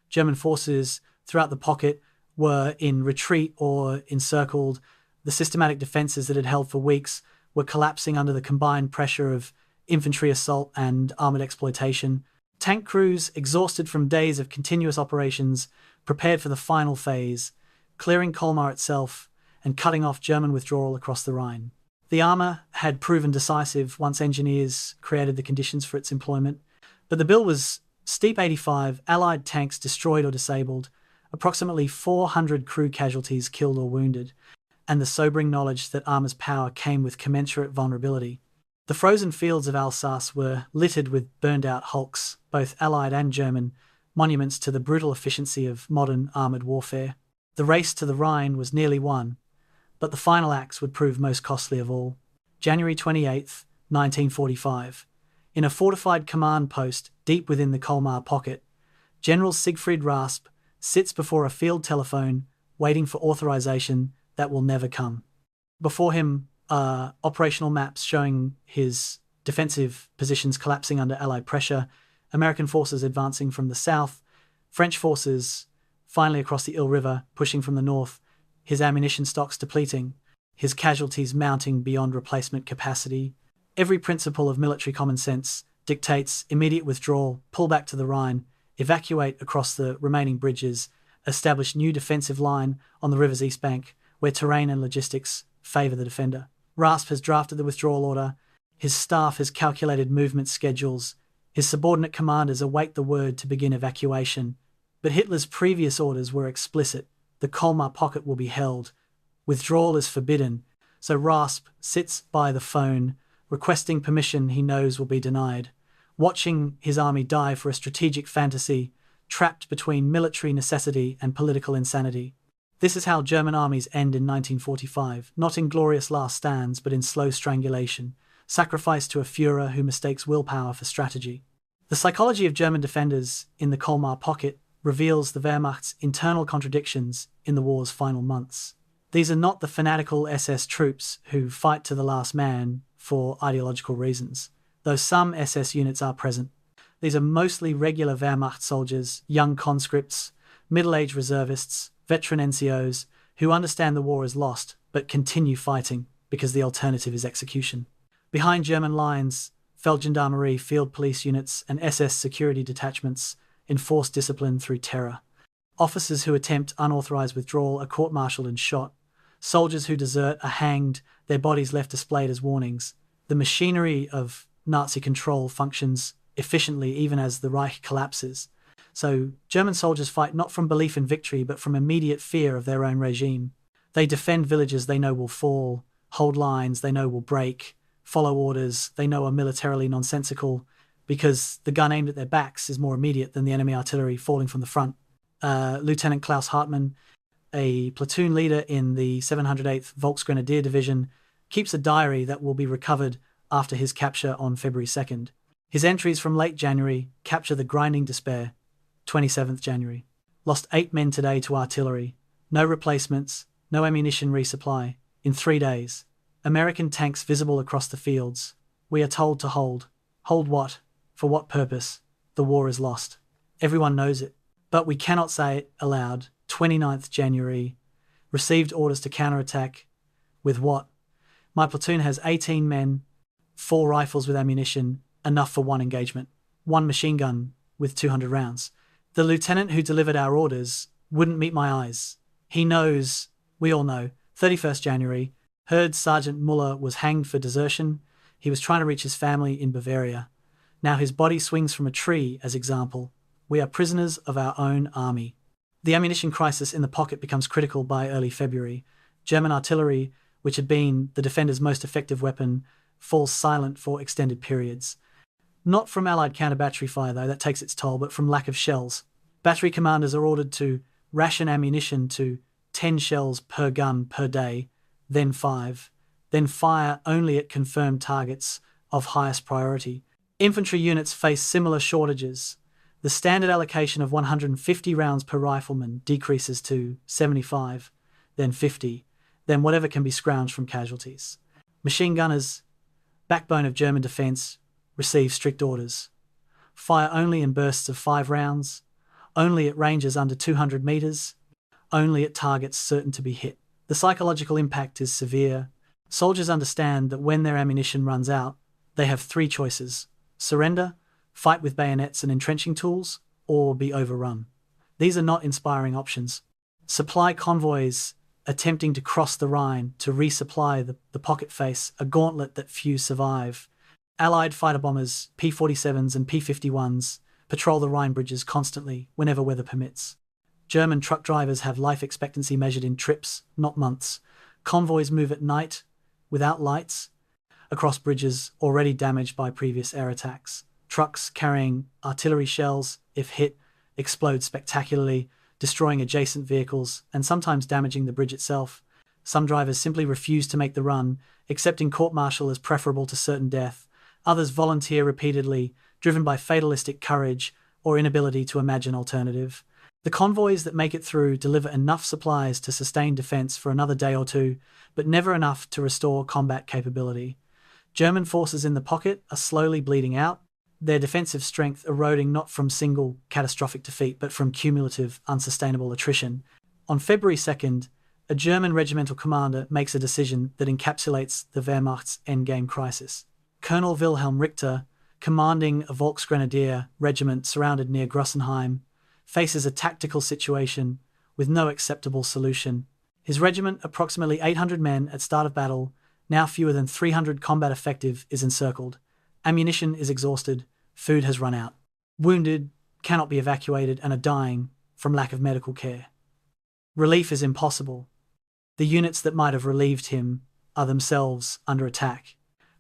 German forces throughout the pocket were in retreat or encircled. The systematic defences that had held for weeks were collapsing under the combined pressure of infantry assault and armoured exploitation. Tank crews, exhausted from days of continuous operations, prepared for the final phase, clearing Colmar itself and cutting off German withdrawal across the Rhine. The armour had proven decisive once engineers created the conditions for its employment, but the bill was steep: 85 Allied tanks destroyed or disabled, approximately 400 crew casualties killed or wounded, and the sobering knowledge that armour's power came with commensurate vulnerability. The frozen fields of Alsace were littered with burned-out hulks, both Allied and German, monuments to the brutal efficiency of modern armoured warfare. The race to the Rhine was nearly won, but the final acts would prove most costly of all. January 28, 1945. In a fortified command post deep within the Colmar Pocket, General Siegfried Rasp sits before a field telephone, waiting for authorization that will never come. Before him are operational maps showing his defensive positions collapsing under Allied pressure, American forces advancing from the south, French forces finally across the Ill River, pushing from the north, his ammunition stocks depleting, his casualties mounting beyond replacement capacity. Every principle of military common sense dictates immediate withdrawal, pull back to the Rhine, evacuate across the remaining bridges, establish new defensive line on the river's east bank, where terrain and logistics favour the defender. Rasp has drafted the withdrawal order. His staff has calculated movement schedules. His subordinate commanders await the word to begin evacuation. But Hitler's previous orders were explicit. The Colmar Pocket will be held. Withdrawal is forbidden. So Rasp sits by the phone, requesting permission he knows will be denied, watching his army die for a strategic fantasy, trapped between military necessity and political insanity. This is how German armies end in 1945, not in glorious last stands, but in slow strangulation, sacrifice to a Führer who mistakes willpower for strategy. The psychology of German defenders in the Colmar Pocket reveals the Wehrmacht's internal contradictions in the war's final months. These are not the fanatical SS troops who fight to the last man for ideological reasons, though some SS units are present. These are mostly regular Wehrmacht soldiers, young conscripts, middle-aged reservists, veteran NCOs, who understand the war is lost but continue fighting because the alternative is execution. Behind German lines, Feldgendarmerie, field police units, and SS security detachments enforce discipline through terror. Officers who attempt unauthorized withdrawal are court-martialed and shot. Soldiers who desert are hanged, their bodies left displayed as warnings. The machinery of Nazi control functions efficiently even as the Reich collapses. So German soldiers fight not from belief in victory but from immediate fear of their own regime. They defend villages they know will fall, hold lines they know will break, follow orders they know are militarily nonsensical, because the gun aimed at their backs is more immediate than the enemy artillery falling from the front. Lieutenant Klaus Hartmann, a platoon leader in the 708th Volksgrenadier Division, keeps a diary that will be recovered after his capture on February 2nd. His entries from late January capture the grinding despair. 27th January. Lost 8 men today to artillery. No replacements, no ammunition resupply. In 3 days. American tanks visible across the fields. We are told to hold. Hold what? For what purpose? The war is lost. Everyone knows it. But we cannot say it aloud. 29th January. Received orders to counterattack. With what? My platoon has 18 men, 4 rifles with ammunition, enough for 1 engagement. 1 machine gun with 200 rounds. The lieutenant who delivered our orders wouldn't meet my eyes. He knows, we all know. 31st January. Heard Sergeant Muller was hanged for desertion. He was trying to reach his family in Bavaria. Now his body swings from a tree as example. We are prisoners of our own army. The ammunition crisis in the pocket becomes critical by early February. German artillery, which had been the defender's most effective weapon, falls silent for extended periods. Not from Allied counter-battery fire, though, that takes its toll, but from lack of shells. Battery commanders are ordered to ration ammunition to 10 shells per gun per day, then 5, then fire only at confirmed targets of highest priority. Infantry units face similar shortages. The standard allocation of 150 rounds per rifleman decreases to 75, then 50, then whatever can be scrounged from casualties. Machine gunners, backbone of German defence, receive strict orders. Fire only in bursts of 5 rounds, only at ranges under 200 metres, only at targets certain to be hit. The psychological impact is severe. Soldiers understand that when their ammunition runs out, they have 3 choices: surrender, fight with bayonets and entrenching tools, or be overrun. These are not inspiring options. Supply convoys attempting to cross the Rhine to resupply the pocket face a gauntlet that few survive. Allied fighter bombers, P-47s and P-51s, patrol the Rhine bridges constantly, whenever weather permits. German truck drivers have life expectancy measured in trips, not months. Convoys move at night, without lights, across bridges already damaged by previous air attacks. Trucks carrying artillery shells, if hit, explode spectacularly, destroying adjacent vehicles and sometimes damaging the bridge itself. Some drivers simply refuse to make the run, accepting court-martial as preferable to certain death. Others volunteer repeatedly, driven by fatalistic courage or inability to imagine alternative. The convoys that make it through deliver enough supplies to sustain defense for another day or two, but never enough to restore combat capability. German forces in the pocket are slowly bleeding out, their defensive strength eroding not from single catastrophic defeat but from cumulative, unsustainable attrition. On February 2nd, a German regimental commander makes a decision that encapsulates the Wehrmacht's endgame crisis. Colonel Wilhelm Richter, commanding a Volksgrenadier regiment surrounded near Grossenheim, faces a tactical situation with no acceptable solution. His regiment, approximately 800 men at start of battle, now fewer than 300 combat effective, is encircled. Ammunition is exhausted, food has run out. Wounded cannot be evacuated and are dying from lack of medical care. Relief is impossible. The units that might have relieved him are themselves under attack.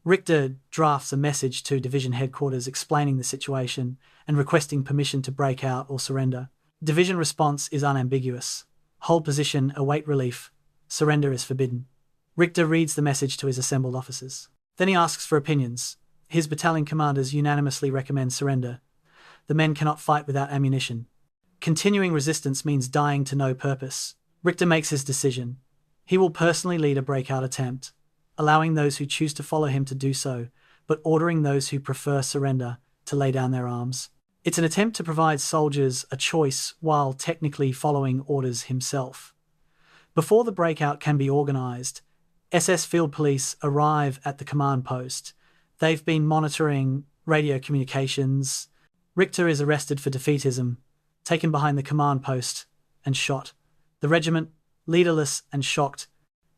Richter drafts a message to division headquarters explaining the situation and requesting permission to break out or surrender. Division response is unambiguous. Hold position, await relief. Surrender is forbidden. Richter reads the message to his assembled officers. Then he asks for opinions. His battalion commanders unanimously recommend surrender. The men cannot fight without ammunition. Continuing resistance means dying to no purpose. Richter makes his decision. He will personally lead a breakout attempt, allowing those who choose to follow him to do so, but ordering those who prefer surrender to lay down their arms. It's an attempt to provide soldiers a choice while technically following orders himself. Before the breakout can be organized, SS Field Police arrive at the command post. They've been monitoring radio communications. Richter is arrested for defeatism, taken behind the command post, and shot. The regiment, leaderless and shocked,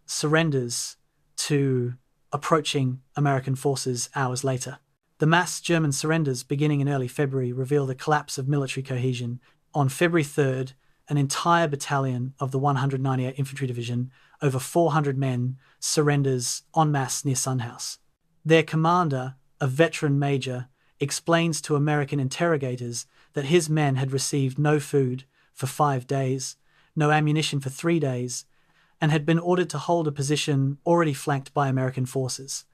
surrenders to approaching American forces hours later. The mass German surrenders beginning in early February reveal the collapse of military cohesion. On February 3rd, an entire battalion of the 198 Infantry Division, over 400 men, surrenders en masse near Sunhouse. Their commander, a veteran major, explains to American interrogators that his men had received no food for 5 days, no ammunition for 3 days, and had been ordered to hold a position already flanked by American forces.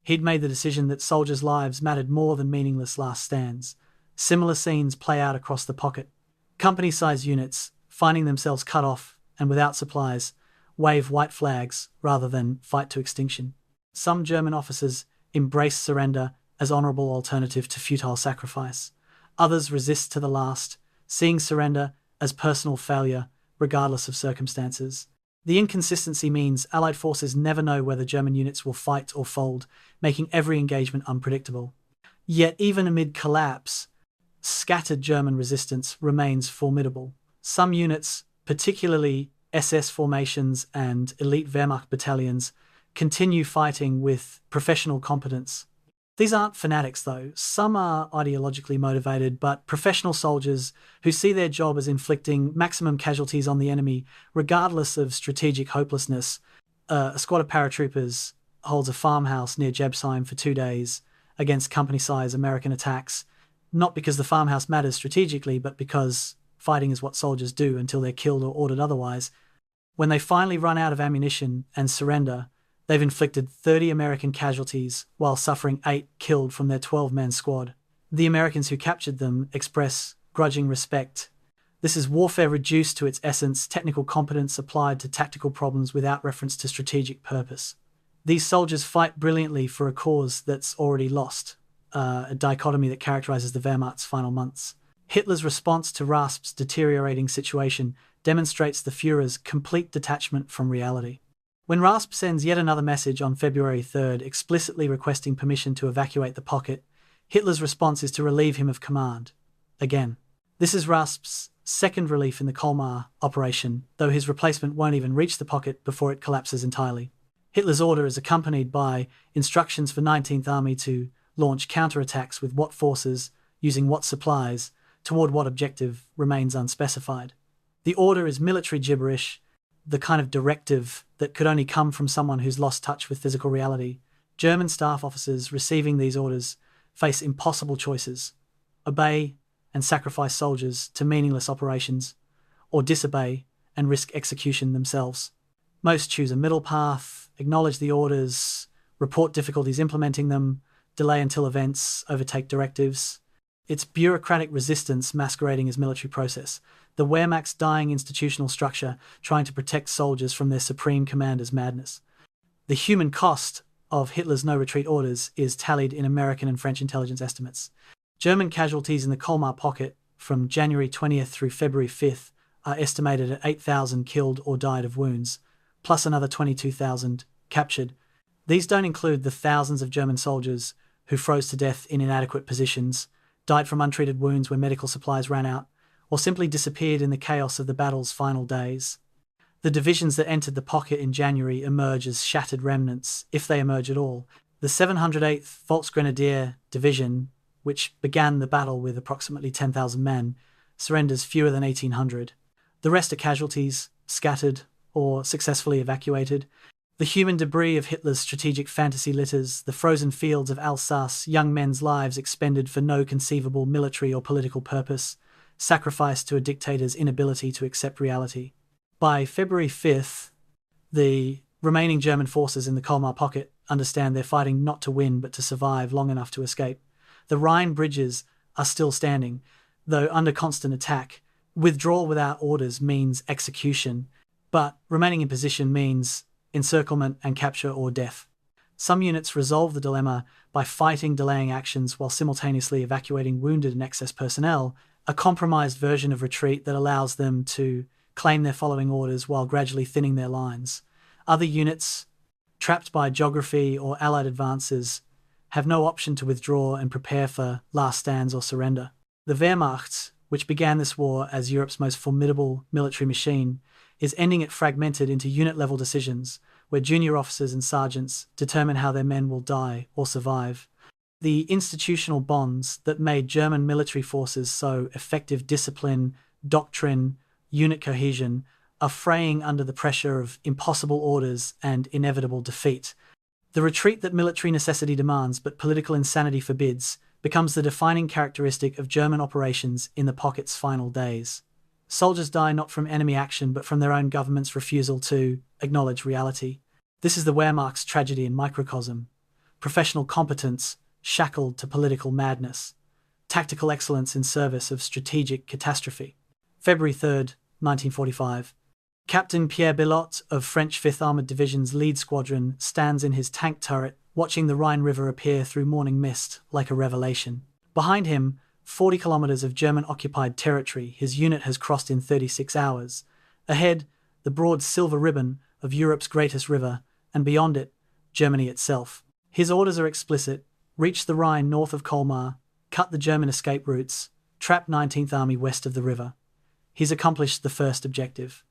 He'd made the decision that soldiers' lives mattered more than meaningless last stands. Similar scenes play out across the pocket. Company-sized units, finding themselves cut off and without supplies, wave white flags rather than fight to extinction. Some German officers embrace surrender as honourable alternative to futile sacrifice. Others resist to the last, seeing surrender as personal failure regardless of circumstances. The inconsistency means Allied forces never know whether German units will fight or fold, making every engagement unpredictable. Yet even amid collapse, scattered German resistance remains formidable. Some units, particularly SS formations and elite Wehrmacht battalions, continue fighting with professional competence. These aren't fanatics, though. Some are ideologically motivated, but professional soldiers who see their job as inflicting maximum casualties on the enemy, regardless of strategic hopelessness. A squad of paratroopers holds a farmhouse near Jebsheim for 2 days against company-size American attacks, not because the farmhouse matters strategically, but because fighting is what soldiers do until they're killed or ordered otherwise. When they finally run out of ammunition and surrender, they've inflicted 30 American casualties while suffering 8 killed from their 12-man squad. The Americans who captured them express grudging respect. This is warfare reduced to its essence, technical competence applied to tactical problems without reference to strategic purpose. These soldiers fight brilliantly for a cause that's already lost, a dichotomy that characterizes the Wehrmacht's final months. Hitler's response to Rasp's deteriorating situation demonstrates the Führer's complete detachment from reality. When Rasp sends yet another message on February 3rd explicitly requesting permission to evacuate the pocket, Hitler's response is to relieve him of command. Again, this is Rasp's second relief in the Colmar operation, though his replacement won't even reach the pocket before it collapses entirely. Hitler's order is accompanied by instructions for 19th Army to launch counterattacks with what forces, using what supplies, toward what objective remains unspecified. The order is military gibberish, the kind of directive that could only come from someone who's lost touch with physical reality. German staff officers receiving these orders face impossible choices: obey and sacrifice soldiers to meaningless operations, or disobey and risk execution themselves. Most choose a middle path, acknowledge the orders, report difficulties implementing them, delay until events overtake directives. It's bureaucratic resistance masquerading as military process, the Wehrmacht's dying institutional structure trying to protect soldiers from their supreme commander's madness. The human cost of Hitler's no-retreat orders is tallied in American and French intelligence estimates. German casualties in the Colmar Pocket from January 20th through February 5th are estimated at 8,000 killed or died of wounds, plus another 22,000 captured. These don't include the thousands of German soldiers who froze to death in inadequate positions, died from untreated wounds when medical supplies ran out, or simply disappeared in the chaos of the battle's final days. The divisions that entered the pocket in January emerge as shattered remnants, if they emerge at all. The 708th Volksgrenadier Division, which began the battle with approximately 10,000 men, surrenders fewer than 1,800. The rest are casualties, scattered, or successfully evacuated. The human debris of Hitler's strategic fantasy litters, the frozen fields of Alsace, young men's lives expended for no conceivable military or political purpose, sacrificed to a dictator's inability to accept reality. By February 5th, the remaining German forces in the Colmar Pocket understand they're fighting not to win but to survive long enough to escape. The Rhine bridges are still standing, though under constant attack. Withdrawal without orders means execution, but remaining in position means encirclement and capture or death. Some units resolve the dilemma by fighting delaying actions while simultaneously evacuating wounded and excess personnel, a compromised version of retreat that allows them to claim their following orders while gradually thinning their lines. Other units, trapped by geography or Allied advances, have no option to withdraw and prepare for last stands or surrender. The Wehrmacht, which began this war as Europe's most formidable military machine, is ending it fragmented into unit-level decisions, where junior officers and sergeants determine how their men will die or survive. The institutional bonds that made German military forces so effective: discipline, doctrine, unit cohesion, are fraying under the pressure of impossible orders and inevitable defeat. The retreat that military necessity demands but political insanity forbids becomes the defining characteristic of German operations in the pocket's final days. Soldiers die not from enemy action but from their own government's refusal to acknowledge reality. This is the Wehrmacht's tragedy in microcosm: professional competence shackled to political madness, tactical excellence in service of strategic catastrophe. February 3rd, 1945. Captain Pierre Bilot of French 5th Armoured Division's lead squadron stands in his tank turret, watching the Rhine River appear through morning mist like a revelation. Behind him, 40 kilometers of German-occupied territory his unit has crossed in 36 hours. Ahead, the broad silver ribbon of Europe's greatest river, and beyond it, Germany itself. His orders are explicit: reach the Rhine north of Colmar, cut the German escape routes, trap 19th Army west of the river. He's accomplished the first objective.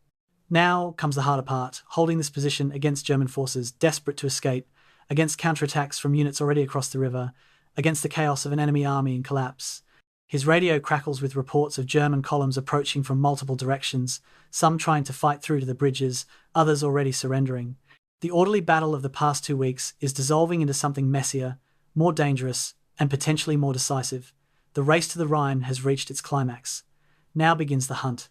Now comes the harder part: holding this position against German forces desperate to escape, against counterattacks from units already across the river, against the chaos of an enemy army in collapse. His radio crackles with reports of German columns approaching from multiple directions, some trying to fight through to the bridges, others already surrendering. The orderly battle of the past 2 weeks is dissolving into something messier, more dangerous, and potentially more decisive. The race to the Rhine has reached its climax. Now begins the hunt.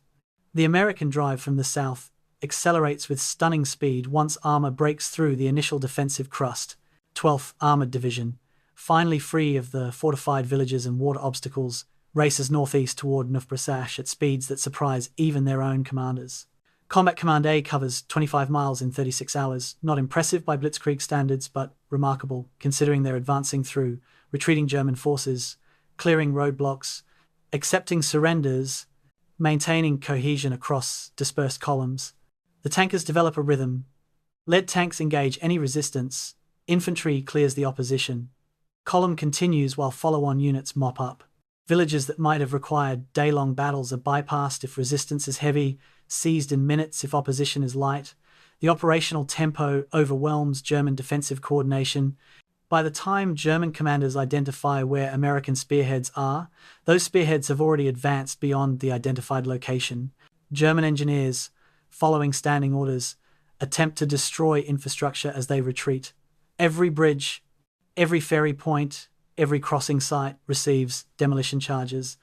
The American drive from the south accelerates with stunning speed once armor breaks through the initial defensive crust. 12th Armored Division, finally free of the fortified villages and water obstacles, races northeast toward Nordwind at speeds that surprise even their own commanders. Combat Command A covers 25 miles in 36 hours, not impressive by Blitzkrieg standards, but remarkable, considering they're advancing through retreating German forces, clearing roadblocks, accepting surrenders, maintaining cohesion across dispersed columns. The tankers develop a rhythm. Lead tanks engage any resistance, infantry clears the opposition. Column continues while follow-on units mop up. Villages that might have required day-long battles are bypassed if resistance is heavy, seized in minutes if opposition is light. The operational tempo overwhelms German defensive coordination. By the time German commanders identify where American spearheads are, those spearheads have already advanced beyond the identified location. German engineers, following standing orders, attempt to destroy infrastructure as they retreat. Every bridge, every ferry point, every crossing site receives demolition charges.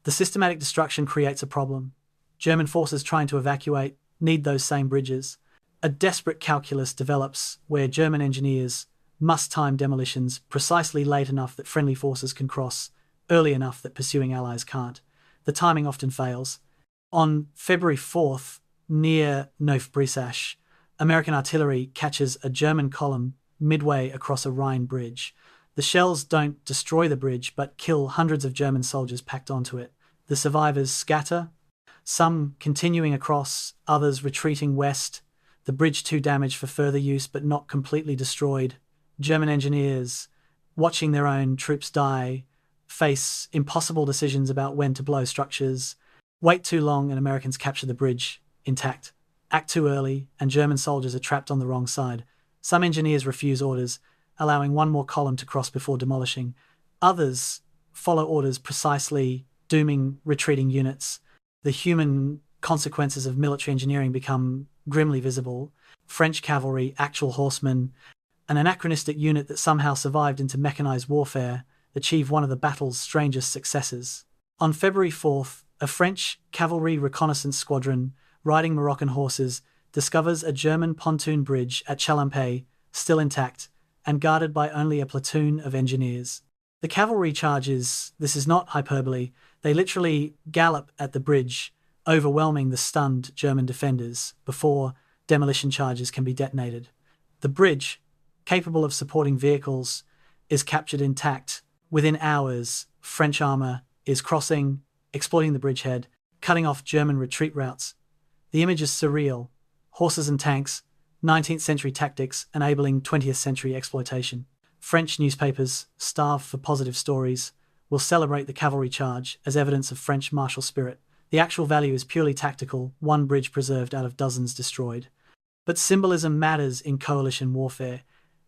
The systematic destruction creates a problem. German forces trying to evacuate need those same bridges. A desperate calculus develops where German engineers must time demolitions precisely late enough that friendly forces can cross, early enough that pursuing allies can't. The timing often fails. On February 4th, near Nordwind, American artillery catches a German column midway across a Rhine bridge. The shells don't destroy the bridge, but kill hundreds of German soldiers packed onto it. The survivors scatter, some continuing across, others retreating west. The bridge too damaged for further use, but not completely destroyed. German engineers, watching their own troops die, face impossible decisions about when to blow structures. Wait too long and Americans capture the bridge intact. Act too early and German soldiers are trapped on the wrong side. Some engineers refuse orders, allowing one more column to cross before demolishing. Others follow orders precisely, dooming retreating units. The human consequences of military engineering become grimly visible. French cavalry, actual horsemen, an anachronistic unit that somehow survived into mechanized warfare, achieve one of the battle's strangest successes. On February 4th, a French cavalry reconnaissance squadron, riding Moroccan horses, discovers a German pontoon bridge at Chalampé, still intact, and guarded by only a platoon of engineers. The cavalry charges, this is not hyperbole, they literally gallop at the bridge, overwhelming the stunned German defenders before demolition charges can be detonated. The bridge, capable of supporting vehicles, is captured intact. Within hours, French armor is crossing, exploiting the bridgehead, cutting off German retreat routes. The image is surreal. Horses and tanks, 19th century tactics enabling 20th century exploitation. French newspapers, starved for positive stories, will celebrate the cavalry charge as evidence of French martial spirit. The actual value is purely tactical, one bridge preserved out of dozens destroyed. But symbolism matters in coalition warfare,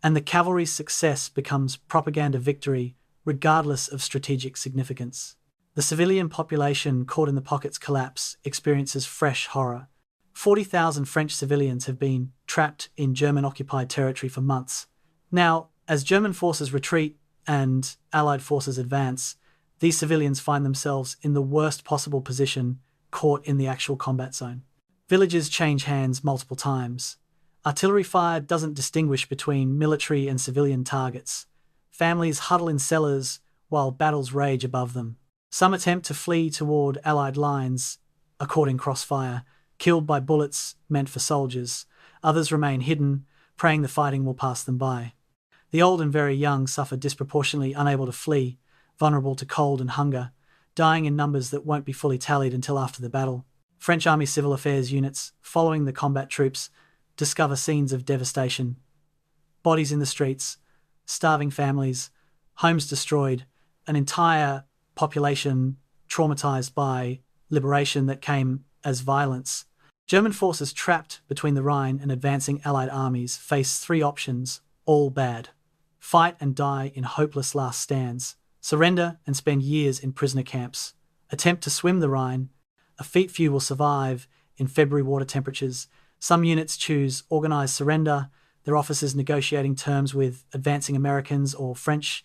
and the cavalry's success becomes propaganda victory regardless of strategic significance. The civilian population caught in the pocket's collapse experiences fresh horror. 40,000 French civilians have been trapped in German-occupied territory for months. Now, as German forces retreat and Allied forces advance, these civilians find themselves in the worst possible position, caught in the actual combat zone. Villages change hands multiple times. Artillery fire doesn't distinguish between military and civilian targets. Families huddle in cellars while battles rage above them. Some attempt to flee toward Allied lines, according crossfire, killed by bullets meant for soldiers. Others remain hidden, praying the fighting will pass them by. The old and very young suffer disproportionately, unable to flee, vulnerable to cold and hunger, dying in numbers that won't be fully tallied until after the battle. French Army Civil Affairs units, following the combat troops, discover scenes of devastation. Bodies in the streets, starving families, homes destroyed, an entire population traumatized by liberation that came as violence. German forces trapped between the Rhine and advancing Allied armies face three options, all bad. Fight and die in hopeless last stands, surrender and spend years in prisoner camps, attempt to swim the Rhine, a feat few will survive in February water temperatures. Some units choose organized surrender, their officers negotiating terms with advancing Americans or French.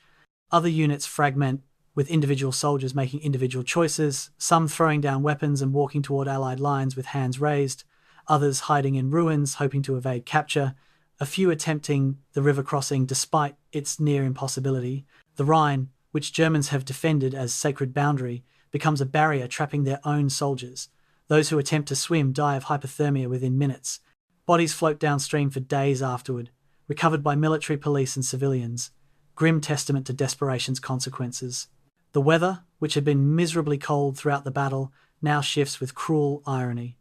Other units fragment, with individual soldiers making individual choices, some throwing down weapons and walking toward Allied lines with hands raised, others hiding in ruins, hoping to evade capture, a few attempting the river crossing despite its near impossibility. The Rhine, which Germans have defended as sacred boundary, becomes a barrier trapping their own soldiers. Those who attempt to swim die of hypothermia within minutes. Bodies float downstream for days afterward, recovered by military police and civilians. Grim testament to desperation's consequences. The weather, which had been miserably cold throughout the battle, now shifts with cruel irony.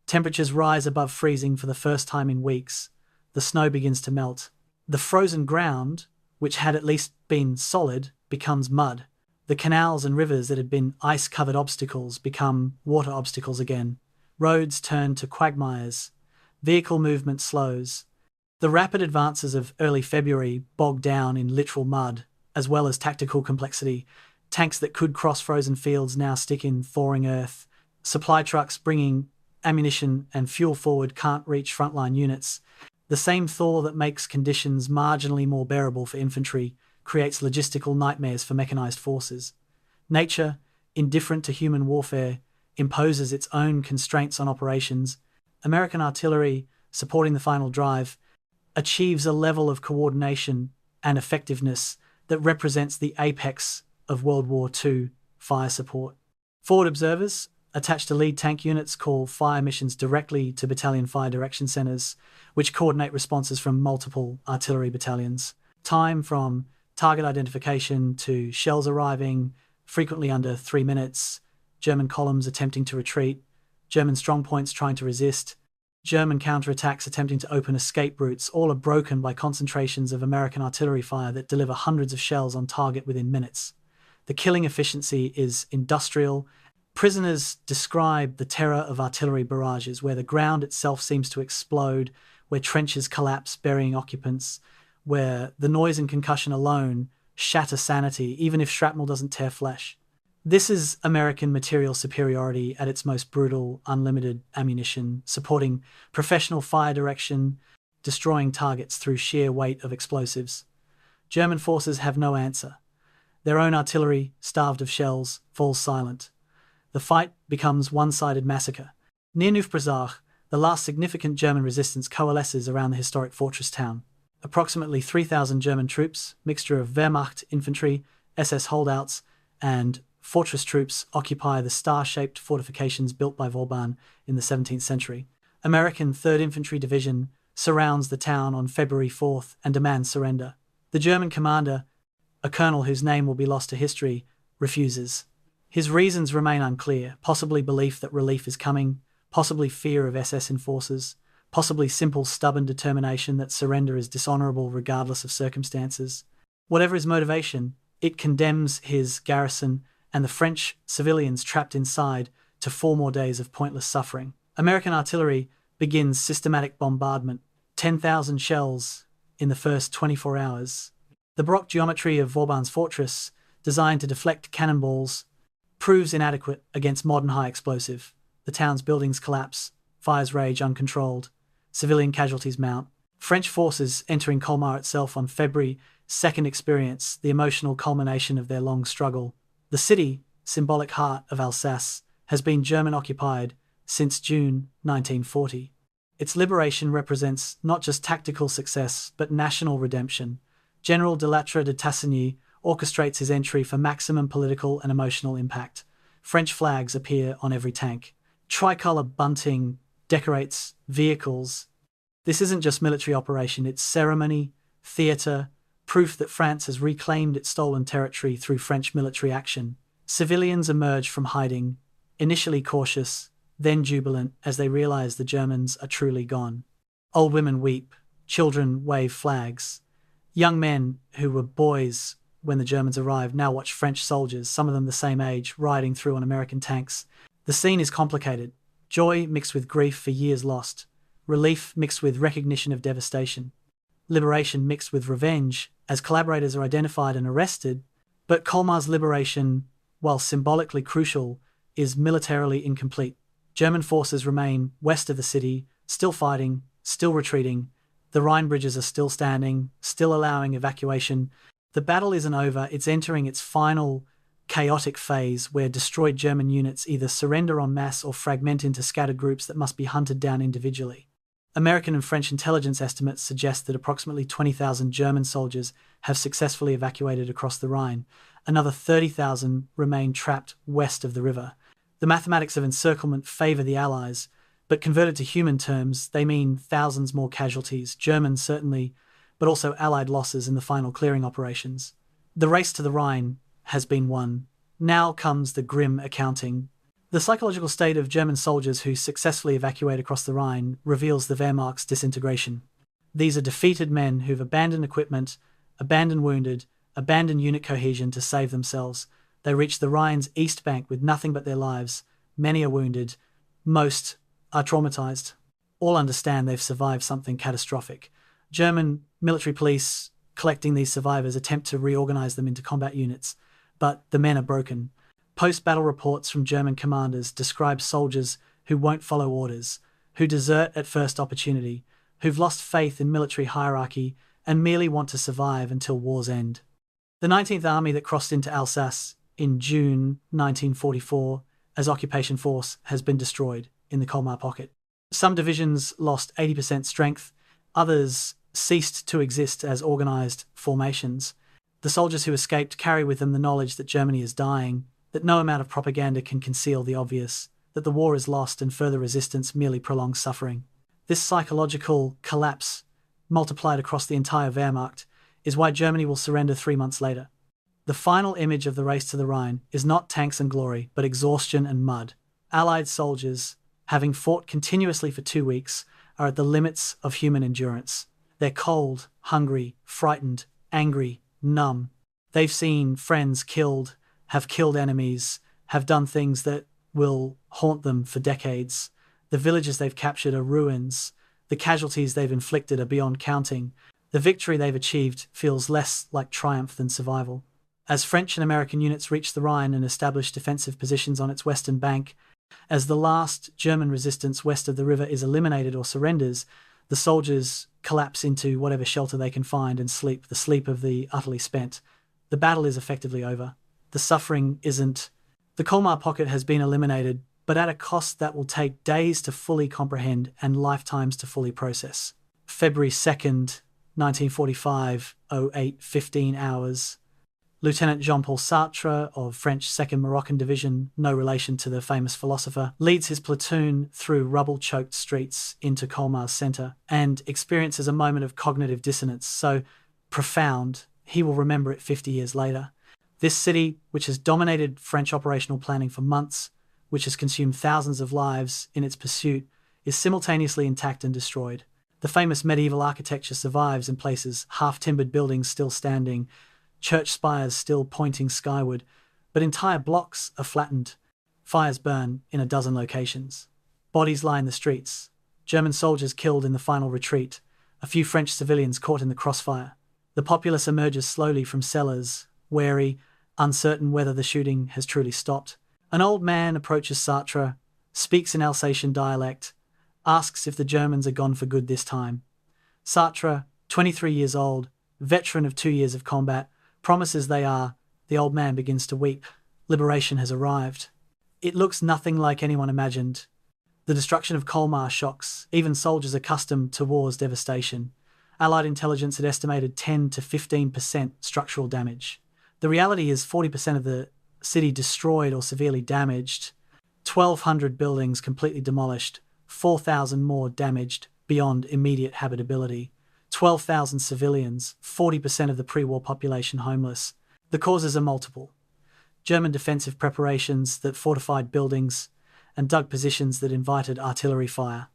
Temperatures rise above freezing for the first time in weeks. The snow begins to melt. The frozen ground, which had at least been solid, becomes mud. The canals and rivers that had been ice-covered obstacles become water obstacles again. Roads turn to quagmires. Vehicle movement slows. The rapid advances of early February bog down in literal mud, as well as tactical complexity. Tanks that could cross frozen fields now stick in thawing earth. Supply trucks bringing ammunition and fuel forward can't reach frontline units. The same thaw that makes conditions marginally more bearable for infantry creates logistical nightmares for mechanized forces. Nature, indifferent to human warfare, imposes its own constraints on operations. American artillery, supporting the final drive, achieves a level of coordination and effectiveness that represents the apex of World War II fire support. Forward observers, attached to lead tank units, call fire missions directly to battalion fire direction centers, which coordinate responses from multiple artillery battalions. Time from target identification to shells arriving, frequently under 3 minutes, German columns attempting to retreat, German strongpoints trying to resist, German counterattacks attempting to open escape routes, all are broken by concentrations of American artillery fire that deliver hundreds of shells on target within minutes. The killing efficiency is industrial. Prisoners describe the terror of artillery barrages, where the ground itself seems to explode, where trenches collapse, burying occupants, where the noise and concussion alone shatter sanity, even if shrapnel doesn't tear flesh. This is American material superiority at its most brutal, unlimited ammunition, supporting professional fire direction, destroying targets through sheer weight of explosives. German forces have no answer. Their own artillery, starved of shells, falls silent. The fight becomes one-sided massacre. Near Neuf-Brisach, the last significant German resistance coalesces around the historic fortress town. Approximately 3,000 German troops, mixture of Wehrmacht infantry, SS holdouts, and fortress troops occupy the star-shaped fortifications built by Vauban in the 17th century. American 3rd Infantry Division surrounds the town on February 4th and demands surrender. The German commander, a colonel whose name will be lost to history, refuses. His reasons remain unclear, possibly belief that relief is coming, possibly fear of SS enforcers, possibly simple stubborn determination that surrender is dishonourable regardless of circumstances. Whatever his motivation, it condemns his garrison and the French civilians trapped inside to 4 more days of pointless suffering. American artillery begins systematic bombardment, 10,000 shells in the first 24 hours. The Baroque geometry of Vauban's fortress, designed to deflect cannonballs, proves inadequate against modern high explosive. The town's buildings collapse, fires rage uncontrolled, civilian casualties mount. French forces entering Colmar itself on February 2nd experience the emotional culmination of their long struggle. The city, symbolic heart of Alsace, has been German-occupied since June 1940. Its liberation represents not just tactical success, but national redemption. General de Lattre de Tassigny orchestrates his entry for maximum political and emotional impact. French flags appear on every tank. Tricolour bunting decorates vehicles. This isn't just military operation, it's ceremony, theatre, proof that France has reclaimed its stolen territory through French military action. Civilians emerge from hiding, initially cautious, then jubilant as they realize the Germans are truly gone. Old women weep, children wave flags. Young men who were boys when the Germans arrived now watch French soldiers, some of them the same age, riding through on American tanks. The scene is complicated. Joy mixed with grief for years lost. Relief mixed with recognition of devastation. Liberation mixed with revenge, as collaborators are identified and arrested. But Colmar's liberation, while symbolically crucial, is militarily incomplete. German forces remain west of the city, still fighting, still retreating. The Rhine bridges are still standing, still allowing evacuation. The battle isn't over, it's entering its final chaotic phase where destroyed German units either surrender en masse or fragment into scattered groups that must be hunted down individually. American and French intelligence estimates suggest that approximately 20,000 German soldiers have successfully evacuated across the Rhine. Another 30,000 remain trapped west of the river. The mathematics of encirclement favor the Allies, but converted to human terms, they mean thousands more casualties, German certainly, but also Allied losses in the final clearing operations. The race to the Rhine has been won. Now comes the grim accounting. The psychological state of German soldiers who successfully evacuate across the Rhine reveals the Wehrmacht's disintegration. These are defeated men who've abandoned equipment, abandoned wounded, abandoned unit cohesion to save themselves. They reach the Rhine's east bank with nothing but their lives. Many are wounded. Most are traumatized. All understand they've survived something catastrophic. German military police, collecting these survivors, attempt to reorganize them into combat units, but the men are broken. Post-battle reports from German commanders describe soldiers who won't follow orders, who desert at first opportunity, who've lost faith in military hierarchy and merely want to survive until war's end. The 19th Army that crossed into Alsace in June 1944 as occupation force has been destroyed in the Colmar Pocket. Some divisions lost 80% strength, others ceased to exist as organized formations. The soldiers who escaped carry with them the knowledge that Germany is dying, that no amount of propaganda can conceal the obvious, that the war is lost and further resistance merely prolongs suffering. This psychological collapse, multiplied across the entire Wehrmacht, is why Germany will surrender 3 months later. The final image of the race to the Rhine is not tanks and glory, but exhaustion and mud. Allied soldiers, having fought continuously for 2 weeks, are at the limits of human endurance. They're cold, hungry, frightened, angry, numb. They've seen friends killed, have killed enemies, have done things that will haunt them for decades. The villages they've captured are ruins. The casualties they've inflicted are beyond counting. The victory they've achieved feels less like triumph than survival. As French and American units reach the Rhine and establish defensive positions on its western bank, as the last German resistance west of the river is eliminated or surrenders, the soldiers collapse into whatever shelter they can find and sleep, the sleep of the utterly spent. The battle is effectively over. The suffering isn't. The Colmar Pocket has been eliminated, but at a cost that will take days to fully comprehend and lifetimes to fully process. February 2nd, 1945, 08:15 hours. Lieutenant Jean-Paul Sartre of French 2nd Moroccan Division, no relation to the famous philosopher, leads his platoon through rubble-choked streets into Colmar's centre and experiences a moment of cognitive dissonance so profound he will remember it 50 years later. This city, which has dominated French operational planning for months, which has consumed thousands of lives in its pursuit, is simultaneously intact and destroyed. The famous medieval architecture survives in places, half-timbered buildings still standing, church spires still pointing skyward, but entire blocks are flattened. Fires burn in a dozen locations. Bodies line the streets. German soldiers killed in the final retreat. A few French civilians caught in the crossfire. The populace emerges slowly from cellars, wary, uncertain whether the shooting has truly stopped. An old man approaches Sartre, speaks in Alsatian dialect, asks if the Germans are gone for good this time. Sartre, 23 years old, veteran of 2 years of combat, promises they are. The old man begins to weep. Liberation has arrived. It looks nothing like anyone imagined. The destruction of Colmar shocks even soldiers accustomed to war's devastation. Allied intelligence had estimated 10 to 15% structural damage. The reality is 40% of the city destroyed or severely damaged, 1,200 buildings completely demolished, 4,000 more damaged beyond immediate habitability, 12,000 civilians, 40% of the pre-war population homeless. The causes are multiple. German defensive preparations that fortified buildings and dug positions that invited artillery fire.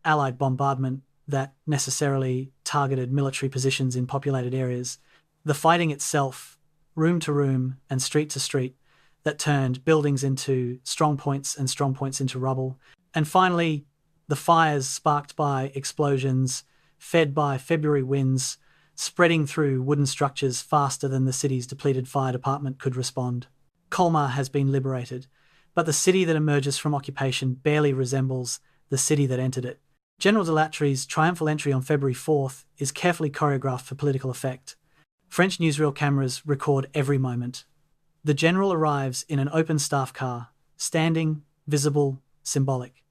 Allied bombardment that necessarily targeted military positions in populated areas. The fighting itself, room to room and street to street, that turned buildings into strong points and strong points into rubble. And finally, the fires sparked by explosions, fed by February winds, spreading through wooden structures faster than the city's depleted fire department could respond. Colmar has been liberated, but the city that emerges from occupation barely resembles the city that entered it. General de Latre's triumphal entry on February 4th is carefully choreographed for political effect. French newsreel cameras record every moment. The general arrives in an open staff car, standing, visible, symbolic.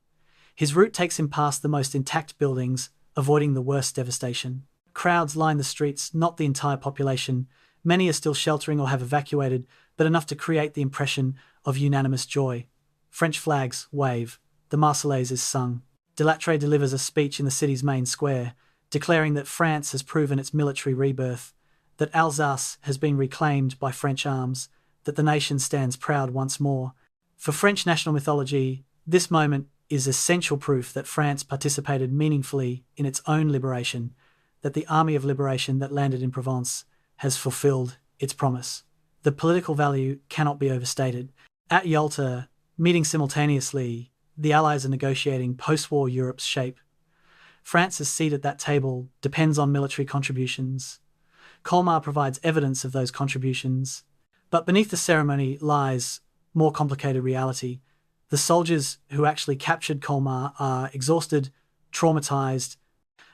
His route takes him past the most intact buildings, avoiding the worst devastation. Crowds line the streets, not the entire population. Many are still sheltering or have evacuated, but enough to create the impression of unanimous joy. French flags wave. The Marseillaise is sung. Delattre delivers a speech in the city's main square, declaring that France has proven its military rebirth, that Alsace has been reclaimed by French arms, that the nation stands proud once more. For French national mythology, this moment is essential proof that France participated meaningfully in its own liberation, that the army of liberation that landed in Provence has fulfilled its promise. The political value cannot be overstated. At Yalta, meeting simultaneously, the Allies are negotiating post-war Europe's shape. France's seat at that table depends on military contributions. Colmar provides evidence of those contributions. But beneath the ceremony lies more complicated reality. The soldiers who actually captured Colmar are exhausted, traumatized,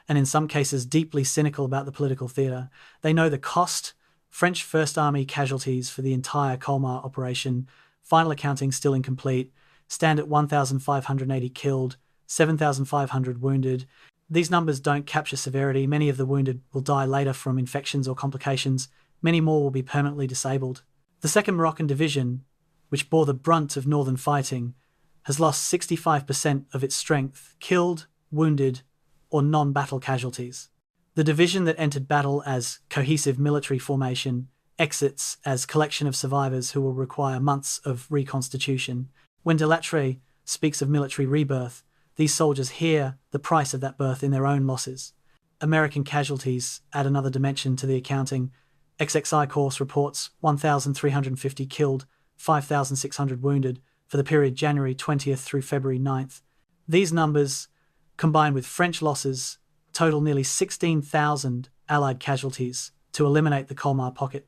and in some cases deeply cynical about the political theatre. They know the cost. French First Army casualties for the entire Colmar operation, final accounting still incomplete, stand at 1,580 killed, 7,500 wounded. These numbers don't capture severity. Many of the wounded will die later from infections or complications. Many more will be permanently disabled. The 2nd Moroccan Division, which bore the brunt of northern fighting, has lost 65% of its strength, killed, wounded, or non-battle casualties. The division that entered battle as cohesive military formation exits as collection of survivors who will require months of reconstitution. When Delattre speaks of military rebirth, these soldiers hear the price of that birth in their own losses. American casualties add another dimension to the accounting. XXI Corps reports 1,350 killed, 5,600 wounded for the period January 20th through February 9th. These numbers, combined with French losses, total nearly 16,000 Allied casualties to eliminate the Colmar Pocket.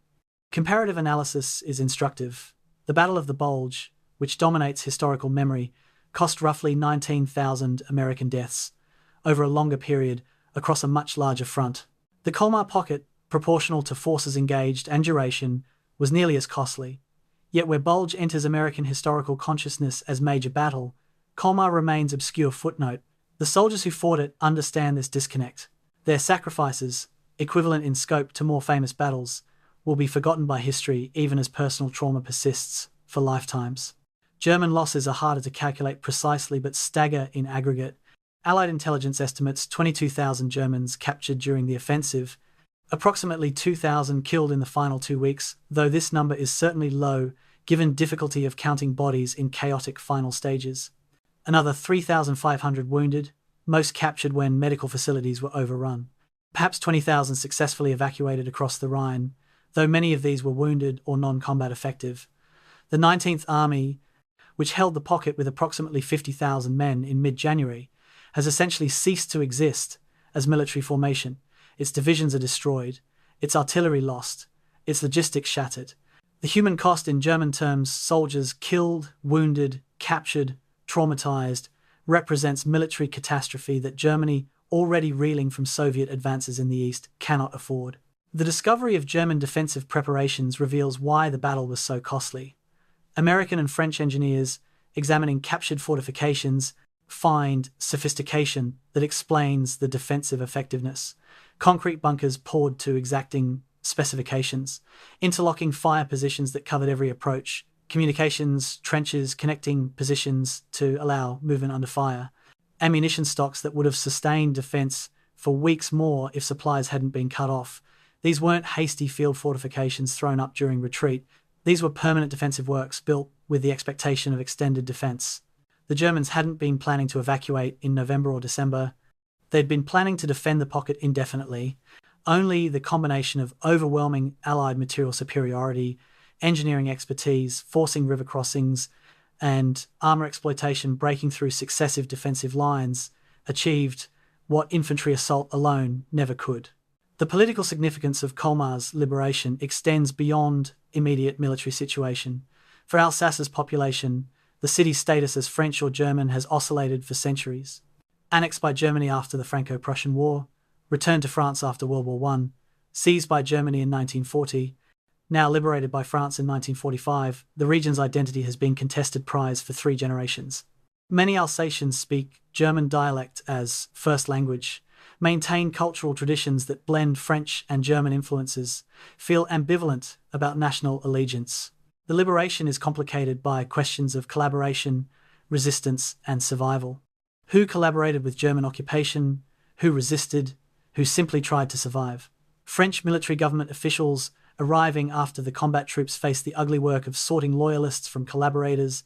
Comparative analysis is instructive. The Battle of the Bulge, which dominates historical memory, cost roughly 19,000 American deaths over a longer period across a much larger front. The Colmar Pocket, proportional to forces engaged and duration, was nearly as costly. Yet where Bulge enters American historical consciousness as major battle, Colmar remains obscure footnote. The soldiers who fought it understand this disconnect. Their sacrifices, equivalent in scope to more famous battles, will be forgotten by history even as personal trauma persists for lifetimes. German losses are harder to calculate precisely but stagger in aggregate. Allied intelligence estimates 22,000 Germans captured during the offensive, approximately 2,000 killed in the final 2 weeks, though this number is certainly low given difficulty of counting bodies in chaotic final stages. Another 3,500 wounded, most captured when medical facilities were overrun. Perhaps 20,000 successfully evacuated across the Rhine, though many of these were wounded or non-combat effective. The 19th Army, which held the pocket with approximately 50,000 men in mid-January, has essentially ceased to exist as military formation. Its divisions are destroyed, its artillery lost, its logistics shattered. The human cost in German terms, soldiers killed, wounded, captured, traumatized, represents military catastrophe that Germany, already reeling from Soviet advances in the East, cannot afford. The discovery of German defensive preparations reveals why the battle was so costly. American and French engineers, examining captured fortifications, find sophistication that explains the defensive effectiveness. Concrete bunkers poured to exacting specifications, interlocking fire positions that covered every approach, communications, trenches connecting positions to allow movement under fire, ammunition stocks that would have sustained defense for weeks more if supplies hadn't been cut off. These weren't hasty field fortifications thrown up during retreat. These were permanent defensive works built with the expectation of extended defense. The Germans hadn't been planning to evacuate in November or December. They'd been planning to defend the pocket indefinitely. Only the combination of overwhelming Allied material superiority, engineering expertise, forcing river crossings, and armor exploitation breaking through successive defensive lines achieved what infantry assault alone never could. The political significance of Colmar's liberation extends beyond immediate military situation. For Alsace's population, the city's status as French or German has oscillated for centuries. Annexed by Germany after the Franco-Prussian War, returned to France after World War I, seized by Germany in 1940, now liberated by France in 1945, the region's identity has been contested prize for 3 generations. Many Alsatians speak German dialect as first language, maintain cultural traditions that blend French and German influences, feel ambivalent about national allegiance. The liberation is complicated by questions of collaboration, resistance, and survival. Who collaborated with German occupation? Who resisted? Who simply tried to survive? French military government officials arriving after the combat troops faced the ugly work of sorting loyalists from collaborators,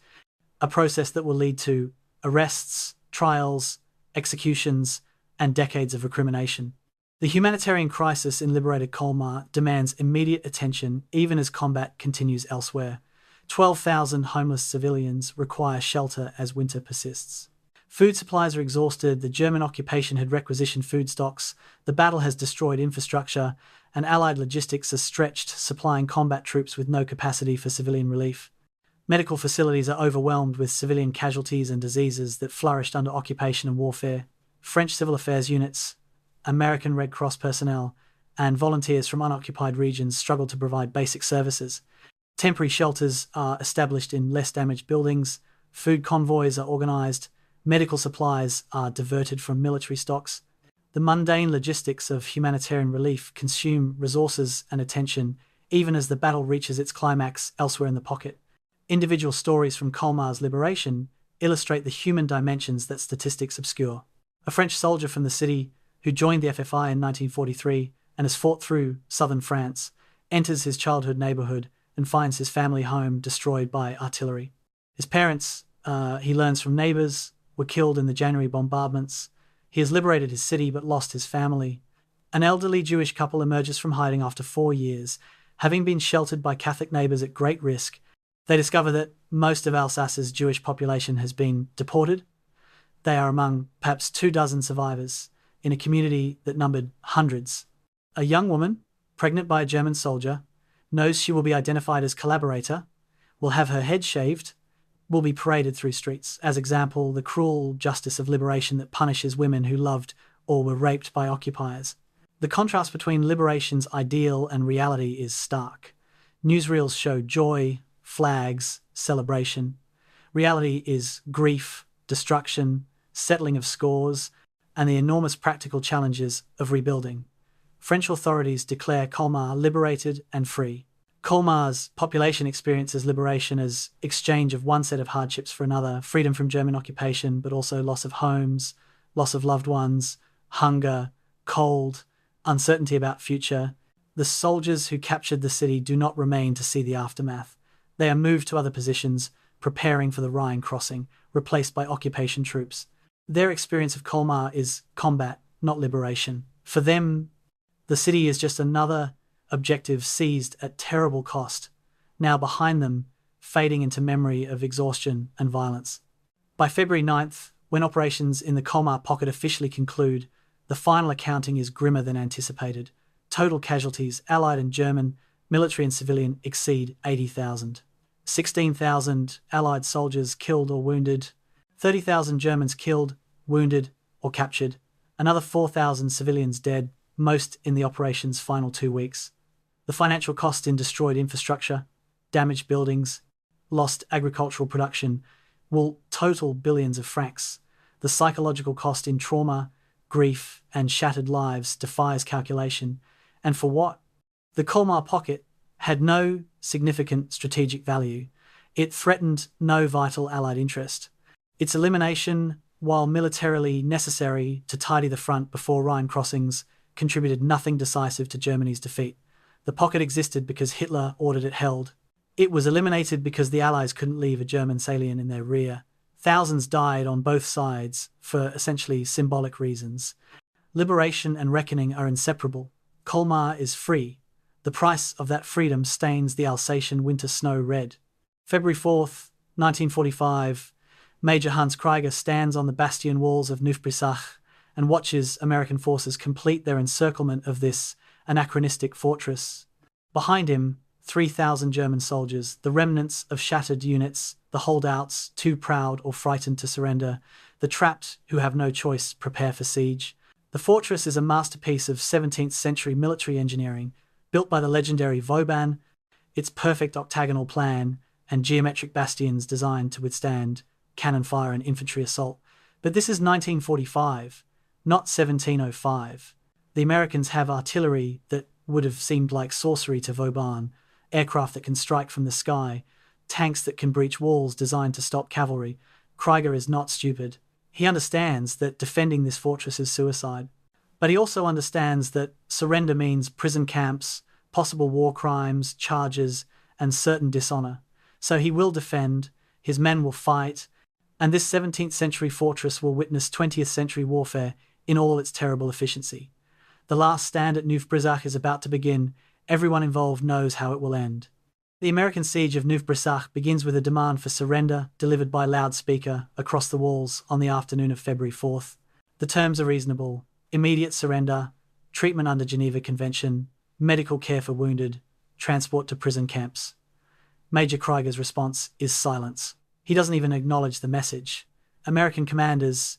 a process that will lead to arrests, trials, executions, and decades of recrimination. The humanitarian crisis in liberated Colmar demands immediate attention even as combat continues elsewhere. 12,000 homeless civilians require shelter as winter persists. Food supplies are exhausted, the German occupation had requisitioned food stocks, the battle has destroyed infrastructure, and Allied logistics are stretched, supplying combat troops with no capacity for civilian relief. Medical facilities are overwhelmed with civilian casualties and diseases that flourished under occupation and warfare. French civil affairs units, American Red Cross personnel, and volunteers from unoccupied regions struggle to provide basic services. Temporary shelters are established in less damaged buildings, food convoys are organized, medical supplies are diverted from military stocks. The mundane logistics of humanitarian relief consume resources and attention, even as the battle reaches its climax elsewhere in the pocket. Individual stories from Colmar's liberation illustrate the human dimensions that statistics obscure. A French soldier from the city, who joined the FFI in 1943 and has fought through southern France, enters his childhood neighborhood and finds his family home destroyed by artillery. His parents, he learns from neighbors, were killed in the January bombardments. He has liberated his city but lost his family. An elderly Jewish couple emerges from hiding after 4 years. Having been sheltered by Catholic neighbors at great risk, they discover that most of Alsace's Jewish population has been deported. They are among perhaps 24 survivors in a community that numbered hundreds. A young woman, pregnant by a German soldier, knows she will be identified as collaborator, will have her head shaved, will be paraded through streets. As example, the cruel justice of liberation that punishes women who loved or were raped by occupiers. The contrast between liberation's ideal and reality is stark. Newsreels show joy, flags, celebration. Reality is grief, destruction, settling of scores, and the enormous practical challenges of rebuilding. French authorities declare Colmar liberated and free. Colmar's population experiences liberation as exchange of one set of hardships for another, freedom from German occupation, but also loss of homes, loss of loved ones, hunger, cold, uncertainty about future. The soldiers who captured the city do not remain to see the aftermath. They are moved to other positions, preparing for the Rhine crossing, replaced by occupation troops. Their experience of Colmar is combat, not liberation. For them, the city is just another objective seized at terrible cost, now behind them, fading into memory of exhaustion and violence. By February 9th, when operations in the Colmar Pocket officially conclude, the final accounting is grimmer than anticipated. Total casualties, Allied and German, military and civilian, exceed 80,000. 16,000 Allied soldiers killed or wounded, 30,000 Germans killed, wounded, or captured, another 4,000 civilians dead, most in the operation's final 2 weeks. The financial cost in destroyed infrastructure, damaged buildings, lost agricultural production will total billions of francs. The psychological cost in trauma, grief, and shattered lives defies calculation. And for what? The Colmar Pocket had no significant strategic value. It threatened no vital Allied interest. Its elimination, while militarily necessary to tidy the front before Rhine crossings, contributed nothing decisive to Germany's defeat. The pocket existed because Hitler ordered it held. It was eliminated because the Allies couldn't leave a German salient in their rear. Thousands died on both sides for essentially symbolic reasons. Liberation and reckoning are inseparable. Colmar is free. The price of that freedom stains the Alsatian winter snow red. February 4th, 1945, Major Hans Krieger stands on the bastion walls of Nordwind and watches American forces complete their encirclement of this anachronistic fortress. Behind him, 3,000 German soldiers, the remnants of shattered units, the holdouts too proud or frightened to surrender, the trapped who have no choice prepare for siege. The fortress is a masterpiece of 17th century military engineering, built by the legendary Vauban, its perfect octagonal plan and geometric bastions designed to withstand cannon fire and infantry assault. But this is 1945, not 1705. The Americans have artillery that would have seemed like sorcery to Vauban, aircraft that can strike from the sky, tanks that can breach walls designed to stop cavalry. Krieger is not stupid. He understands that defending this fortress is suicide. But he also understands that surrender means prison camps, possible war crimes, charges, and certain dishonor. So he will defend, his men will fight, and this 17th century fortress will witness 20th century warfare in all its terrible efficiency. The last stand at Neuf-Brisach is about to begin. Everyone involved knows how it will end. The American siege of Neuf-Brisach begins with a demand for surrender delivered by loudspeaker across the walls on the afternoon of February 4th. The terms are reasonable: immediate surrender, treatment under Geneva Convention, medical care for wounded, transport to prison camps. Major Krieger's response is silence. He doesn't even acknowledge the message. American commanders,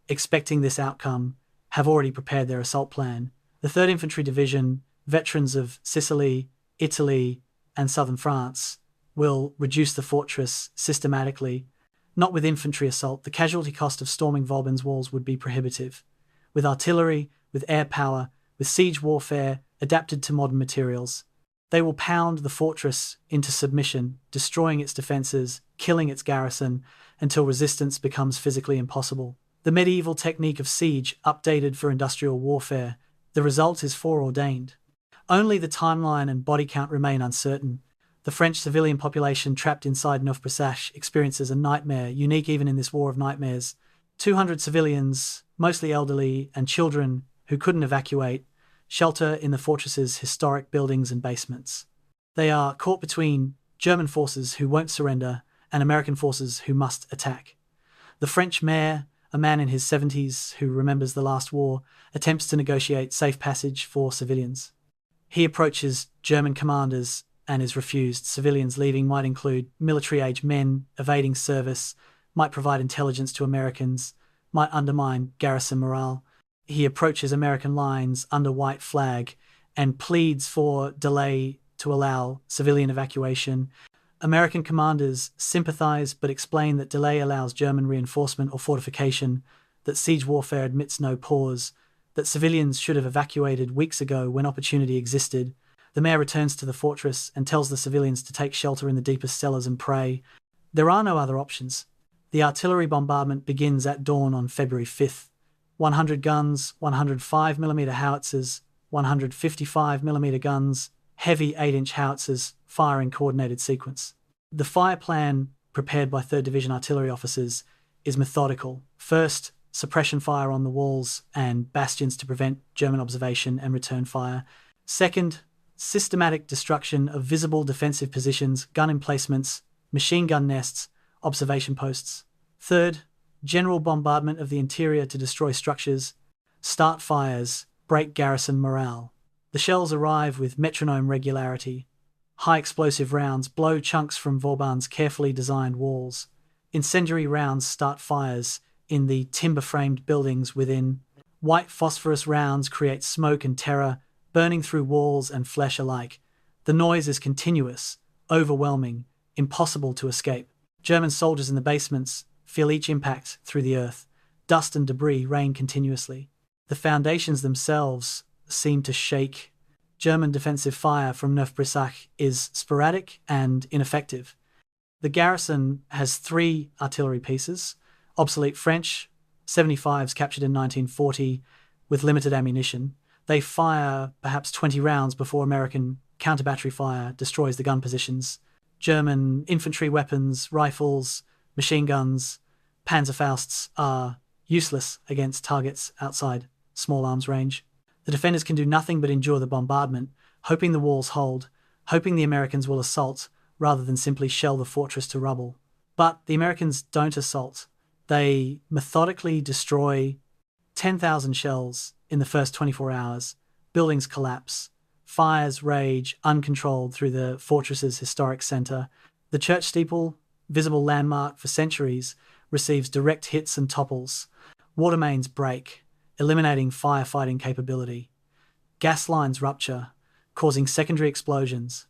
expecting this outcome, have already prepared their assault plan. The 3rd Infantry Division, veterans of Sicily, Italy, and southern France, will reduce the fortress systematically. Not with infantry assault, the casualty cost of storming Vauban's walls would be prohibitive. With artillery, with air power, with siege warfare adapted to modern materials, they will pound the fortress into submission, destroying its defenses, killing its garrison, until resistance becomes physically impossible. The medieval technique of siege updated for industrial warfare. The result is foreordained. Only the timeline and body count remain uncertain. The French civilian population trapped inside Neuf-Brisach experiences a nightmare, unique even in this war of nightmares. 200 civilians, mostly elderly and children who couldn't evacuate, shelter in the fortress's historic buildings and basements. They are caught between German forces who won't surrender and American forces who must attack. The French mayor, a man in his 70s who remembers the last war, attempts to negotiate safe passage for civilians. He approaches German commanders and is refused. Civilians leaving might include military-age men evading service, might provide intelligence to Americans, might undermine garrison morale. He approaches American lines under white flag and pleads for delay to allow civilian evacuation. American commanders sympathize but explain that delay allows German reinforcement or fortification, that siege warfare admits no pause, that civilians should have evacuated weeks ago when opportunity existed. The mayor returns to the fortress and tells the civilians to take shelter in the deepest cellars and pray. There are no other options. The artillery bombardment begins at dawn on February 5th. 100 guns, 105mm howitzers, 155mm guns, heavy 8-inch howitzers fire in coordinated sequence. The fire plan prepared by 3rd Division artillery officers is methodical. First, suppression fire on the walls and bastions to prevent German observation and return fire. Second, systematic destruction of visible defensive positions, gun emplacements, machine gun nests, observation posts. Third, general bombardment of the interior to destroy structures, start fires, break garrison morale. The shells arrive with metronome regularity. High explosive rounds blow chunks from Vauban's carefully designed walls. Incendiary rounds start fires in the timber-framed buildings within. White phosphorus rounds create smoke and terror, burning through walls and flesh alike. The noise is continuous, overwhelming, impossible to escape. German soldiers in the basements feel each impact through the earth. Dust and debris rain continuously. The foundations themselves seem to shake. German defensive fire from Neuf-Brisach is sporadic and ineffective. The garrison has 3 artillery pieces, obsolete French 75s captured in 1940 with limited ammunition. They fire perhaps 20 rounds before American counter-battery fire destroys the gun positions. German infantry weapons, rifles, machine guns, Panzerfausts are useless against targets outside small arms range. The defenders can do nothing but endure the bombardment, hoping the walls hold, hoping the Americans will assault rather than simply shell the fortress to rubble. But the Americans don't assault. They methodically destroy 10,000 shells in the first 24 hours. Buildings collapse. Fires rage uncontrolled through the fortress's historic center. The church steeple, visible landmark for centuries, receives direct hits and topples. Water mains break, eliminating firefighting capability. Gas lines rupture, causing secondary explosions.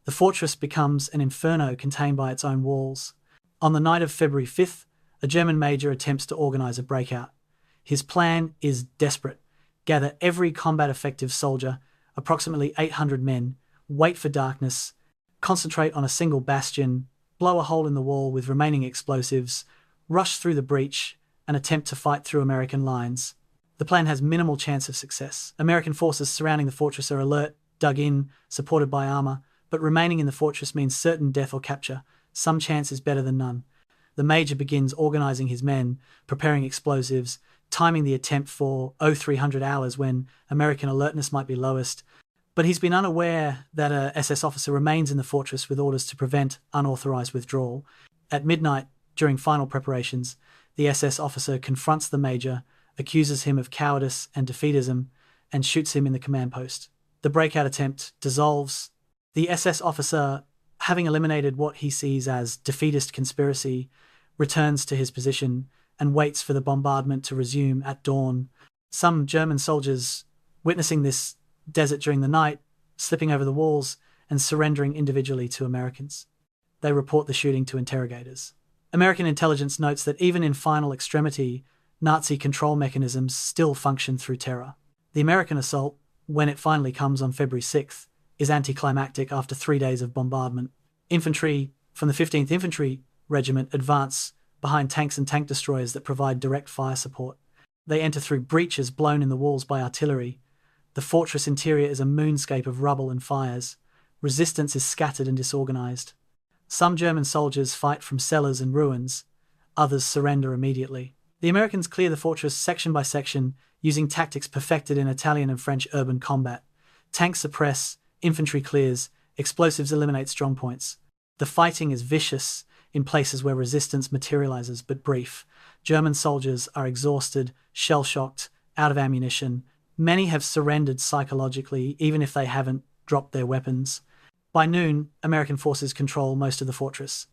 The fortress becomes an inferno contained by its own walls. On the night of February 5th, A German major attempts to organize a breakout. His plan is desperate. Gather every combat-effective soldier, approximately 800 men, wait for darkness, concentrate on a single bastion, blow a hole in the wall with remaining explosives, rush through the breach, and attempt to fight through American lines. The plan has minimal chance of success. American forces surrounding the fortress are alert, dug in, supported by armor, but remaining in the fortress means certain death or capture. Some chance is better than none. The major begins organizing his men, preparing explosives, timing the attempt for 0300 hours when American alertness might be lowest, but he's been unaware that a SS officer remains in the fortress with orders to prevent unauthorized withdrawal. At midnight, during final preparations, the SS officer confronts the major, accuses him of cowardice and defeatism, and shoots him in the command post. The breakout attempt dissolves. The SS officer, having eliminated what he sees as defeatist conspiracy, returns to his position and waits for the bombardment to resume at dawn. Some German soldiers, witnessing this desert during the night, slipping over the walls and surrendering individually to Americans. They report the shooting to interrogators. American intelligence notes that even in final extremity, Nazi control mechanisms still function through terror. The American assault, when it finally comes on February 6th, is anticlimactic after 3 days of bombardment. Infantry from the 15th Infantry Regiment advance behind tanks and tank destroyers that provide direct fire support. They enter through breaches blown in the walls by artillery. The fortress interior is a moonscape of rubble and fires. Resistance is scattered and disorganized. Some German soldiers fight from cellars and ruins. Others surrender immediately. The Americans clear the fortress section by section, using tactics perfected in Italian and French urban combat. Tanks suppress, infantry clears, explosives eliminate strongpoints. The fighting is vicious in places where resistance materializes but brief. German soldiers are exhausted, shell-shocked, out of ammunition. Many have surrendered psychologically, even if they haven't dropped their weapons. By noon, American forces control most of the fortress.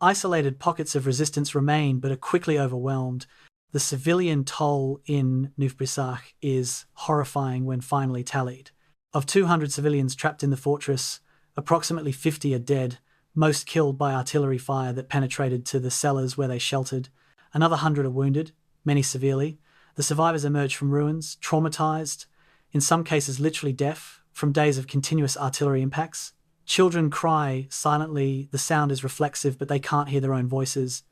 Isolated pockets of resistance remain but are quickly overwhelmed. The civilian toll in Nordwind is horrifying when finally tallied. Of 200 civilians trapped in the fortress, approximately 50 are dead, most killed by artillery fire that penetrated to the cellars where they sheltered. Another 100 are wounded, many severely. The survivors emerge from ruins, traumatized, in some cases literally deaf, from days of continuous artillery impacts. Children cry silently, the sound is reflexive, but they can't hear their own voices.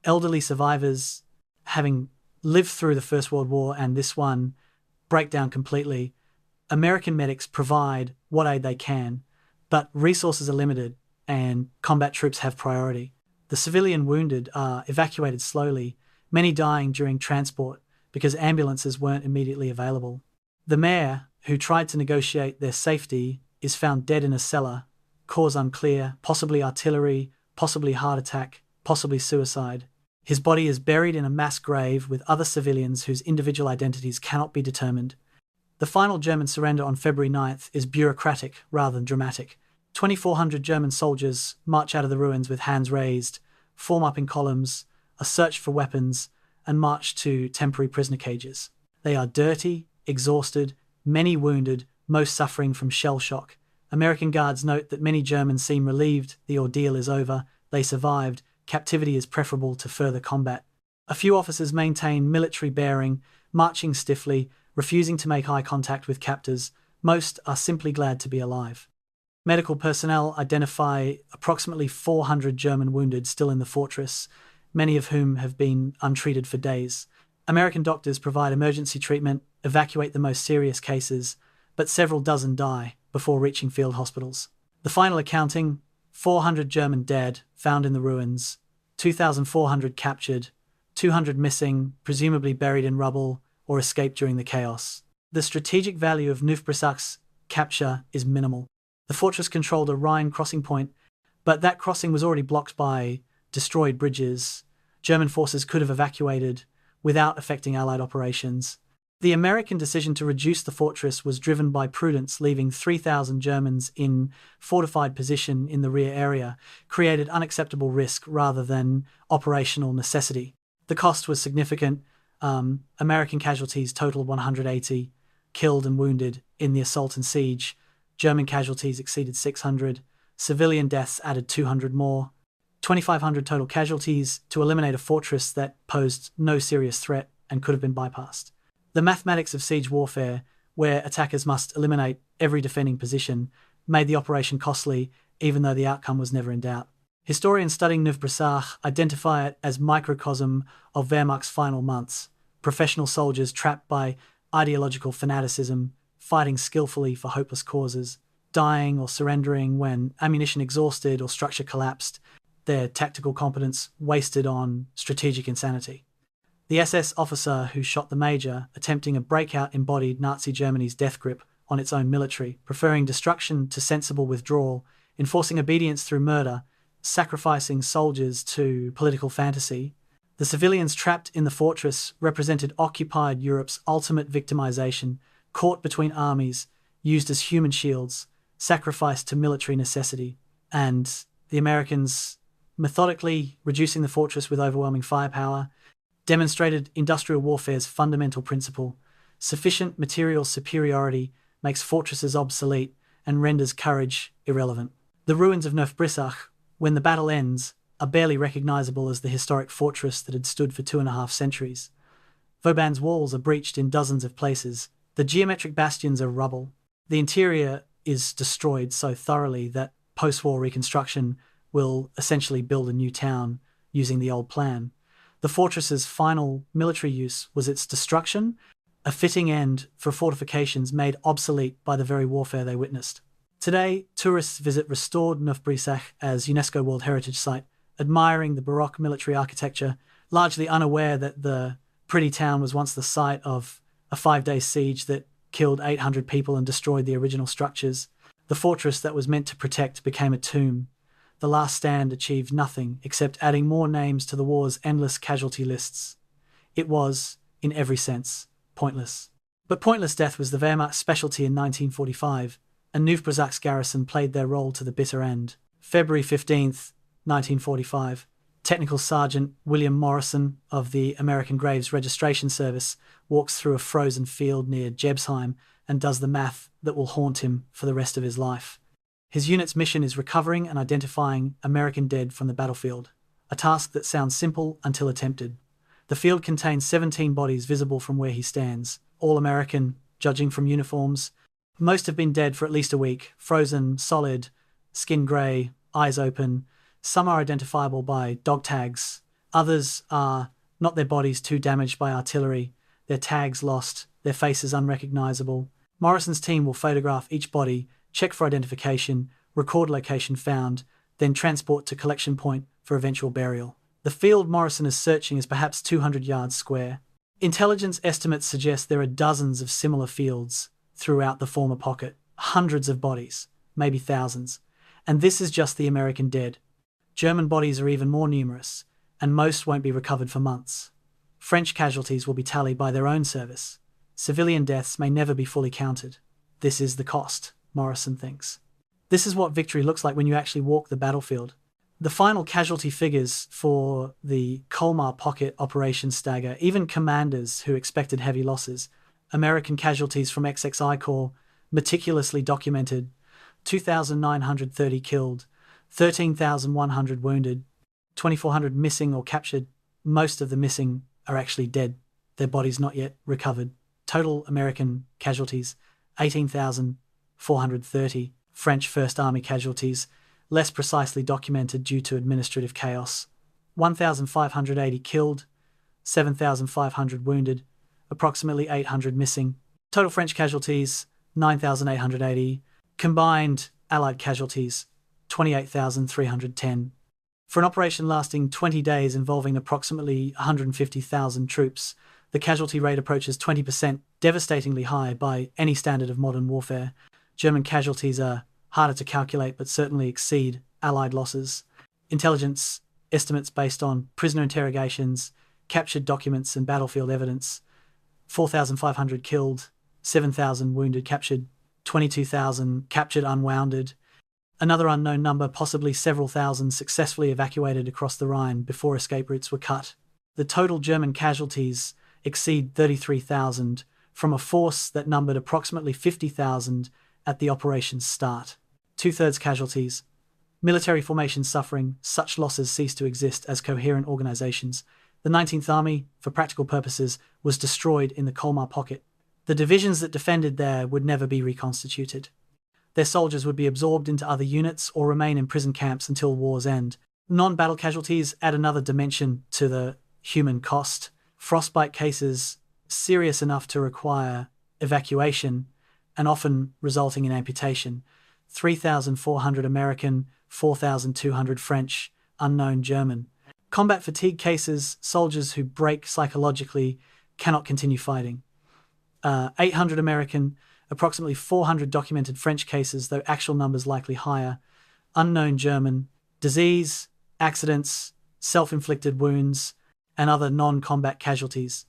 Elderly survivors, having lived through the First World War and this one, break down completely. American medics provide what aid they can, but resources are limited and combat troops have priority. The civilian wounded are evacuated slowly, many dying during transport because ambulances weren't immediately available. The mayor, who tried to negotiate their safety, is found dead in a cellar, cause unclear, possibly artillery, possibly heart attack, possibly suicide. His body is buried in a mass grave with other civilians whose individual identities cannot be determined. The final German surrender on February 9th is bureaucratic rather than dramatic. 2,400 German soldiers march out of the ruins with hands raised, form up in columns, are searched for weapons, and march to temporary prisoner cages. They are dirty, exhausted, many wounded, most suffering from shell shock. American guards note that many Germans seem relieved the ordeal is over, they survived, captivity is preferable to further combat. A few officers maintain military bearing, marching stiffly, refusing to make eye contact with captors. Most are simply glad to be alive. Medical personnel identify approximately 400 German wounded still in the fortress, many of whom have been untreated for days. American doctors provide emergency treatment, evacuate the most serious cases, but several dozen die before reaching field hospitals. The final accounting: 400 German dead, found in the ruins, 2,400 captured, 200 missing, presumably buried in rubble or escaped during the chaos. The strategic value of Nordwind's capture is minimal. The fortress controlled a Rhine crossing point, but that crossing was already blocked by destroyed bridges. German forces could have evacuated without affecting Allied operations. The American decision to reduce the fortress was driven by prudence, leaving 3,000 Germans in fortified position in the rear area created unacceptable risk rather than operational necessity. The cost was significant. American casualties totaled 180, killed and wounded in the assault and siege. German casualties exceeded 600. Civilian deaths added 200 more. 2,500 total casualties to eliminate a fortress that posed no serious threat and could have been bypassed. The mathematics of siege warfare, where attackers must eliminate every defending position, made the operation costly, even though the outcome was never in doubt. Historians studying Nordwind identify it as microcosm of Wehrmacht's final months, professional soldiers trapped by ideological fanaticism, fighting skillfully for hopeless causes, dying or surrendering when ammunition exhausted or structure collapsed, their tactical competence wasted on strategic insanity. The SS officer who shot the major, attempting a breakout, embodied Nazi Germany's death grip on its own military, preferring destruction to sensible withdrawal, enforcing obedience through murder, sacrificing soldiers to political fantasy. The civilians trapped in the fortress represented occupied Europe's ultimate victimization, caught between armies, used as human shields, sacrificed to military necessity, and the Americans, methodically reducing the fortress with overwhelming firepower, demonstrated industrial warfare's fundamental principle: sufficient material superiority makes fortresses obsolete and renders courage irrelevant. The ruins of Nordwind, when the battle ends, are barely recognizable as the historic fortress that had stood for 2.5 centuries. Vauban's walls are breached in dozens of places. The geometric bastions are rubble. The interior is destroyed so thoroughly that post-war reconstruction will essentially build a new town using the old plan. The fortress's final military use was its destruction, a fitting end for fortifications made obsolete by the very warfare they witnessed. Today, tourists visit restored Nordwind as UNESCO World Heritage Site, admiring the Baroque military architecture, largely unaware that the pretty town was once the site of a 5-day siege that killed 800 people and destroyed the original structures. The fortress that was meant to protect became a tomb. The last stand achieved nothing except adding more names to the war's endless casualty lists. It was, in every sense, pointless. But pointless death was the Wehrmacht's specialty in 1945, and Nordwind's garrison played their role to the bitter end. February 15th, 1945, Technical Sergeant William Morrison of the American Graves Registration Service walks through a frozen field near Jebsheim and does the math that will haunt him for the rest of his life. His unit's mission is recovering and identifying American dead from the battlefield, a task that sounds simple until attempted. The field contains 17 bodies visible from where he stands, all American, judging from uniforms. Most have been dead for at least a week, frozen, solid, skin grey, eyes open. Some are identifiable by dog tags. Others are not, their bodies too damaged by artillery, their tags lost, their faces unrecognizable. Morrison's team will photograph each body, check for identification, record location found, then transport to collection point for eventual burial. The field Morrison is searching is perhaps 200 yards square. Intelligence estimates suggest there are dozens of similar fields throughout the former pocket, hundreds of bodies, maybe thousands. And this is just the American dead. German bodies are even more numerous, and most won't be recovered for months. French casualties will be tallied by their own service. Civilian deaths may never be fully counted. This is the cost, Morrison thinks. This is what victory looks like when you actually walk the battlefield. The final casualty figures for the Colmar Pocket operation stagger even commanders who expected heavy losses. American casualties from XXI Corps, meticulously documented: 2,930 killed, 13,100 wounded, 2,400 missing or captured. Most of the missing are actually dead, their bodies not yet recovered. Total American casualties, 18,430. French First Army casualties, less precisely documented due to administrative chaos: 1,580 killed, 7,500 wounded, approximately 800 missing. Total French casualties, 9,880. Combined Allied casualties, 28,310. For an operation lasting 20 days involving approximately 150,000 troops, the casualty rate approaches 20%, devastatingly high by any standard of modern warfare. German casualties are harder to calculate but certainly exceed Allied losses. Intelligence estimates based on prisoner interrogations, captured documents and battlefield evidence: 4,500 killed, 7,000 wounded captured, 22,000 captured unwounded. Another unknown number, possibly several thousand, successfully evacuated across the Rhine before escape routes were cut. The total German casualties exceed 33,000 from a force that numbered approximately 50,000 at the operation's start. 2/3 casualties, Military formations suffering such losses ceased to exist as coherent organizations. The 19th Army, for practical purposes, was destroyed in the Colmar Pocket. The divisions that defended there would never be reconstituted. Their soldiers would be absorbed into other units or remain in prison camps until war's end. Non-battle casualties add another dimension to the human cost. Frostbite cases serious enough to require evacuation and often resulting in amputation. 3,400 American, 4,200 French, unknown German. Combat fatigue cases, soldiers who break psychologically cannot continue fighting. 800 American, approximately 400 documented French cases, though actual numbers likely higher. Unknown German, disease, accidents, self-inflicted wounds, and other non-combat casualties.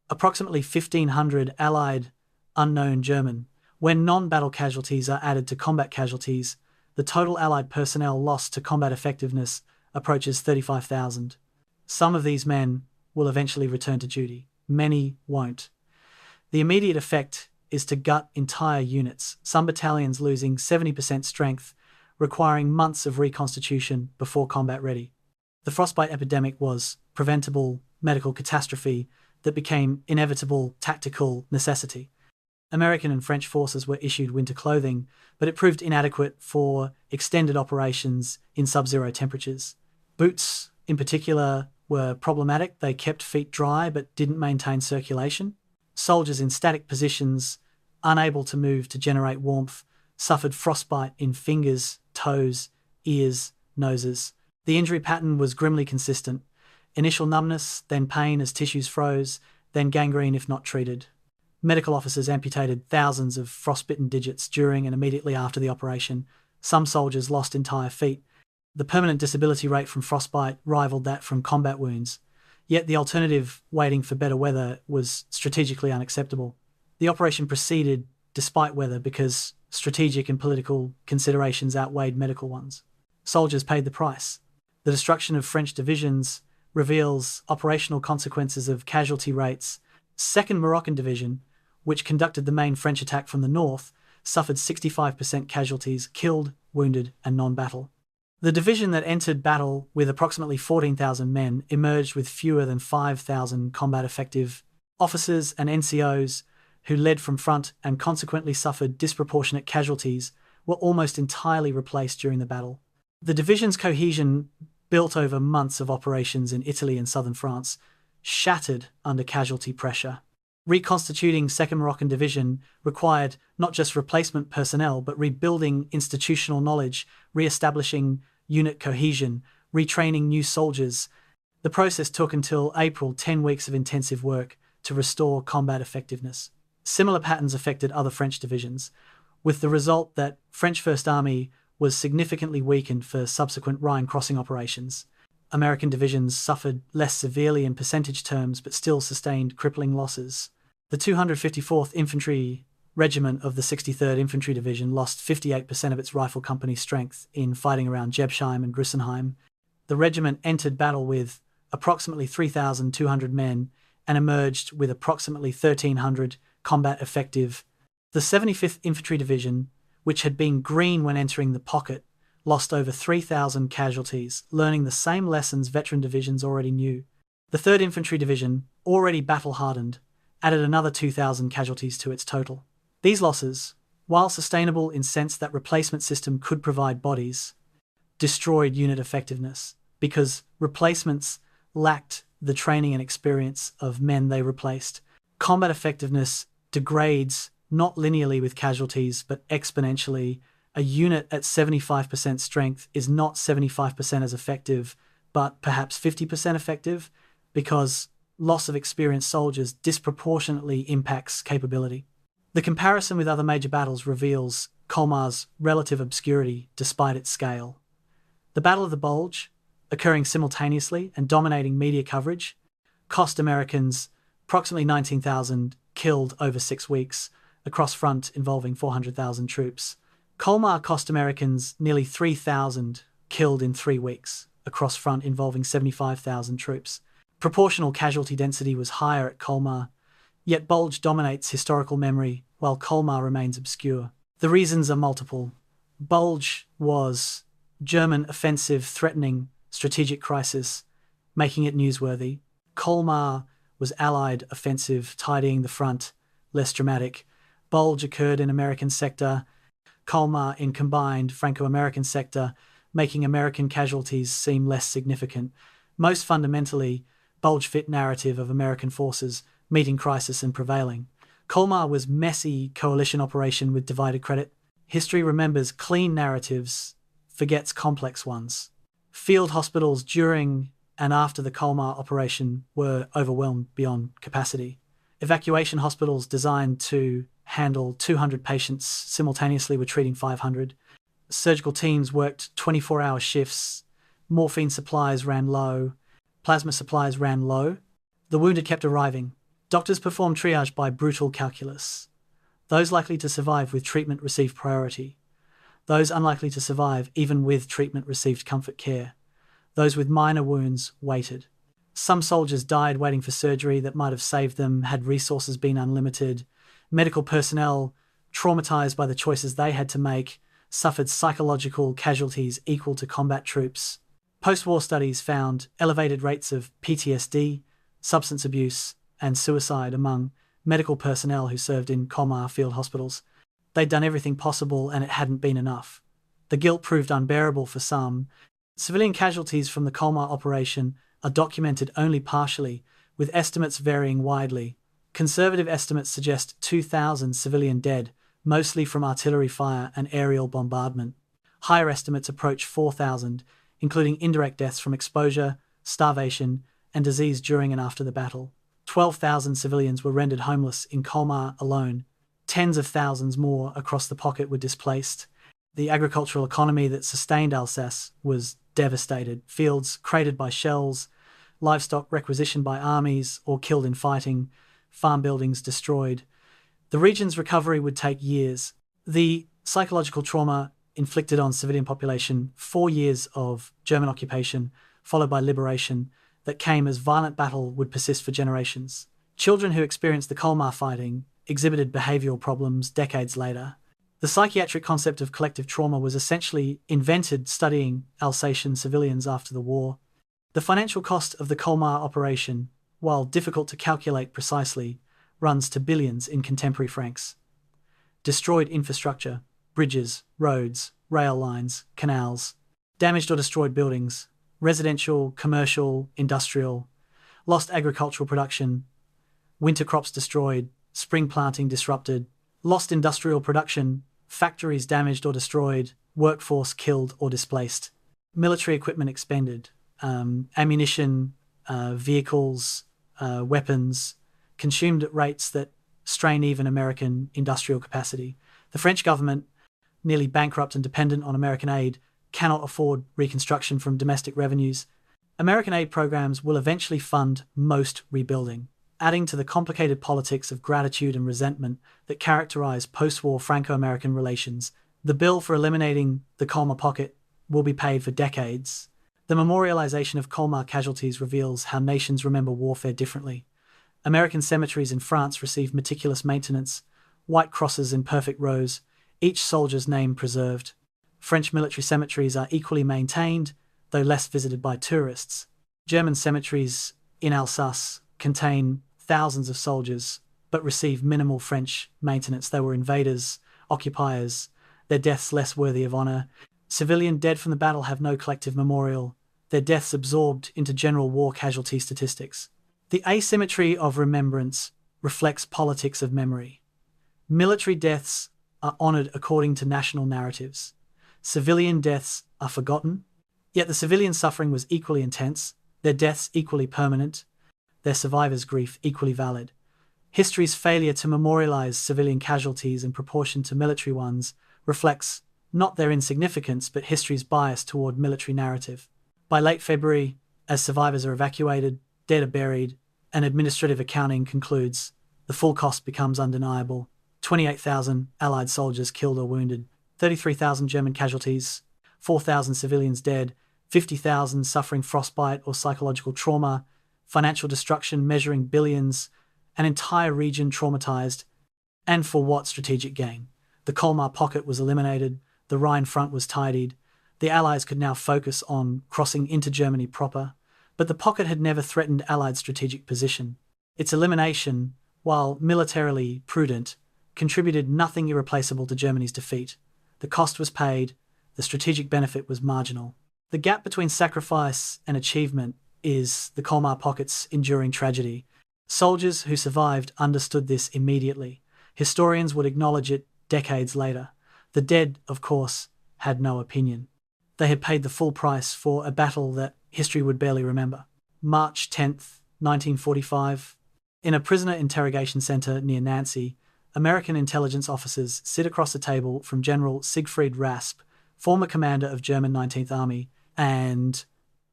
Approximately 1,500 Allied, unknown German. When non-battle casualties are added to combat casualties, the total Allied personnel lost to combat effectiveness approaches 35,000. Some of these men will eventually return to duty. Many won't. The immediate effect is to gut entire units, some battalions losing 70% strength, requiring months of reconstitution before combat ready. The frostbite epidemic was preventable medical catastrophe that became inevitable tactical necessity. American and French forces were issued winter clothing, but it proved inadequate for extended operations in sub-zero temperatures. Boots, in particular, were problematic. They kept feet dry but didn't maintain circulation. Soldiers in static positions, unable to move to generate warmth, suffered frostbite in fingers, toes, ears, noses. The injury pattern was grimly consistent. Initial numbness, then pain as tissues froze, then gangrene if not treated. Medical officers amputated thousands of frostbitten digits during and immediately after the operation. Some soldiers lost entire feet. The permanent disability rate from frostbite rivaled that from combat wounds. Yet the alternative, waiting for better weather, was strategically unacceptable. The operation proceeded despite weather because strategic and political considerations outweighed medical ones. Soldiers paid the price. The destruction of French divisions reveals operational consequences of casualty rates. 2nd Moroccan Division, which conducted the main French attack from the north, suffered 65% casualties, killed, wounded, and non-battle. The division that entered battle with approximately 14,000 men emerged with fewer than 5,000 combat-effective officers and NCOs who led from front and consequently suffered disproportionate casualties were almost entirely replaced during the battle. The division's cohesion, built over months of operations in Italy and southern France, shattered under casualty pressure. Reconstituting 2nd Moroccan Division required not just replacement personnel, but rebuilding institutional knowledge, re-establishing unit cohesion, retraining new soldiers. The process took until April 10 weeks of intensive work to restore combat effectiveness. Similar patterns affected other French divisions, with the result that French First Army was significantly weakened for subsequent Rhine crossing operations. American divisions suffered less severely in percentage terms but still sustained crippling losses. The 254th Infantry Regiment of the 63rd Infantry Division lost 58% of its rifle company strength in fighting around Jebsheim and Grissenheim. The regiment entered battle with approximately 3,200 men and emerged with approximately 1,300 combat effective. The 75th Infantry Division, which had been green when entering the pocket, lost over 3,000 casualties, learning the same lessons veteran divisions already knew. The 3rd Infantry Division, already battle-hardened, added another 2,000 casualties to its total. These losses, while sustainable in sense that replacement system could provide bodies, destroyed unit effectiveness because replacements lacked the training and experience of men they replaced. Combat effectiveness degrades not linearly with casualties but exponentially. A unit at 75% strength is not 75% as effective, but perhaps 50% effective, because loss of experienced soldiers disproportionately impacts capability. The comparison with other major battles reveals Colmar's relative obscurity despite its scale. The Battle of the Bulge, occurring simultaneously and dominating media coverage, cost Americans approximately 19,000 killed over 6 weeks, across front involving 400,000 troops. Colmar cost Americans nearly 3,000 killed in 3 weeks, across front involving 75,000 troops. Proportional casualty density was higher at Colmar, yet Bulge dominates historical memory while Colmar remains obscure. The reasons are multiple. Bulge was German offensive threatening strategic crisis, making it newsworthy. Colmar was Allied offensive, tidying the front, less dramatic. Bulge occurred in American sector, Colmar in combined Franco-American sector, making American casualties seem less significant. Most fundamentally, Bulge fit narrative of American forces meeting crisis and prevailing. Colmar was messy coalition operation with divided credit. History remembers clean narratives, forgets complex ones. Field hospitals during and after the Colmar operation were overwhelmed beyond capacity. Evacuation hospitals designed to handle 200 patients simultaneously were treating 500. Surgical teams worked 24-hour shifts. Morphine supplies ran low. Plasma supplies ran low. The wounded kept arriving. Doctors performed triage by brutal calculus. Those likely to survive with treatment received priority. Those unlikely to survive, even with treatment, received comfort care. Those with minor wounds waited. Some soldiers died waiting for surgery that might have saved them had resources been unlimited. Medical personnel, traumatized by the choices they had to make, suffered psychological casualties equal to combat troops. Post-war studies found elevated rates of PTSD, substance abuse, and suicide among medical personnel who served in Colmar field hospitals. They'd done everything possible and it hadn't been enough. The guilt proved unbearable for some. Civilian casualties from the Colmar operation are documented only partially, with estimates varying widely. Conservative estimates suggest 2,000 civilian dead, mostly from artillery fire and aerial bombardment. Higher estimates approach 4,000, including indirect deaths from exposure, starvation, and disease during and after the battle. 12,000 civilians were rendered homeless in Colmar alone. Tens of thousands more across the pocket were displaced. The agricultural economy that sustained Alsace was devastated. Fields cratered by shells, livestock requisitioned by armies or killed in fighting, farm buildings destroyed. The region's recovery would take years. The psychological trauma inflicted on civilian population, 4 years of German occupation, followed by liberation, that came as violent battle would persist for generations. Children who experienced the Colmar fighting exhibited behavioral problems decades later. The psychiatric concept of collective trauma was essentially invented studying Alsatian civilians after the war. The financial cost of the Colmar operation, while difficult to calculate precisely, runs to billions in contemporary francs. Destroyed infrastructure, bridges, roads, rail lines, canals, damaged or destroyed buildings, residential, commercial, industrial, lost agricultural production, winter crops destroyed, spring planting disrupted, lost industrial production, factories damaged or destroyed, workforce killed or displaced, military equipment expended, ammunition, vehicles, weapons, consumed at rates that strain even American industrial capacity. The French government, nearly bankrupt and dependent on American aid, cannot afford reconstruction from domestic revenues. American aid programs will eventually fund most rebuilding, adding to the complicated politics of gratitude and resentment that characterize post-war Franco-American relations. The bill for eliminating the Colmar Pocket will be paid for decades. The memorialization of Colmar casualties reveals how nations remember warfare differently. American cemeteries in France receive meticulous maintenance, white crosses in perfect rows, each soldier's name preserved. French military cemeteries are equally maintained, though less visited by tourists. German cemeteries in Alsace contain thousands of soldiers, but receive minimal French maintenance. They were invaders, occupiers, their deaths less worthy of honor. Civilian dead from the battle have no collective memorial, their deaths absorbed into general war casualty statistics. The asymmetry of remembrance reflects politics of memory. Military deaths are honored according to national narratives. Civilian deaths are forgotten, yet the civilian suffering was equally intense, their deaths equally permanent, their survivors' grief equally valid. History's failure to memorialize civilian casualties in proportion to military ones reflects not their insignificance but history's bias toward military narrative. By late February, as survivors are evacuated, dead are buried, and administrative accounting concludes, the full cost becomes undeniable. 28,000 Allied soldiers killed or wounded, 33,000 German casualties, 4,000 civilians dead, 50,000 suffering frostbite or psychological trauma, financial destruction measuring billions, an entire region traumatized, and for what strategic gain? The Colmar Pocket was eliminated, the Rhine front was tidied, The Allies could now focus on crossing into Germany proper, but the pocket had never threatened Allied strategic position. Its elimination, while militarily prudent, contributed nothing irreplaceable to Germany's defeat. The cost was paid, the strategic benefit was marginal. The gap between sacrifice and achievement is the Colmar Pocket's enduring tragedy. Soldiers who survived understood this immediately. Historians would acknowledge it decades later. The dead, of course, had no opinion. They had paid the full price for a battle that history would barely remember. March 10th, 1945. In a prisoner interrogation center near Nancy, American intelligence officers sit across a table from General Siegfried Rasp, former commander of German 19th Army, and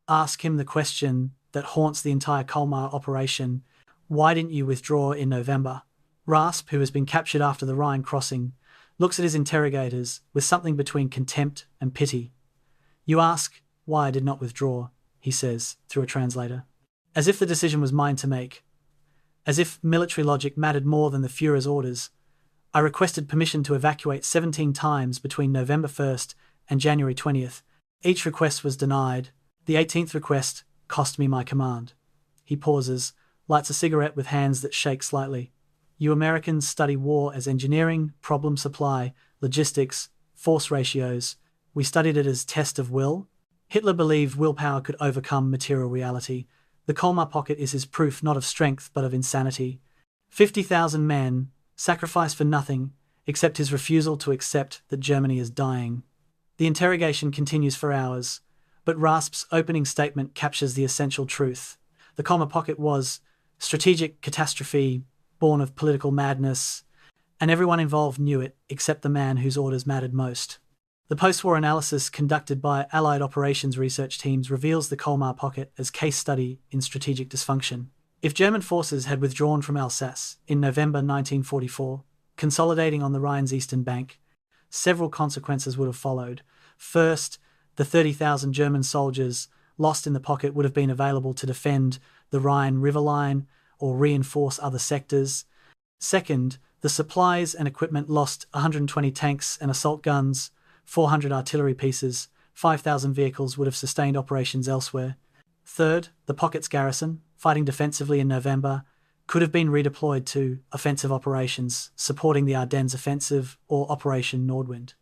ask him the question that haunts the entire Colmar operation: why didn't you withdraw in November? Rasp, who has been captured after the Rhine crossing, looks at his interrogators with something between contempt and pity. You ask why I did not withdraw, he says, through a translator. As if the decision was mine to make. As if military logic mattered more than the Führer's orders. I requested permission to evacuate 17 times between November 1st and January 20th. Each request was denied. The 18th request cost me my command. He pauses, lights a cigarette with hands that shake slightly. You Americans study war as engineering, problem supply, logistics, force ratios. We studied it as test of will. Hitler believed willpower could overcome material reality. The Colmar Pocket is his proof not of strength but of insanity. 50,000 men, sacrificed for nothing, except his refusal to accept that Germany is dying. The interrogation continues for hours, but Rasp's opening statement captures the essential truth. The Colmar Pocket was strategic catastrophe, born of political madness, and everyone involved knew it except the man whose orders mattered most. The post-war analysis conducted by Allied operations research teams reveals the Colmar Pocket as case study in strategic dysfunction. If German forces had withdrawn from Alsace in November 1944, consolidating on the Rhine's eastern bank, several consequences would have followed. First, the 30,000 German soldiers lost in the pocket would have been available to defend the Rhine river line or reinforce other sectors. Second, the supplies and equipment lost: 120 tanks and assault guns, 400 artillery pieces, 5,000 vehicles would have sustained operations elsewhere. Third, the pocket's garrison, fighting defensively in November, could have been redeployed to offensive operations, supporting the Ardennes offensive or Operation Nordwind.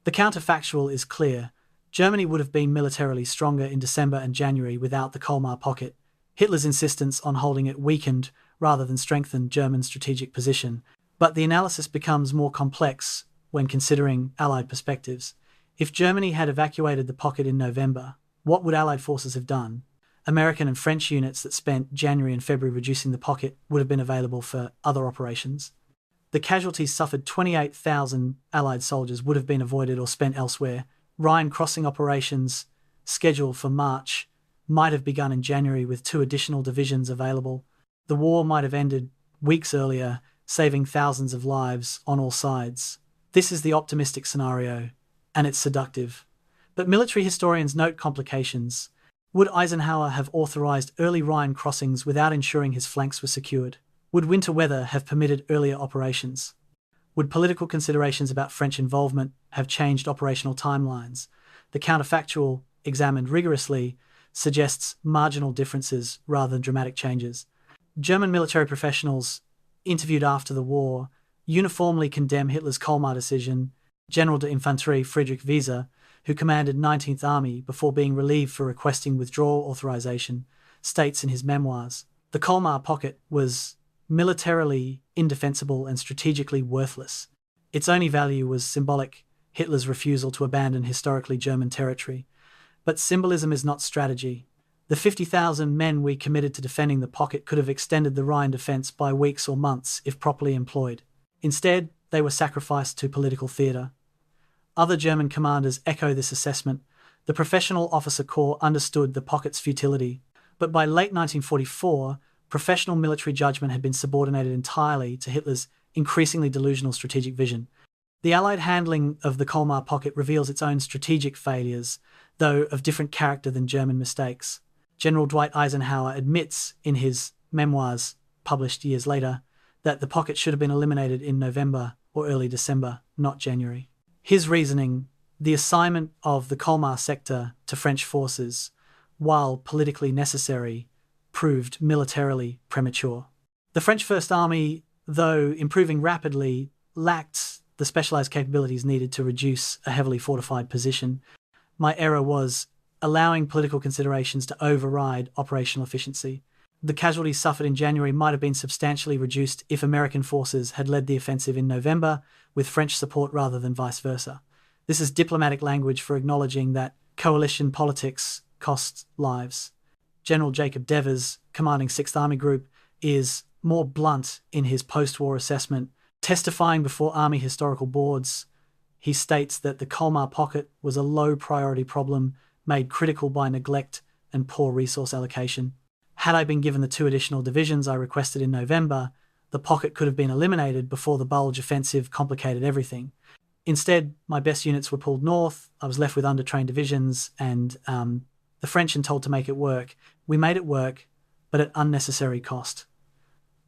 The counterfactual is clear. Germany would have been militarily stronger in December and January without the Colmar Pocket. Hitler's insistence on holding it weakened rather than strengthened German strategic position. But the analysis becomes more complex when considering Allied perspectives. If Germany had evacuated the pocket in November, what would Allied forces have done? American and French units that spent January and February reducing the pocket would have been available for other operations. The casualties suffered: 28,000 Allied soldiers would have been avoided or spent elsewhere. Rhine crossing operations, scheduled for March, might have begun in January with 2 additional divisions available. The war might have ended weeks earlier, saving thousands of lives on all sides. This is the optimistic scenario, and it's seductive. But military historians note complications. Would Eisenhower have authorized early Rhine crossings without ensuring his flanks were secured? Would winter weather have permitted earlier operations? Would political considerations about French involvement have changed operational timelines? The counterfactual, examined rigorously, suggests marginal differences rather than dramatic changes. German military professionals interviewed after the war uniformly condemn Hitler's Colmar decision. General de Infanterie Friedrich Wieser, who commanded 19th Army before being relieved for requesting withdrawal authorization, states in his memoirs, "The Colmar Pocket was militarily indefensible and strategically worthless. Its only value was symbolic: Hitler's refusal to abandon historically German territory. But symbolism is not strategy. The 50,000 men we committed to defending the pocket could have extended the Rhine defense by weeks or months if properly employed. Instead, they were sacrificed to political theater." Other German commanders echo this assessment. The professional officer corps understood the pocket's futility, but by late 1944, professional military judgment had been subordinated entirely to Hitler's increasingly delusional strategic vision. The Allied handling of the Colmar Pocket reveals its own strategic failures, though of different character than German mistakes. General Dwight Eisenhower admits in his memoirs, published years later, that the pocket should have been eliminated in November or early December, not January. His reasoning: The assignment of the Colmar sector to French forces, while politically necessary, proved militarily premature. The French First Army, though improving rapidly, lacked the specialized capabilities needed to reduce a heavily fortified position. My error was allowing political considerations to override operational efficiency. The casualties suffered in January might have been substantially reduced if American forces had led the offensive in November with French support rather than vice versa. This is diplomatic language for acknowledging that coalition politics costs lives. General Jacob Devers, commanding 6th Army Group, is more blunt in his post-war assessment. Testifying before Army historical boards, he states that the Colmar Pocket was a low-priority problem made critical by neglect and poor resource allocation. Had I been given the 2 additional divisions I requested in November, the pocket could have been eliminated before the Bulge offensive complicated everything. Instead, my best units were pulled north, I was left with undertrained divisions, and the French and told to make it work. We made it work, but at unnecessary cost.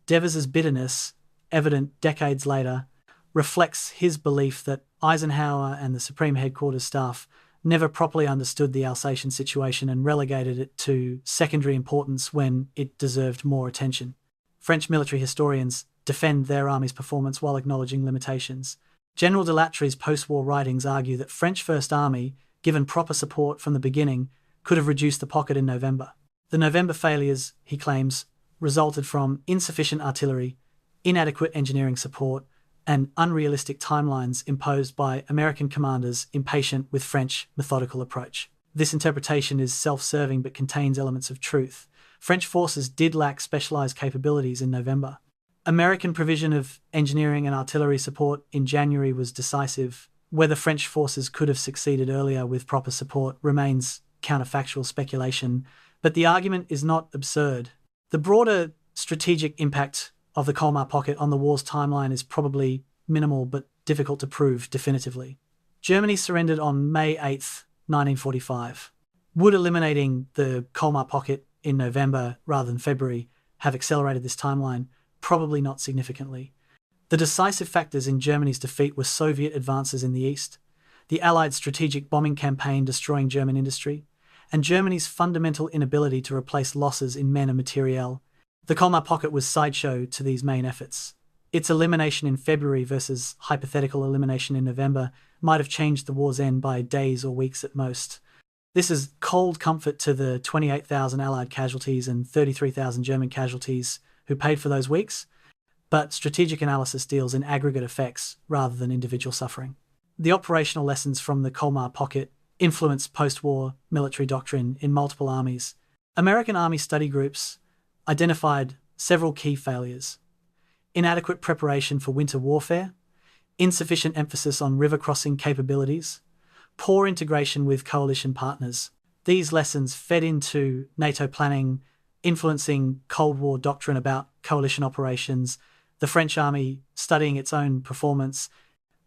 Devers' bitterness, evident decades later, reflects his belief that Eisenhower and the Supreme Headquarters staff never properly understood the Alsatian situation and relegated it to secondary importance when it deserved more attention. French military historians defend their army's performance while acknowledging limitations. General de Latre's post-war writings argue that French First Army, given proper support from the beginning, could have reduced the pocket in November. The November failures, he claims, resulted from insufficient artillery, inadequate engineering support, and unrealistic timelines imposed by American commanders impatient with French methodical approach. This interpretation is self-serving but contains elements of truth. French forces did lack specialized capabilities in November. American provision of engineering and artillery support in January was decisive. Whether French forces could have succeeded earlier with proper support remains counterfactual speculation, but the argument is not absurd. The broader strategic impact of the Colmar Pocket on the war's timeline is probably minimal but difficult to prove definitively. Germany surrendered on May 8, 1945. Would eliminating the Colmar Pocket in November rather than February have accelerated this timeline? Probably not significantly. The decisive factors in Germany's defeat were Soviet advances in the east, the Allied strategic bombing campaign destroying German industry, and Germany's fundamental inability to replace losses in men and materiel. The Colmar Pocket was sideshow to these main efforts. Its elimination in February versus hypothetical elimination in November might have changed the war's end by days or weeks at most. This is cold comfort to the 28,000 Allied casualties and 33,000 German casualties who paid for those weeks, but strategic analysis deals in aggregate effects rather than individual suffering. The operational lessons from the Colmar Pocket influenced post-war military doctrine in multiple armies. American Army study groups identified several key failures: inadequate preparation for winter warfare, insufficient emphasis on river crossing capabilities, poor integration with coalition partners. These lessons fed into NATO planning, influencing Cold War doctrine about coalition operations. The French army, studying its own performance,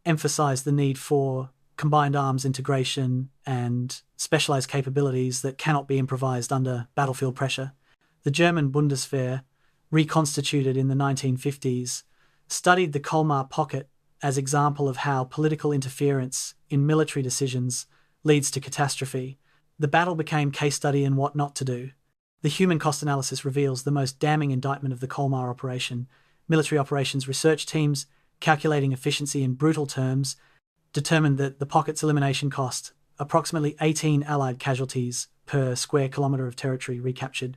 emphasized the need for combined arms integration and specialized capabilities that cannot be improvised under battlefield pressure. The German Bundeswehr, reconstituted in the 1950s, studied the Colmar Pocket as example of how political interference in military decisions leads to catastrophe. The battle became case study in what not to do. The human cost analysis reveals the most damning indictment of the Colmar operation. Military operations research teams, calculating efficiency in brutal terms, determined that the pocket's elimination cost approximately 18 Allied casualties per square kilometre of territory recaptured.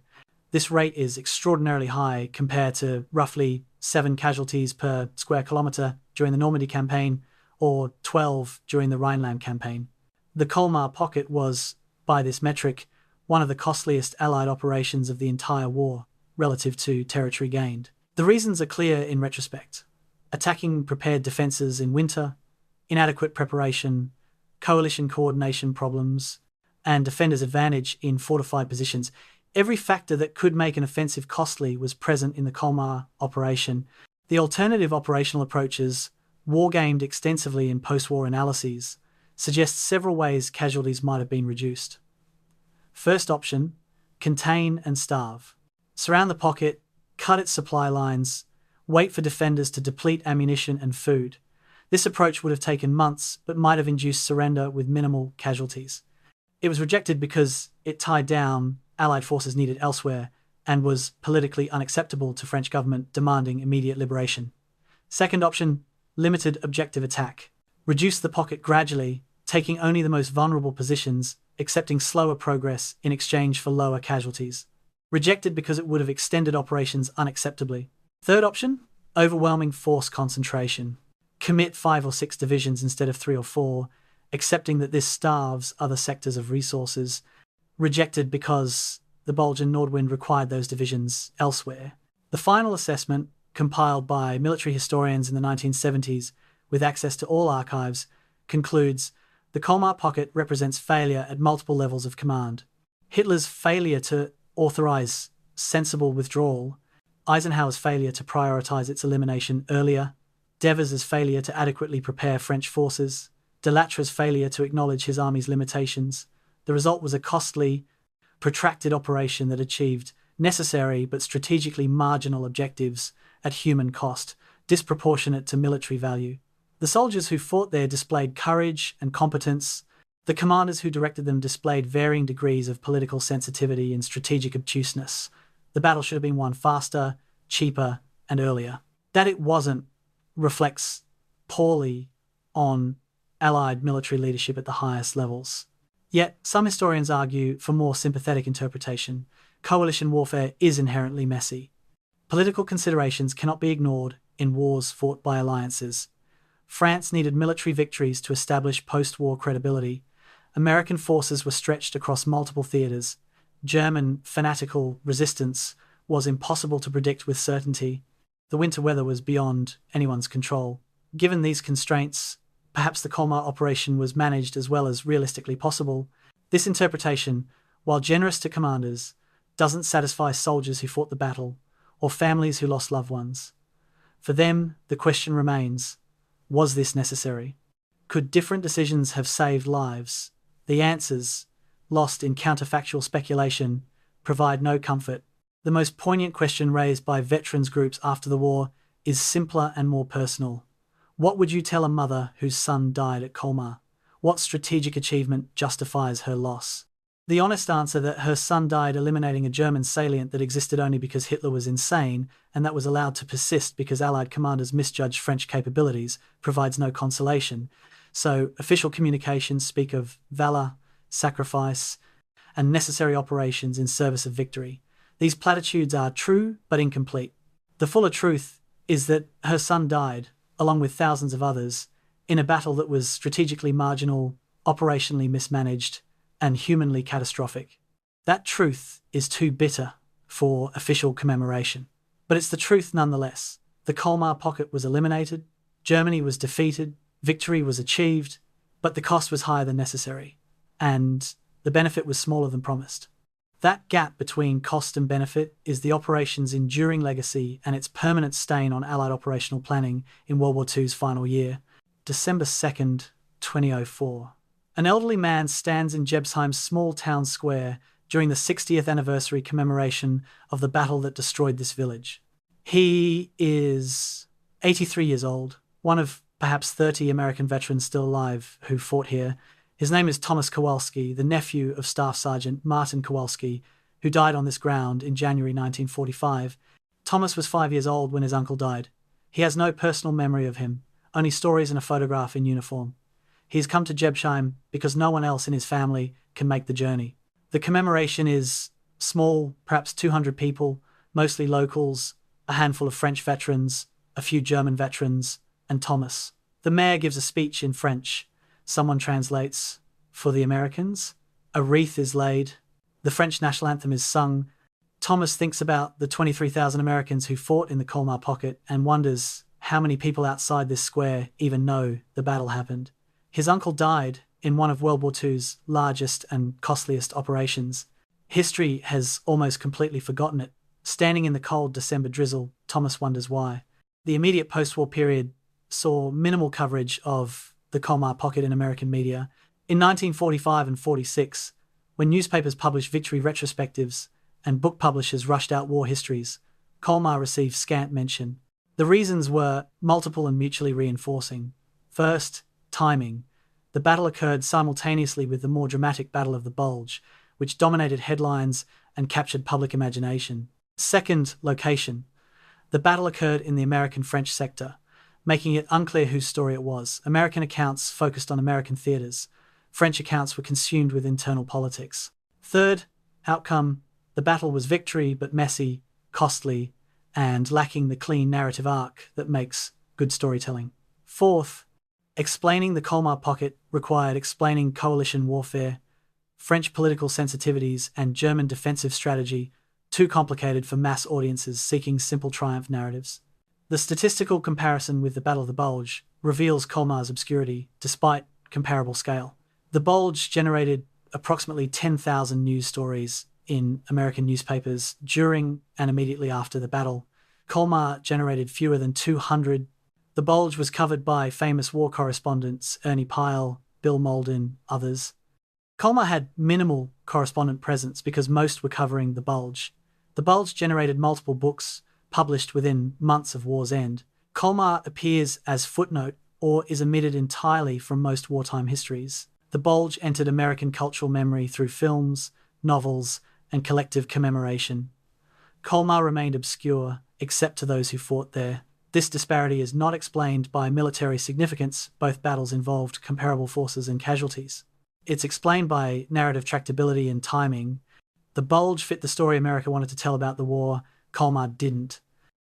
This rate is extraordinarily high compared to roughly 7 casualties per square kilometre during the Normandy campaign or 12 during the Rhineland campaign. The Colmar Pocket was, by this metric, one of the costliest Allied operations of the entire war relative to territory gained. The reasons are clear in retrospect: attacking prepared defences in winter, inadequate preparation, coalition coordination problems, and defenders' advantage in fortified positions. Every factor that could make an offensive costly was present in the Colmar operation. The alternative operational approaches, wargamed extensively in post-war analyses, suggest several ways casualties might have been reduced. First option: contain and starve. Surround the pocket, cut its supply lines, wait for defenders to deplete ammunition and food. This approach would have taken months, but might have induced surrender with minimal casualties. It was rejected because it tied down Allied forces needed elsewhere and was politically unacceptable to French government demanding immediate liberation. Second option, limited objective attack. Reduce the pocket gradually, taking only the most vulnerable positions, accepting slower progress in exchange for lower casualties. Rejected because it would have extended operations unacceptably. Third option, overwhelming force concentration. Commit 5 or 6 divisions instead of 3 or 4, accepting that this starves other sectors of resources. Rejected because the Bulge and Nordwind required those divisions elsewhere. The final assessment, compiled by military historians in the 1970s with access to all archives, concludes the Colmar Pocket represents failure at multiple levels of command. Hitler's failure to authorize sensible withdrawal, Eisenhower's failure to prioritize its elimination earlier, Devers's failure to adequately prepare French forces, Delatre's failure to acknowledge his army's limitations. The result was a costly, protracted operation that achieved necessary but strategically marginal objectives at human cost, disproportionate to military value. The soldiers who fought there displayed courage and competence. The commanders who directed them displayed varying degrees of political sensitivity and strategic obtuseness. The battle should have been won faster, cheaper, and earlier. That it wasn't reflects poorly on Allied military leadership at the highest levels. Yet, some historians argue for more sympathetic interpretation. Coalition warfare is inherently messy. Political considerations cannot be ignored in wars fought by alliances. France needed military victories to establish post-war credibility. American forces were stretched across multiple theaters. German fanatical resistance was impossible to predict with certainty. The winter weather was beyond anyone's control. Given these constraints, perhaps the Colmar operation was managed as well as realistically possible. This interpretation, while generous to commanders, doesn't satisfy soldiers who fought the battle or families who lost loved ones. For them, the question remains, was this necessary? Could different decisions have saved lives? The answers, lost in counterfactual speculation, provide no comfort. The most poignant question raised by veterans groups after the war is simpler and more personal. What would you tell a mother whose son died at Colmar? What strategic achievement justifies her loss? The honest answer that her son died eliminating a German salient that existed only because Hitler was insane and that was allowed to persist because Allied commanders misjudged French capabilities provides no consolation. So official communications speak of valor, sacrifice, and necessary operations in service of victory. These platitudes are true but incomplete. The fuller truth is that her son died, along with thousands of others, in a battle that was strategically marginal, operationally mismanaged, and humanly catastrophic. That truth is too bitter for official commemoration. But it's the truth nonetheless. The Colmar Pocket was eliminated, Germany was defeated, victory was achieved, but the cost was higher than necessary, and the benefit was smaller than promised. That gap between cost and benefit is the operation's enduring legacy and its permanent stain on Allied operational planning in World War II's final year, December 2nd, 2004. An elderly man stands in Jebsheim's small town square during the 60th anniversary commemoration of the battle that destroyed this village. He is 83 years old, one of perhaps 30 American veterans still alive who fought here. His name is Thomas Kowalski, the nephew of Staff Sergeant Martin Kowalski, who died on this ground in January 1945. Thomas was 5 years old when his uncle died. He has no personal memory of him, only stories and a photograph in uniform. He's come to Jebsheim because no one else in his family can make the journey. The commemoration is small, perhaps 200 people, mostly locals, a handful of French veterans, a few German veterans, and Thomas. The mayor gives a speech in French. Someone translates, for the Americans. A wreath is laid. The French national anthem is sung. Thomas thinks about the 23,000 Americans who fought in the Colmar Pocket and wonders how many people outside this square even know the battle happened. His uncle died in one of World War II's largest and costliest operations. History has almost completely forgotten it. Standing in the cold December drizzle, Thomas wonders why. The immediate post-war period saw minimal coverage of the Colmar Pocket in American media. In 1945 and 46, when newspapers published victory retrospectives and book publishers rushed out war histories, Colmar received scant mention. The reasons were multiple and mutually reinforcing. First, timing. The battle occurred simultaneously with the more dramatic Battle of the Bulge, which dominated headlines and captured public imagination. Second, location. The battle occurred in the American-French sector, making it unclear whose story it was. American accounts focused on American theaters. French accounts were consumed with internal politics. Third, outcome. The battle was victory, but messy, costly, and lacking the clean narrative arc that makes good storytelling. Fourth, explaining the Colmar Pocket required explaining coalition warfare, French political sensitivities, and German defensive strategy, too complicated for mass audiences seeking simple triumph narratives. The statistical comparison with the Battle of the Bulge reveals Colmar's obscurity, despite comparable scale. The Bulge generated approximately 10,000 news stories in American newspapers during and immediately after the battle. Colmar generated fewer than 200. The Bulge was covered by famous war correspondents Ernie Pyle, Bill Malden, others. Colmar had minimal correspondent presence because most were covering the Bulge. The Bulge generated multiple books, published within months of war's end. Colmar appears as footnote or is omitted entirely from most wartime histories. The Bulge entered American cultural memory through films, novels, and collective commemoration. Colmar remained obscure, except to those who fought there. This disparity is not explained by military significance. Both battles involved comparable forces and casualties. It's explained by narrative tractability and timing. The Bulge fit the story America wanted to tell about the war. Colmar didn't.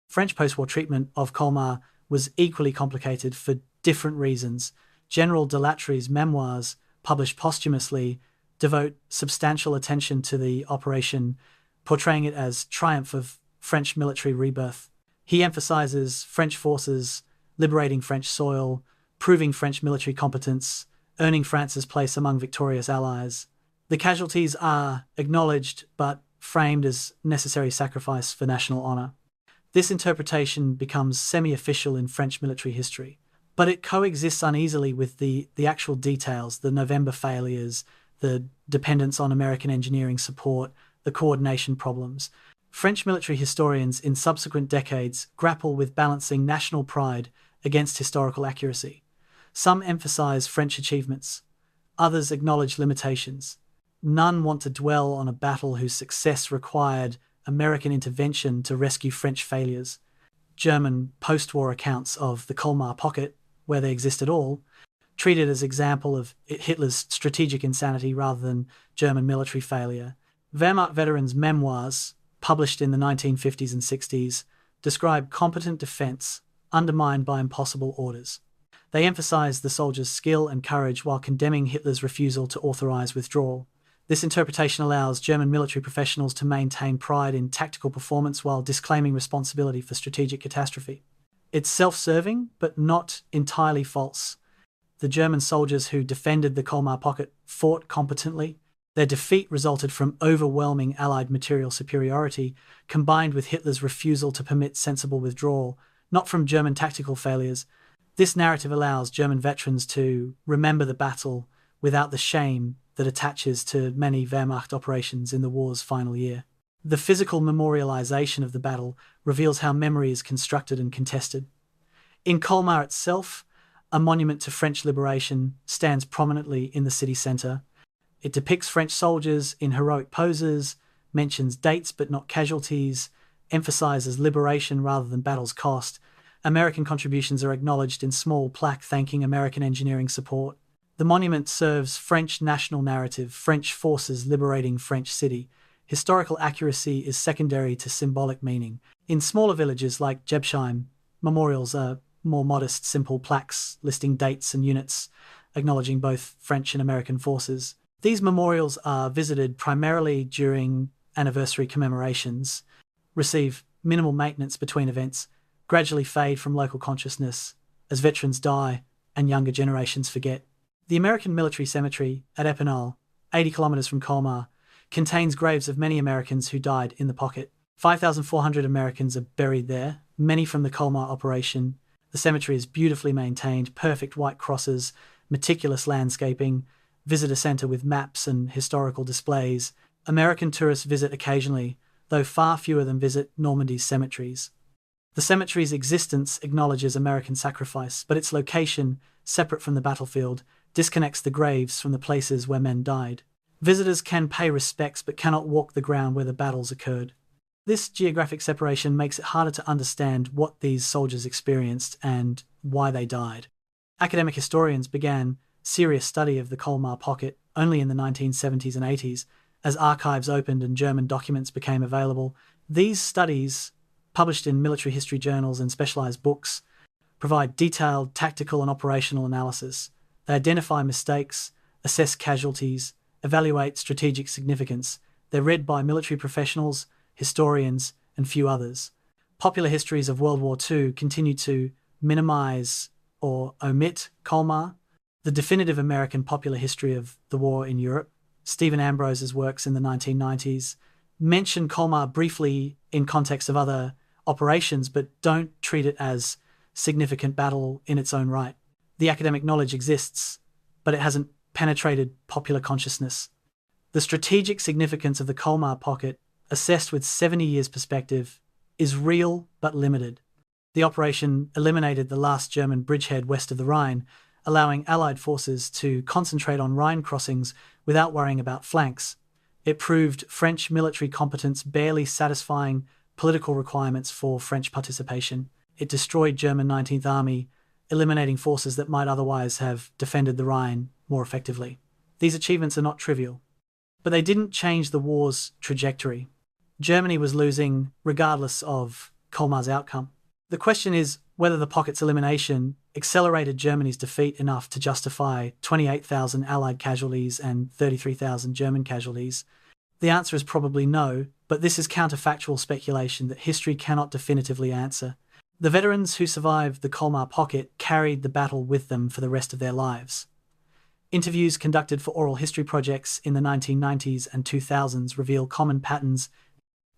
French post-war treatment of Colmar was equally complicated for different reasons. General de Latre's memoirs, published posthumously, devote substantial attention to the operation, portraying it as triumph of French military rebirth. He emphasizes French forces liberating French soil, proving French military competence, earning France's place among victorious allies. The casualties are acknowledged but framed as necessary sacrifice for national honor. This interpretation becomes semi-official in French military history, but it coexists uneasily with the actual details, the November failures, the dependence on American engineering support, the coordination problems. French military historians in subsequent decades grapple with balancing national pride against historical accuracy. Some emphasize French achievements. Others acknowledge limitations. None want to dwell on a battle whose success required American intervention to rescue French failures. German post-war accounts of the Colmar Pocket, where they exist at all, treat it as example of Hitler's strategic insanity rather than German military failure. Wehrmacht veterans' memoirs, published in the 1950s and 60s, describe competent defense undermined by impossible orders. They emphasize the soldiers' skill and courage while condemning Hitler's refusal to authorize withdrawal. This interpretation allows German military professionals to maintain pride in tactical performance while disclaiming responsibility for strategic catastrophe. It's self-serving, but not entirely false. The German soldiers who defended the Colmar Pocket fought competently. Their defeat resulted from overwhelming Allied material superiority, combined with Hitler's refusal to permit sensible withdrawal, not from German tactical failures. This narrative allows German veterans to remember the battle without the shame that attaches to many Wehrmacht operations in the war's final year. The physical memorialization of the battle reveals how memory is constructed and contested. In Colmar itself, a monument to French liberation stands prominently in the city centre. It depicts French soldiers in heroic poses, mentions dates but not casualties, emphasizes liberation rather than battle's cost. American contributions are acknowledged in small plaque thanking American engineering support. The monument serves French national narrative, French forces liberating French city. Historical accuracy is secondary to symbolic meaning. In smaller villages like Jebsheim, memorials are more modest, simple plaques listing dates and units, acknowledging both French and American forces. These memorials are visited primarily during anniversary commemorations, receive minimal maintenance between events, gradually fade from local consciousness as veterans die and younger generations forget. The American Military Cemetery at Epinal, 80 kilometers from Colmar, contains graves of many Americans who died in the pocket. 5,400 Americans are buried there, many from the Colmar operation. The cemetery is beautifully maintained, perfect white crosses, meticulous landscaping, visitor center with maps and historical displays. American tourists visit occasionally, though far fewer than visit Normandy's cemeteries. The cemetery's existence acknowledges American sacrifice, but its location separate from the battlefield, disconnects the graves from the places where men died. Visitors can pay respects but cannot walk the ground where the battles occurred. This geographic separation makes it harder to understand what these soldiers experienced and why they died. Academic historians began serious study of the Colmar Pocket only in the 1970s and 80s, as archives opened and German documents became available. These studies, published in military history journals and specialized books, provide detailed tactical and operational analysis. They identify mistakes, assess casualties, evaluate strategic significance. They're read by military professionals, historians, and few others. Popular histories of World War II continue to minimize or omit Colmar. The definitive American popular history of the war in Europe, Stephen Ambrose's works in the 1990s, mention Colmar briefly in context of other operations, but don't treat it as significant battle in its own right. The academic knowledge exists, but it hasn't penetrated popular consciousness. The strategic significance of the Colmar Pocket, assessed with 70 years perspective, is real but limited. The operation eliminated the last German bridgehead west of the Rhine, allowing Allied forces to concentrate on Rhine crossings without worrying about flanks. It proved French military competence barely satisfying political requirements for French participation. It destroyed German 19th Army, eliminating forces that might otherwise have defended the Rhine more effectively. These achievements are not trivial, but they didn't change the war's trajectory. Germany was losing regardless of Colmar's outcome. The question is whether the pocket's elimination accelerated Germany's defeat enough to justify 28,000 Allied casualties and 33,000 German casualties. The answer is probably no, but this is counterfactual speculation that history cannot definitively answer. The veterans who survived the Colmar Pocket carried the battle with them for the rest of their lives. Interviews conducted for oral history projects in the 1990s and 2000s reveal common patterns.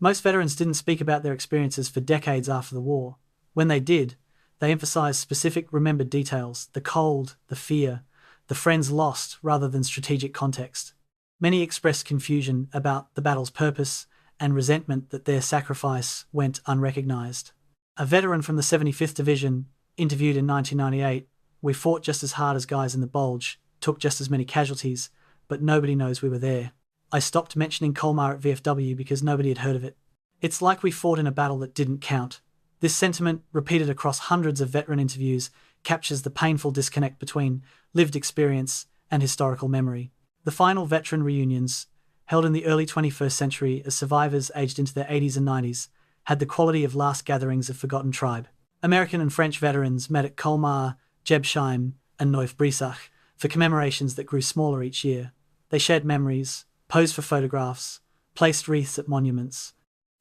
Most veterans didn't speak about their experiences for decades after the war. When they did, they emphasized specific remembered details: the cold, the fear, the friends lost, rather than strategic context. Many expressed confusion about the battle's purpose and resentment that their sacrifice went unrecognized. A veteran from the 75th Division, interviewed in 1998, "We fought just as hard as guys in the Bulge, took just as many casualties, but nobody knows we were there. I stopped mentioning Colmar at VFW because nobody had heard of it. It's like we fought in a battle that didn't count." This sentiment, repeated across hundreds of veteran interviews, captures the painful disconnect between lived experience and historical memory. The final veteran reunions, held in the early 21st century as survivors aged into their 80s and 90s, had the quality of last gatherings of forgotten tribe. American and French veterans met at Colmar, Jebsheim, and Nordwind for commemorations that grew smaller each year. They shared memories, posed for photographs, placed wreaths at monuments.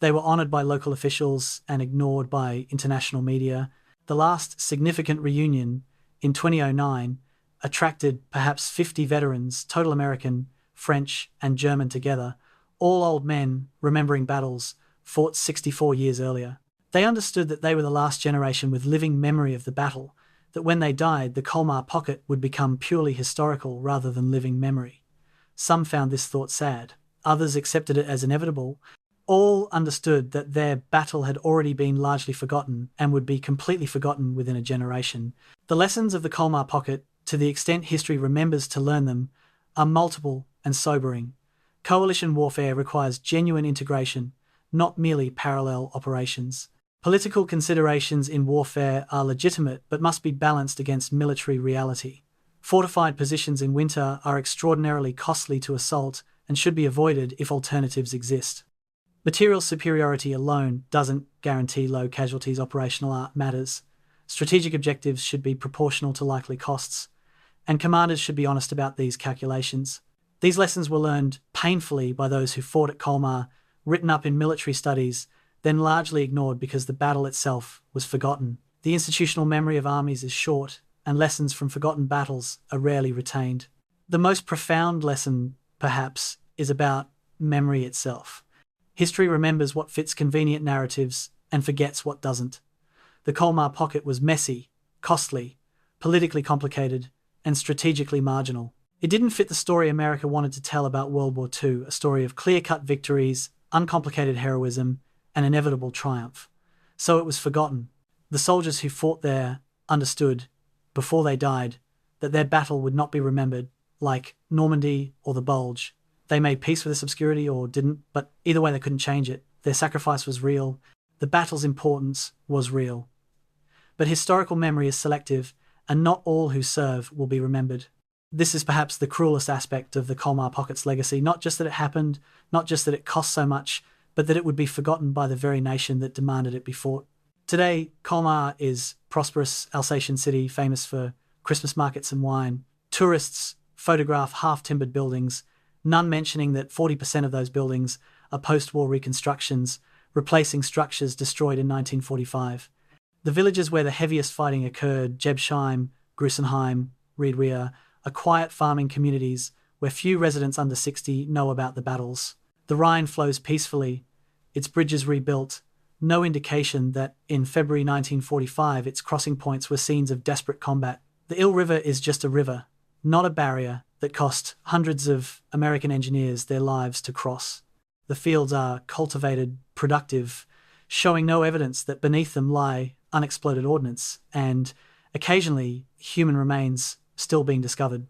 They were honoured by local officials and ignored by international media. The last significant reunion, in 2009, attracted perhaps 50 veterans, total American, French, and German together, all old men remembering battles fought 64 years earlier. They understood that they were the last generation with living memory of the battle, that when they died, the Colmar Pocket would become purely historical rather than living memory. Some found this thought sad. Others accepted it as inevitable. All understood that their battle had already been largely forgotten and would be completely forgotten within a generation. The lessons of the Colmar Pocket, to the extent history remembers to learn them, are multiple and sobering. Coalition warfare requires genuine integration, not merely parallel operations. Political considerations in warfare are legitimate but must be balanced against military reality. Fortified positions in winter are extraordinarily costly to assault and should be avoided if alternatives exist. Material superiority alone doesn't guarantee low casualties. Operational art matters. Strategic objectives should be proportional to likely costs, and commanders should be honest about these calculations. These lessons were learned painfully by those who fought at Colmar, written up in military studies, then largely ignored because the battle itself was forgotten. The institutional memory of armies is short, and lessons from forgotten battles are rarely retained. The most profound lesson, perhaps, is about memory itself. History remembers what fits convenient narratives and forgets what doesn't. The Colmar Pocket was messy, costly, politically complicated, and strategically marginal. It didn't fit the story America wanted to tell about World War II, a story of clear-cut victories, uncomplicated heroism, and inevitable triumph. So it was forgotten. The soldiers who fought there understood, before they died, that their battle would not be remembered, like Normandy or the Bulge. They made peace with this obscurity or didn't, but either way they couldn't change it. Their sacrifice was real. The battle's importance was real. But historical memory is selective, and not all who serve will be remembered. This is perhaps the cruelest aspect of the Colmar Pocket's legacy, not just that it happened, not just that it cost so much, but that it would be forgotten by the very nation that demanded it be fought. Today, Colmar is a prosperous Alsatian city famous for Christmas markets and wine. Tourists photograph half-timbered buildings, none mentioning that 40% of those buildings are post-war reconstructions, replacing structures destroyed in 1945. The villages where the heaviest fighting occurred, Jebsheim, Grusenheim, Riedwihr, are quiet farming communities where few residents under 60 know about the battles. The Rhine flows peacefully, its bridges rebuilt, no indication that in February 1945 its crossing points were scenes of desperate combat. The Ill River is just a river, not a barrier that cost hundreds of American engineers their lives to cross. The fields are cultivated, productive, showing no evidence that beneath them lie unexploded ordnance, and occasionally human remains still being discovered.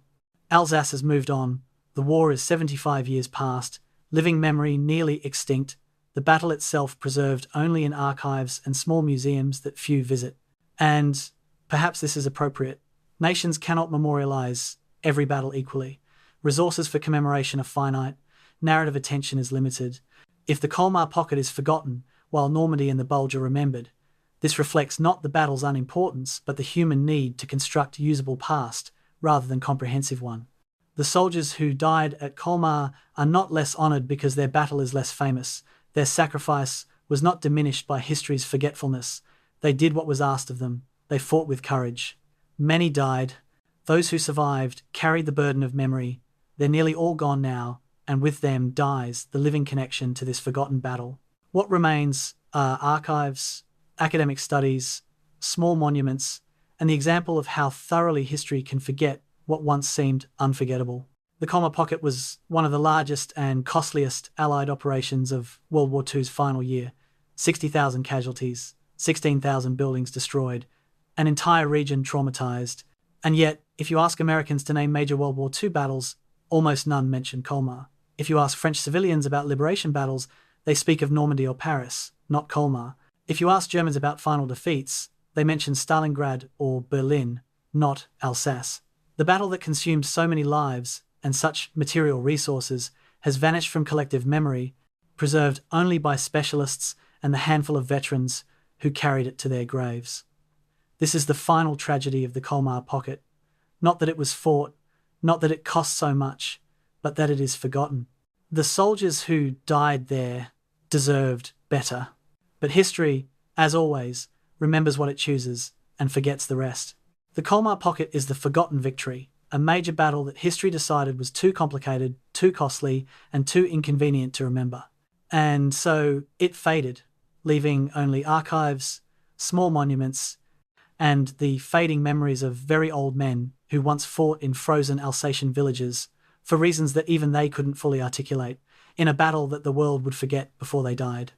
Alsace has moved on. The war is 75 years past, living memory nearly extinct, the battle itself preserved only in archives and small museums that few visit. And perhaps this is appropriate. Nations cannot memorialize every battle equally. Resources for commemoration are finite. Narrative attention is limited. If the Colmar Pocket is forgotten, while Normandy and the Bulge are remembered, this reflects not the battle's unimportance, but the human need to construct usable past rather than comprehensive one. The soldiers who died at Colmar are not less honoured because their battle is less famous. Their sacrifice was not diminished by history's forgetfulness. They did what was asked of them. They fought with courage. Many died. Those who survived carried the burden of memory. They're nearly all gone now, and with them dies the living connection to this forgotten battle. What remains are archives, academic studies, small monuments, and the example of how thoroughly history can forget what once seemed unforgettable. The Colmar Pocket was one of the largest and costliest Allied operations of World War II's final year. 60,000 casualties, 16,000 buildings destroyed, an entire region traumatized. And yet, if you ask Americans to name major World War II battles, almost none mention Colmar. If you ask French civilians about liberation battles, they speak of Normandy or Paris, not Colmar. If you ask Germans about final defeats, they mention Stalingrad or Berlin, not Alsace. The battle that consumed so many lives and such material resources has vanished from collective memory, preserved only by specialists and the handful of veterans who carried it to their graves. This is the final tragedy of the Colmar Pocket. Not that it was fought, not that it cost so much, but that it is forgotten. The soldiers who died there deserved better. But history, as always, remembers what it chooses and forgets the rest. The Colmar Pocket is the forgotten victory, a major battle that history decided was too complicated, too costly, and too inconvenient to remember. And so it faded, leaving only archives, small monuments, and the fading memories of very old men who once fought in frozen Alsatian villages for reasons that even they couldn't fully articulate, in a battle that the world would forget before they died.